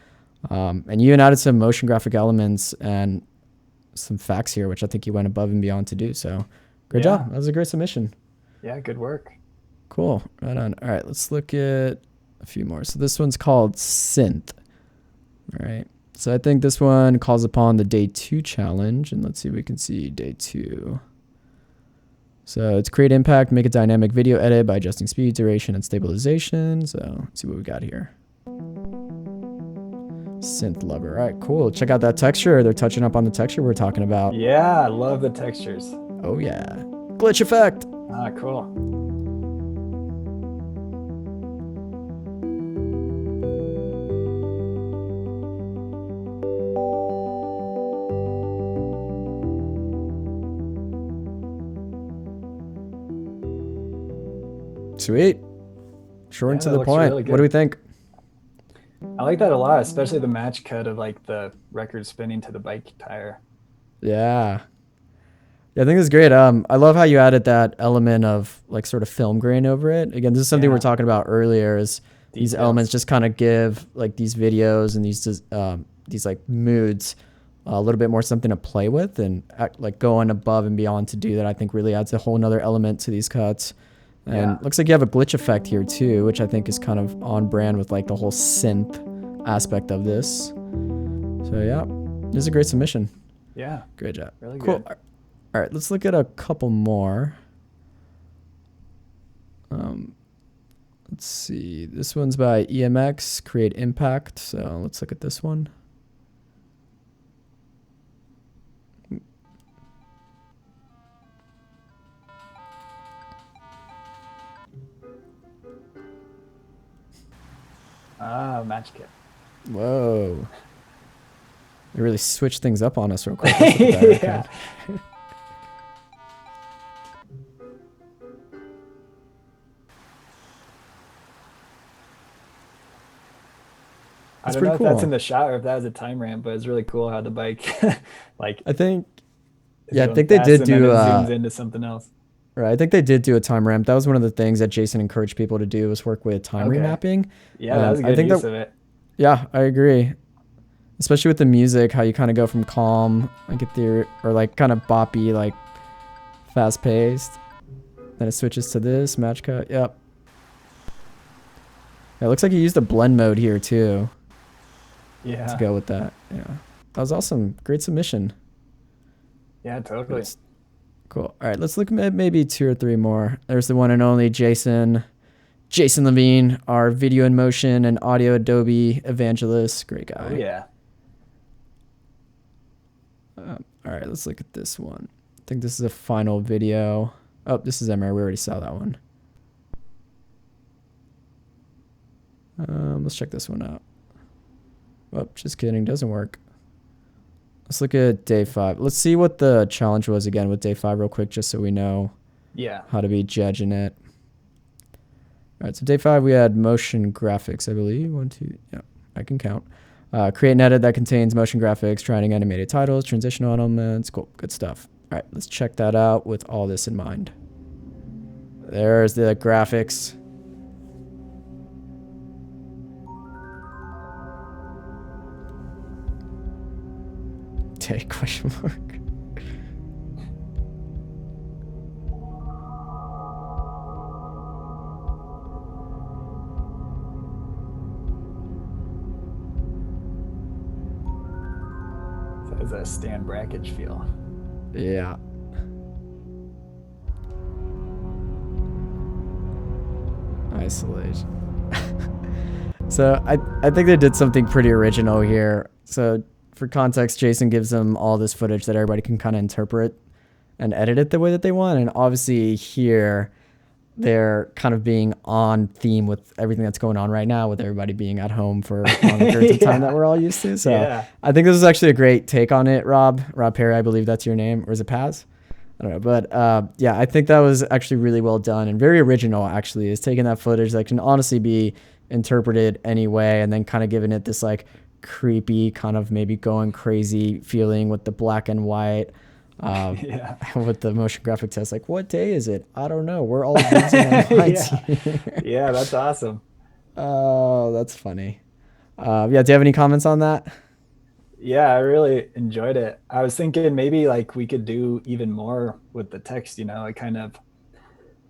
[SPEAKER 1] And you even added some motion graphic elements and some facts here, which I think you went above and beyond to do. So great job. That was a great submission.
[SPEAKER 2] Yeah, good work.
[SPEAKER 1] Cool. Right on. All right, let's look at a few more. So this one's called Synth. All right. So I think this one calls upon the day 2 challenge. And let's see if we can see day 2. So it's create impact, make a dynamic video edit by adjusting speed, duration, and stabilization. So let's see what we got here. Synth lover. All right, cool. Check out that texture. They're touching up on the texture we're talking about.
[SPEAKER 2] Yeah, I love the textures.
[SPEAKER 1] Oh yeah. Glitch effect.
[SPEAKER 2] Ah, cool.
[SPEAKER 1] Sweet. Short and to the
[SPEAKER 2] looks
[SPEAKER 1] point.
[SPEAKER 2] really good.
[SPEAKER 1] What do we think?
[SPEAKER 2] I like that a lot, especially the match cut of like the record spinning to the bike tire.
[SPEAKER 1] Yeah. I think it's great. I love how you added that element of like sort of film grain over it. Again, this is something we were talking about earlier is these elements just kind of give like these videos and these like moods a little bit more something to play with, and like going above and beyond to do that, I think really adds a whole nother element to these cuts. And looks like you have a glitch effect here too, which I think is kind of on brand with like the whole synth aspect of this. So yeah, this is a great submission.
[SPEAKER 2] Yeah.
[SPEAKER 1] Great job.
[SPEAKER 2] Really
[SPEAKER 1] cool.
[SPEAKER 2] good.
[SPEAKER 1] All right, let's look at a couple more. Let's see. This one's by EMX, Create Impact. So let's look at this one.
[SPEAKER 2] Ah, match kit.
[SPEAKER 1] Whoa. They really switched things up on us real quick. Let's look at that.
[SPEAKER 2] Yeah. I don't know if that's in the shot or if that was a time ramp, but it's really cool how the bike, like,
[SPEAKER 1] I think,
[SPEAKER 2] is
[SPEAKER 1] yeah, I
[SPEAKER 2] going
[SPEAKER 1] think they
[SPEAKER 2] fast
[SPEAKER 1] did
[SPEAKER 2] and then
[SPEAKER 1] do
[SPEAKER 2] it zooms into something else.
[SPEAKER 1] Right, I think they did do a time ramp. That was one of the things that Jason encouraged people to do, was work with time remapping.
[SPEAKER 2] Yeah, that was a good use of it.
[SPEAKER 1] Yeah, I agree. Especially with the music, how you kind of go from calm, like or like kind of boppy, like fast paced. Then it switches to this match cut. Yep. Yeah, it looks like you used a blend mode here too.
[SPEAKER 2] Yeah.
[SPEAKER 1] To go with that. Yeah. That was awesome. Great submission.
[SPEAKER 2] Yeah, totally.
[SPEAKER 1] Cool. All right, let's look at maybe 2 or 3 more. There's the one and only Jason Jason Levine, our video and motion and audio Adobe evangelist. Great guy.
[SPEAKER 2] Oh, yeah.
[SPEAKER 1] All right, let's look at this one. I think this is a final video. Oh, this is Emery. We already saw that one. Let's check this one out. Oh, just kidding. Doesn't work. Let's look at day 5. Let's see what the challenge was again with day 5 real quick, just so we know how to be judging it. All right, so day 5, we had motion graphics, I believe. 1, 2, yeah, I can count. Create an edit that contains motion graphics, trying animated titles, transitional elements. Cool, good stuff. All right, let's check that out with all this in mind. There's the graphics. Take question mark.
[SPEAKER 2] So does that Stan Brackage feel?
[SPEAKER 1] Yeah. Isolation. So I think they did something pretty original here. So for context, Jason gives them all this footage that everybody can kind of interpret and edit it the way that they want. And obviously here they're kind of being on theme with everything that's going on right now, with everybody being at home for longer periods of time that we're all used to. So I think this is actually a great take on it, Rob Perry, I believe that's your name, or is it Paz? I don't know, but yeah, I think that was actually really well done and very original. Actually, is taking that footage that can honestly be interpreted any way, and then kind of giving it this like creepy, kind of maybe going crazy feeling with the black and white, with the motion graphic test. Like, what day is it? I don't know. We're all losing our minds here.
[SPEAKER 2] Yeah, that's awesome.
[SPEAKER 1] Oh, that's funny. Yeah, do you have any comments on that?
[SPEAKER 2] Yeah, I really enjoyed it. I was thinking maybe like we could do even more with the text, you know, like kind of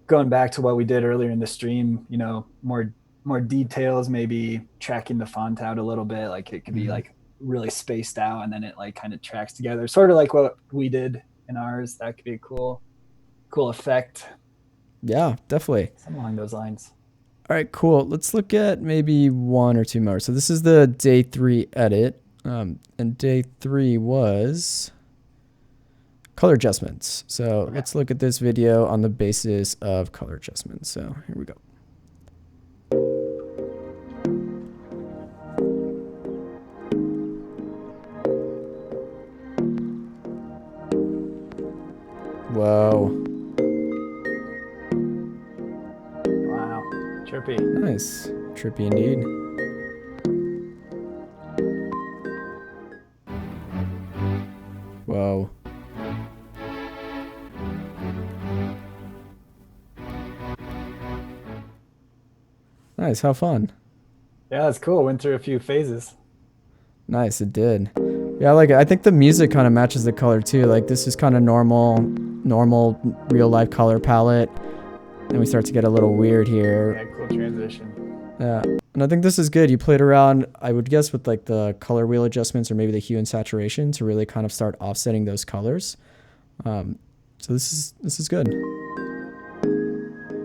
[SPEAKER 2] going back to what we did earlier in the stream, you know, more details, maybe tracking the font out a little bit. Like it could be like really spaced out and then it like kind of tracks together, sort of like what we did in ours. That could be a cool effect.
[SPEAKER 1] Yeah, definitely.
[SPEAKER 2] Something along those lines.
[SPEAKER 1] All right, cool. Let's look at maybe 1 or 2 more. So this is the day 3 edit. And day 3 was color adjustments. So let's look at this video on the basis of color adjustments. So here we go. Whoa.
[SPEAKER 2] Wow. Trippy.
[SPEAKER 1] Nice. Trippy indeed. Whoa. Nice, how fun.
[SPEAKER 2] Yeah, that's cool. Went through a few phases.
[SPEAKER 1] Nice, it did. Yeah, I like it. I think the music kind of matches the color too. Like this is kind of normal real life color palette. And we start to get a little weird here.
[SPEAKER 2] Yeah, cool transition.
[SPEAKER 1] Yeah, and I think this is good. You played around, I would guess, with like the color wheel adjustments or maybe the hue and saturation to really kind of start offsetting those colors. So this is good.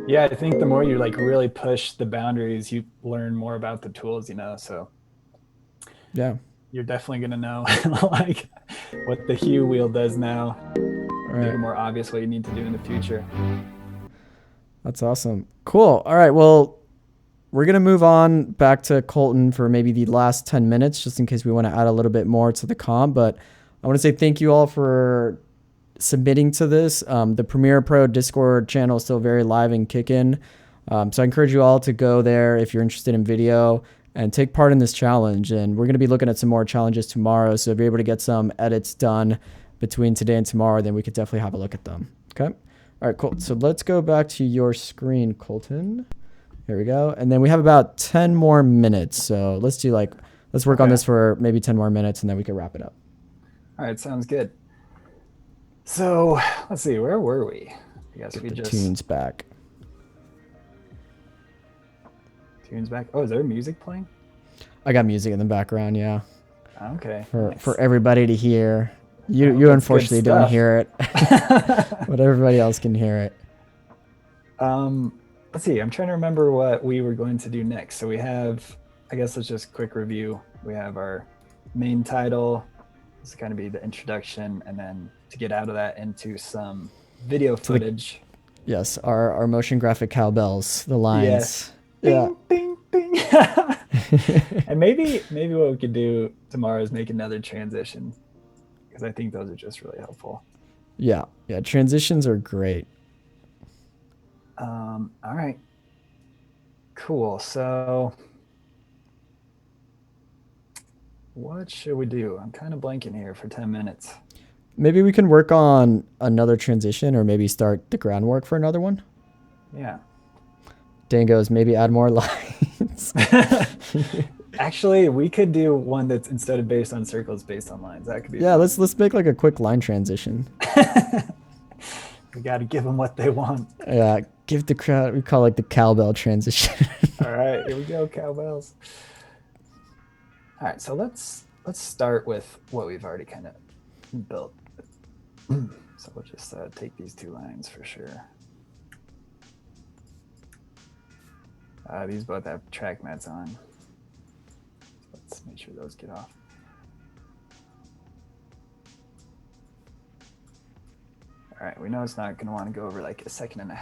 [SPEAKER 2] Yeah, I think the more you like really push the boundaries, you learn more about the tools, you know. So
[SPEAKER 1] yeah,
[SPEAKER 2] you're definitely gonna know like what the hue wheel does now. Make it more obvious what you need to do in the future.
[SPEAKER 1] That's awesome. Cool. All right. Well, we're going to move on back to Colton for maybe the last 10 minutes, just in case we want to add a little bit more to the comp. But I want to say thank you all for submitting to this. The Premiere Pro Discord channel is still very live and kicking. So I encourage you all to go there if you're interested in video and take part in this challenge. And we're going to be looking at some more challenges tomorrow. So if you're able to get some edits done between today and tomorrow, then we could definitely have a look at them. Okay. All right, cool. So let's go back to your screen, Colton. Here we go. And then we have about 10 more minutes. So let's work on this for maybe 10 more minutes and then we can wrap it up.
[SPEAKER 2] All right, sounds good. So let's see, where were we? I guess we just
[SPEAKER 1] tunes back.
[SPEAKER 2] Tunes back. Oh, is there music playing?
[SPEAKER 1] I got music in the background, yeah.
[SPEAKER 2] Okay.
[SPEAKER 1] For everybody to hear. You unfortunately don't hear it. But everybody else can hear it.
[SPEAKER 2] let's see. I'm trying to remember what we were going to do next. So we have, I guess let's just quick review. We have our main title. This is going to be the introduction, and then to get out of that into some video footage.
[SPEAKER 1] Yes, our motion graphic cowbells, the lines.
[SPEAKER 2] Yes.
[SPEAKER 1] Yeah.
[SPEAKER 2] Ding, ding, ding. And maybe what we could do tomorrow is make another transition, because I think those are just really helpful.
[SPEAKER 1] Yeah. Transitions are great.
[SPEAKER 2] All right. Cool. So what should we do? I'm kind of blanking here for 10 minutes.
[SPEAKER 1] Maybe we can work on another transition, or maybe start the groundwork for another one.
[SPEAKER 2] Yeah.
[SPEAKER 1] Dan goes, maybe add more lines.
[SPEAKER 2] Actually, we could do one that's instead of based on circles, based on lines. That could be.
[SPEAKER 1] Yeah,
[SPEAKER 2] fun.
[SPEAKER 1] let's make like a quick line transition.
[SPEAKER 2] We got to give them what they want.
[SPEAKER 1] Yeah, give the crowd, we call it like the cowbell transition.
[SPEAKER 2] All right, here we go, cowbells. All right, so let's start with what we've already kind of built. So we'll just take these two lines for sure. These both have track mats on. Let's make sure those get off. All right, we know it's not going to want to go over like 1.5 seconds.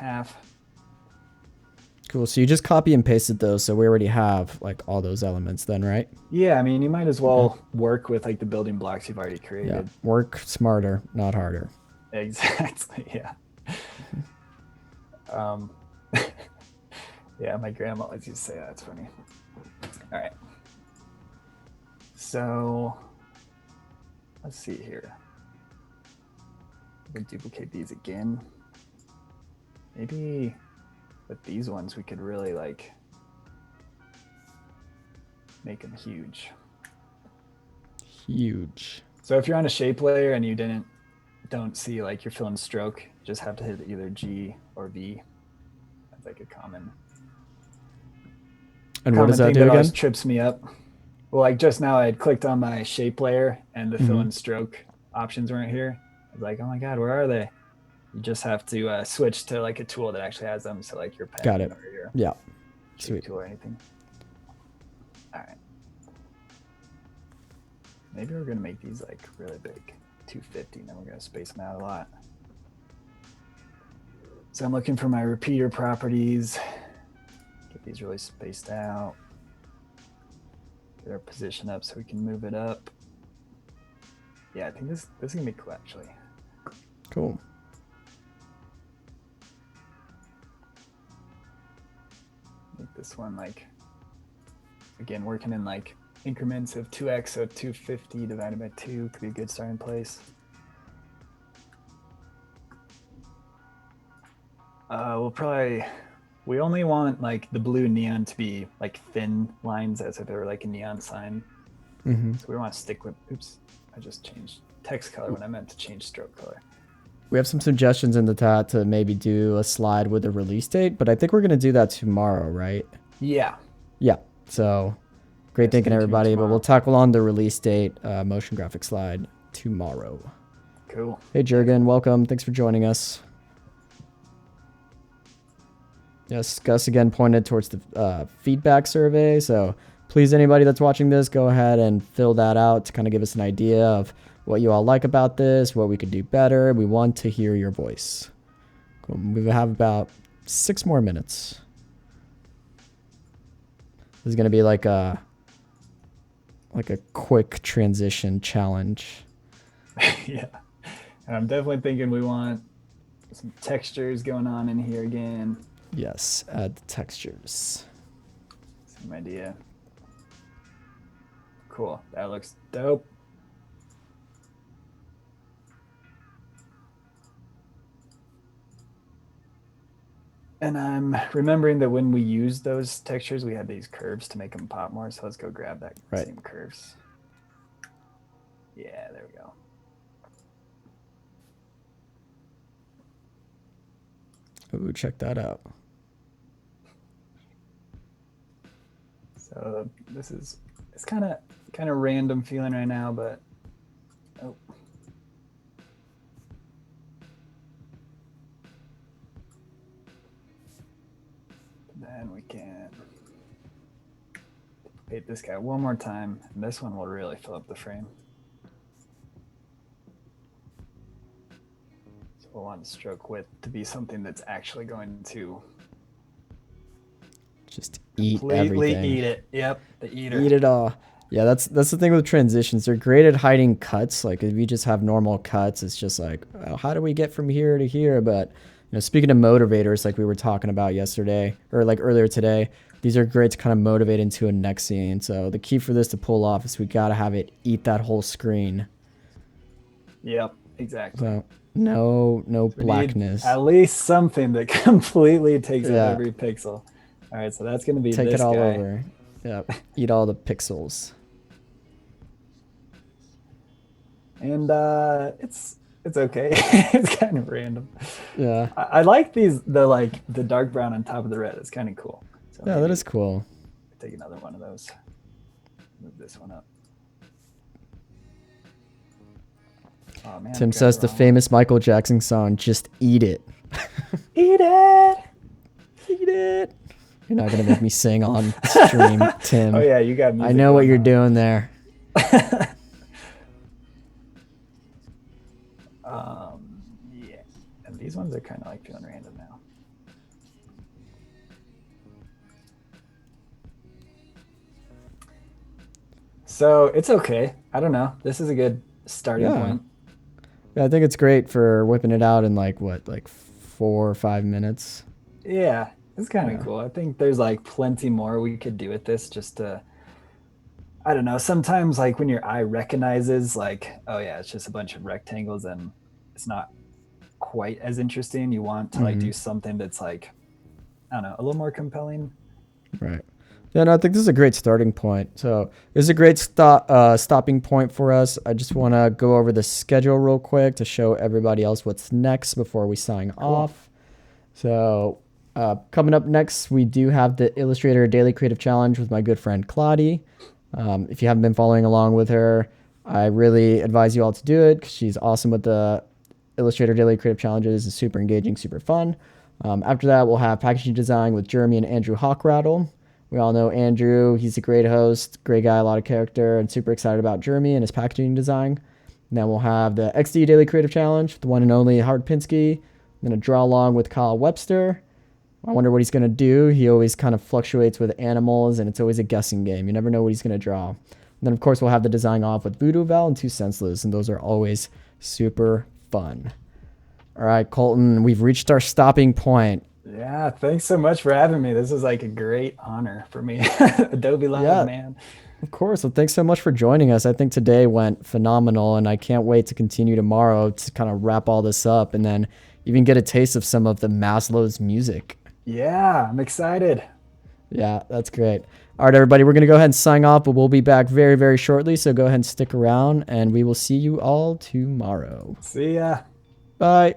[SPEAKER 1] Cool. So you just copy and pasted those, so we already have like all those elements then, right?
[SPEAKER 2] Yeah, I mean, you might as well work with like the building blocks you've already created.
[SPEAKER 1] Yeah. Work smarter, not harder.
[SPEAKER 2] Exactly. Yeah. Yeah, my grandma always used to say that. It's funny. All right. So let's see here. We duplicate these again. Maybe with these ones we could really like make them huge.
[SPEAKER 1] Huge.
[SPEAKER 2] So if you're on a shape layer and you don't see like your fill and stroke, you just have to hit either G or V. That's like a common.
[SPEAKER 1] And what does that do
[SPEAKER 2] that
[SPEAKER 1] again?
[SPEAKER 2] always trips me up. Well, like just now I had clicked on my shape layer and the fill and stroke options weren't here. I was like, oh my God, where are they? You just have to switch to like a tool that actually has them. So like your pen
[SPEAKER 1] Got it.
[SPEAKER 2] or your
[SPEAKER 1] Yeah.
[SPEAKER 2] shape
[SPEAKER 1] Sweet.
[SPEAKER 2] tool or anything. All right. Maybe we're going to make these like really big, 250, and then we're going to space them out a lot. So I'm looking for my repeater properties. Get these really spaced out. Get our position up so we can move it up. Yeah, I think this is gonna be cool actually.
[SPEAKER 1] Cool.
[SPEAKER 2] Make this one like, again, working in like increments of 2x, so 250 divided by 2 could be a good starting place. We only want like the blue neon to be like thin lines as if they were like a neon sign. So we want to stick with, oops, I just changed text color when I meant to change stroke color.
[SPEAKER 1] We have some suggestions in the chat to maybe do a slide with a release date, but I think we're going to do that tomorrow, right?
[SPEAKER 2] Yeah.
[SPEAKER 1] Yeah. So great thinking,
[SPEAKER 2] tuned
[SPEAKER 1] everybody, but
[SPEAKER 2] tomorrow.
[SPEAKER 1] we'll tackle on the release date motion graphic slide tomorrow.
[SPEAKER 2] Cool.
[SPEAKER 1] Hey, Jurgen, welcome. Thanks for joining us. Yes, Gus again pointed towards the feedback survey. So please, anybody that's watching this, go ahead and fill that out to kind of give us an idea of what you all like about this, what we could do better. We want to hear your voice. Cool. We have about 6 more minutes. This is going to be like a quick transition challenge.
[SPEAKER 2] Yeah. And I'm definitely thinking we want some textures going on in here again.
[SPEAKER 1] Yes, add the textures.
[SPEAKER 2] Same idea. Cool. That looks dope. And I'm remembering that when we used those textures, we had these curves to make them pop more. So let's go grab that same curves. Yeah, there we go.
[SPEAKER 1] Ooh, check that out.
[SPEAKER 2] So it's kind of random feeling right now, but oh. then we can paint this guy one more time. And this one will really fill up the frame. So we'll want the stroke width to be something that's actually going to
[SPEAKER 1] Just eat
[SPEAKER 2] completely
[SPEAKER 1] everything.
[SPEAKER 2] eat it. Yep, the eater.
[SPEAKER 1] Eat it all. Yeah, that's the thing with transitions. They're great at hiding cuts. Like if you just have normal cuts, it's just like, oh, how do we get from here to here? But speaking of motivators, like we were talking about yesterday or like earlier today, these are great to kind of motivate into a next scene. So the key for this to pull off is we got to have it eat that whole screen.
[SPEAKER 2] Yep, exactly.
[SPEAKER 1] So no
[SPEAKER 2] We need
[SPEAKER 1] blackness.
[SPEAKER 2] at least something that completely takes up every pixel. All right, so that's going to be
[SPEAKER 1] Take
[SPEAKER 2] this
[SPEAKER 1] it all
[SPEAKER 2] guy.
[SPEAKER 1] over. Yep. Eat all the pixels.
[SPEAKER 2] And it's okay. It's kind of random.
[SPEAKER 1] Yeah.
[SPEAKER 2] I like the dark brown on top of the red. It's kind of cool. So
[SPEAKER 1] Yeah, that
[SPEAKER 2] maybe
[SPEAKER 1] is cool.
[SPEAKER 2] take another one of those. Move this one up. Oh man.
[SPEAKER 1] Tim says the famous Michael Jackson song, "Just Eat It."
[SPEAKER 2] Eat it.
[SPEAKER 1] Eat it. You're not gonna make me sing on stream, Tim.
[SPEAKER 2] Oh yeah, you got music
[SPEAKER 1] I know what
[SPEAKER 2] going
[SPEAKER 1] you're
[SPEAKER 2] on.
[SPEAKER 1] doing there.
[SPEAKER 2] Yeah. And these ones are kind of like feeling random now. So it's okay. I don't know. This is a good starting
[SPEAKER 1] Yeah.
[SPEAKER 2] point.
[SPEAKER 1] Yeah, I think it's great for whipping it out in like 4 or 5 minutes.
[SPEAKER 2] Yeah, it's kind of
[SPEAKER 1] Yeah.
[SPEAKER 2] cool. I think there's like plenty more we could do with this just to, I don't know, sometimes like when your eye recognizes like, oh yeah, it's just a bunch of rectangles and it's not quite as interesting. You want to like do something that's like, I don't know, a little more compelling.
[SPEAKER 1] Right. Yeah, no, I think this is a great starting point. So this is a great stopping point for us. I just want to go over the schedule real quick to show everybody else what's next before we sign off. So coming up next, we do have the Illustrator Daily Creative Challenge with my good friend Claudie. If you haven't been following along with her, I really advise you all to do it because she's awesome with the Illustrator Daily Creative Challenges. It's super engaging, super fun. After that, we'll have packaging design with Jeremy and Andrew Hawkrattle. We all know Andrew. He's a great host, great guy, a lot of character, and super excited about Jeremy and his packaging design. And then we'll have the XD Daily Creative Challenge, the one and only Howard Pinsky. I'm going to draw along with Kyle Webster. I wonder what he's going to do. He always kind of fluctuates with animals, and it's always a guessing game. You never know what he's going to draw. And then, of course, we'll have the design off with Voodoo Val and Two Senseless, and those are always super fun. All right, Colton, we've reached our stopping point.
[SPEAKER 2] Yeah, thanks so much for having me. This is like a great honor for me. Adobe Live,
[SPEAKER 1] Yeah.
[SPEAKER 2] man.
[SPEAKER 1] Of course. Well, thanks so much for joining us. I think today went phenomenal, and I can't wait to continue tomorrow to kind of wrap all this up and then even get a taste of some of the Maslow's music.
[SPEAKER 2] Yeah, I'm excited.
[SPEAKER 1] Yeah, that's great. All right, everybody, we're going to go ahead and sign off, but we'll be back very, very shortly. So go ahead and stick around, and we will see you all tomorrow.
[SPEAKER 2] See ya.
[SPEAKER 1] Bye.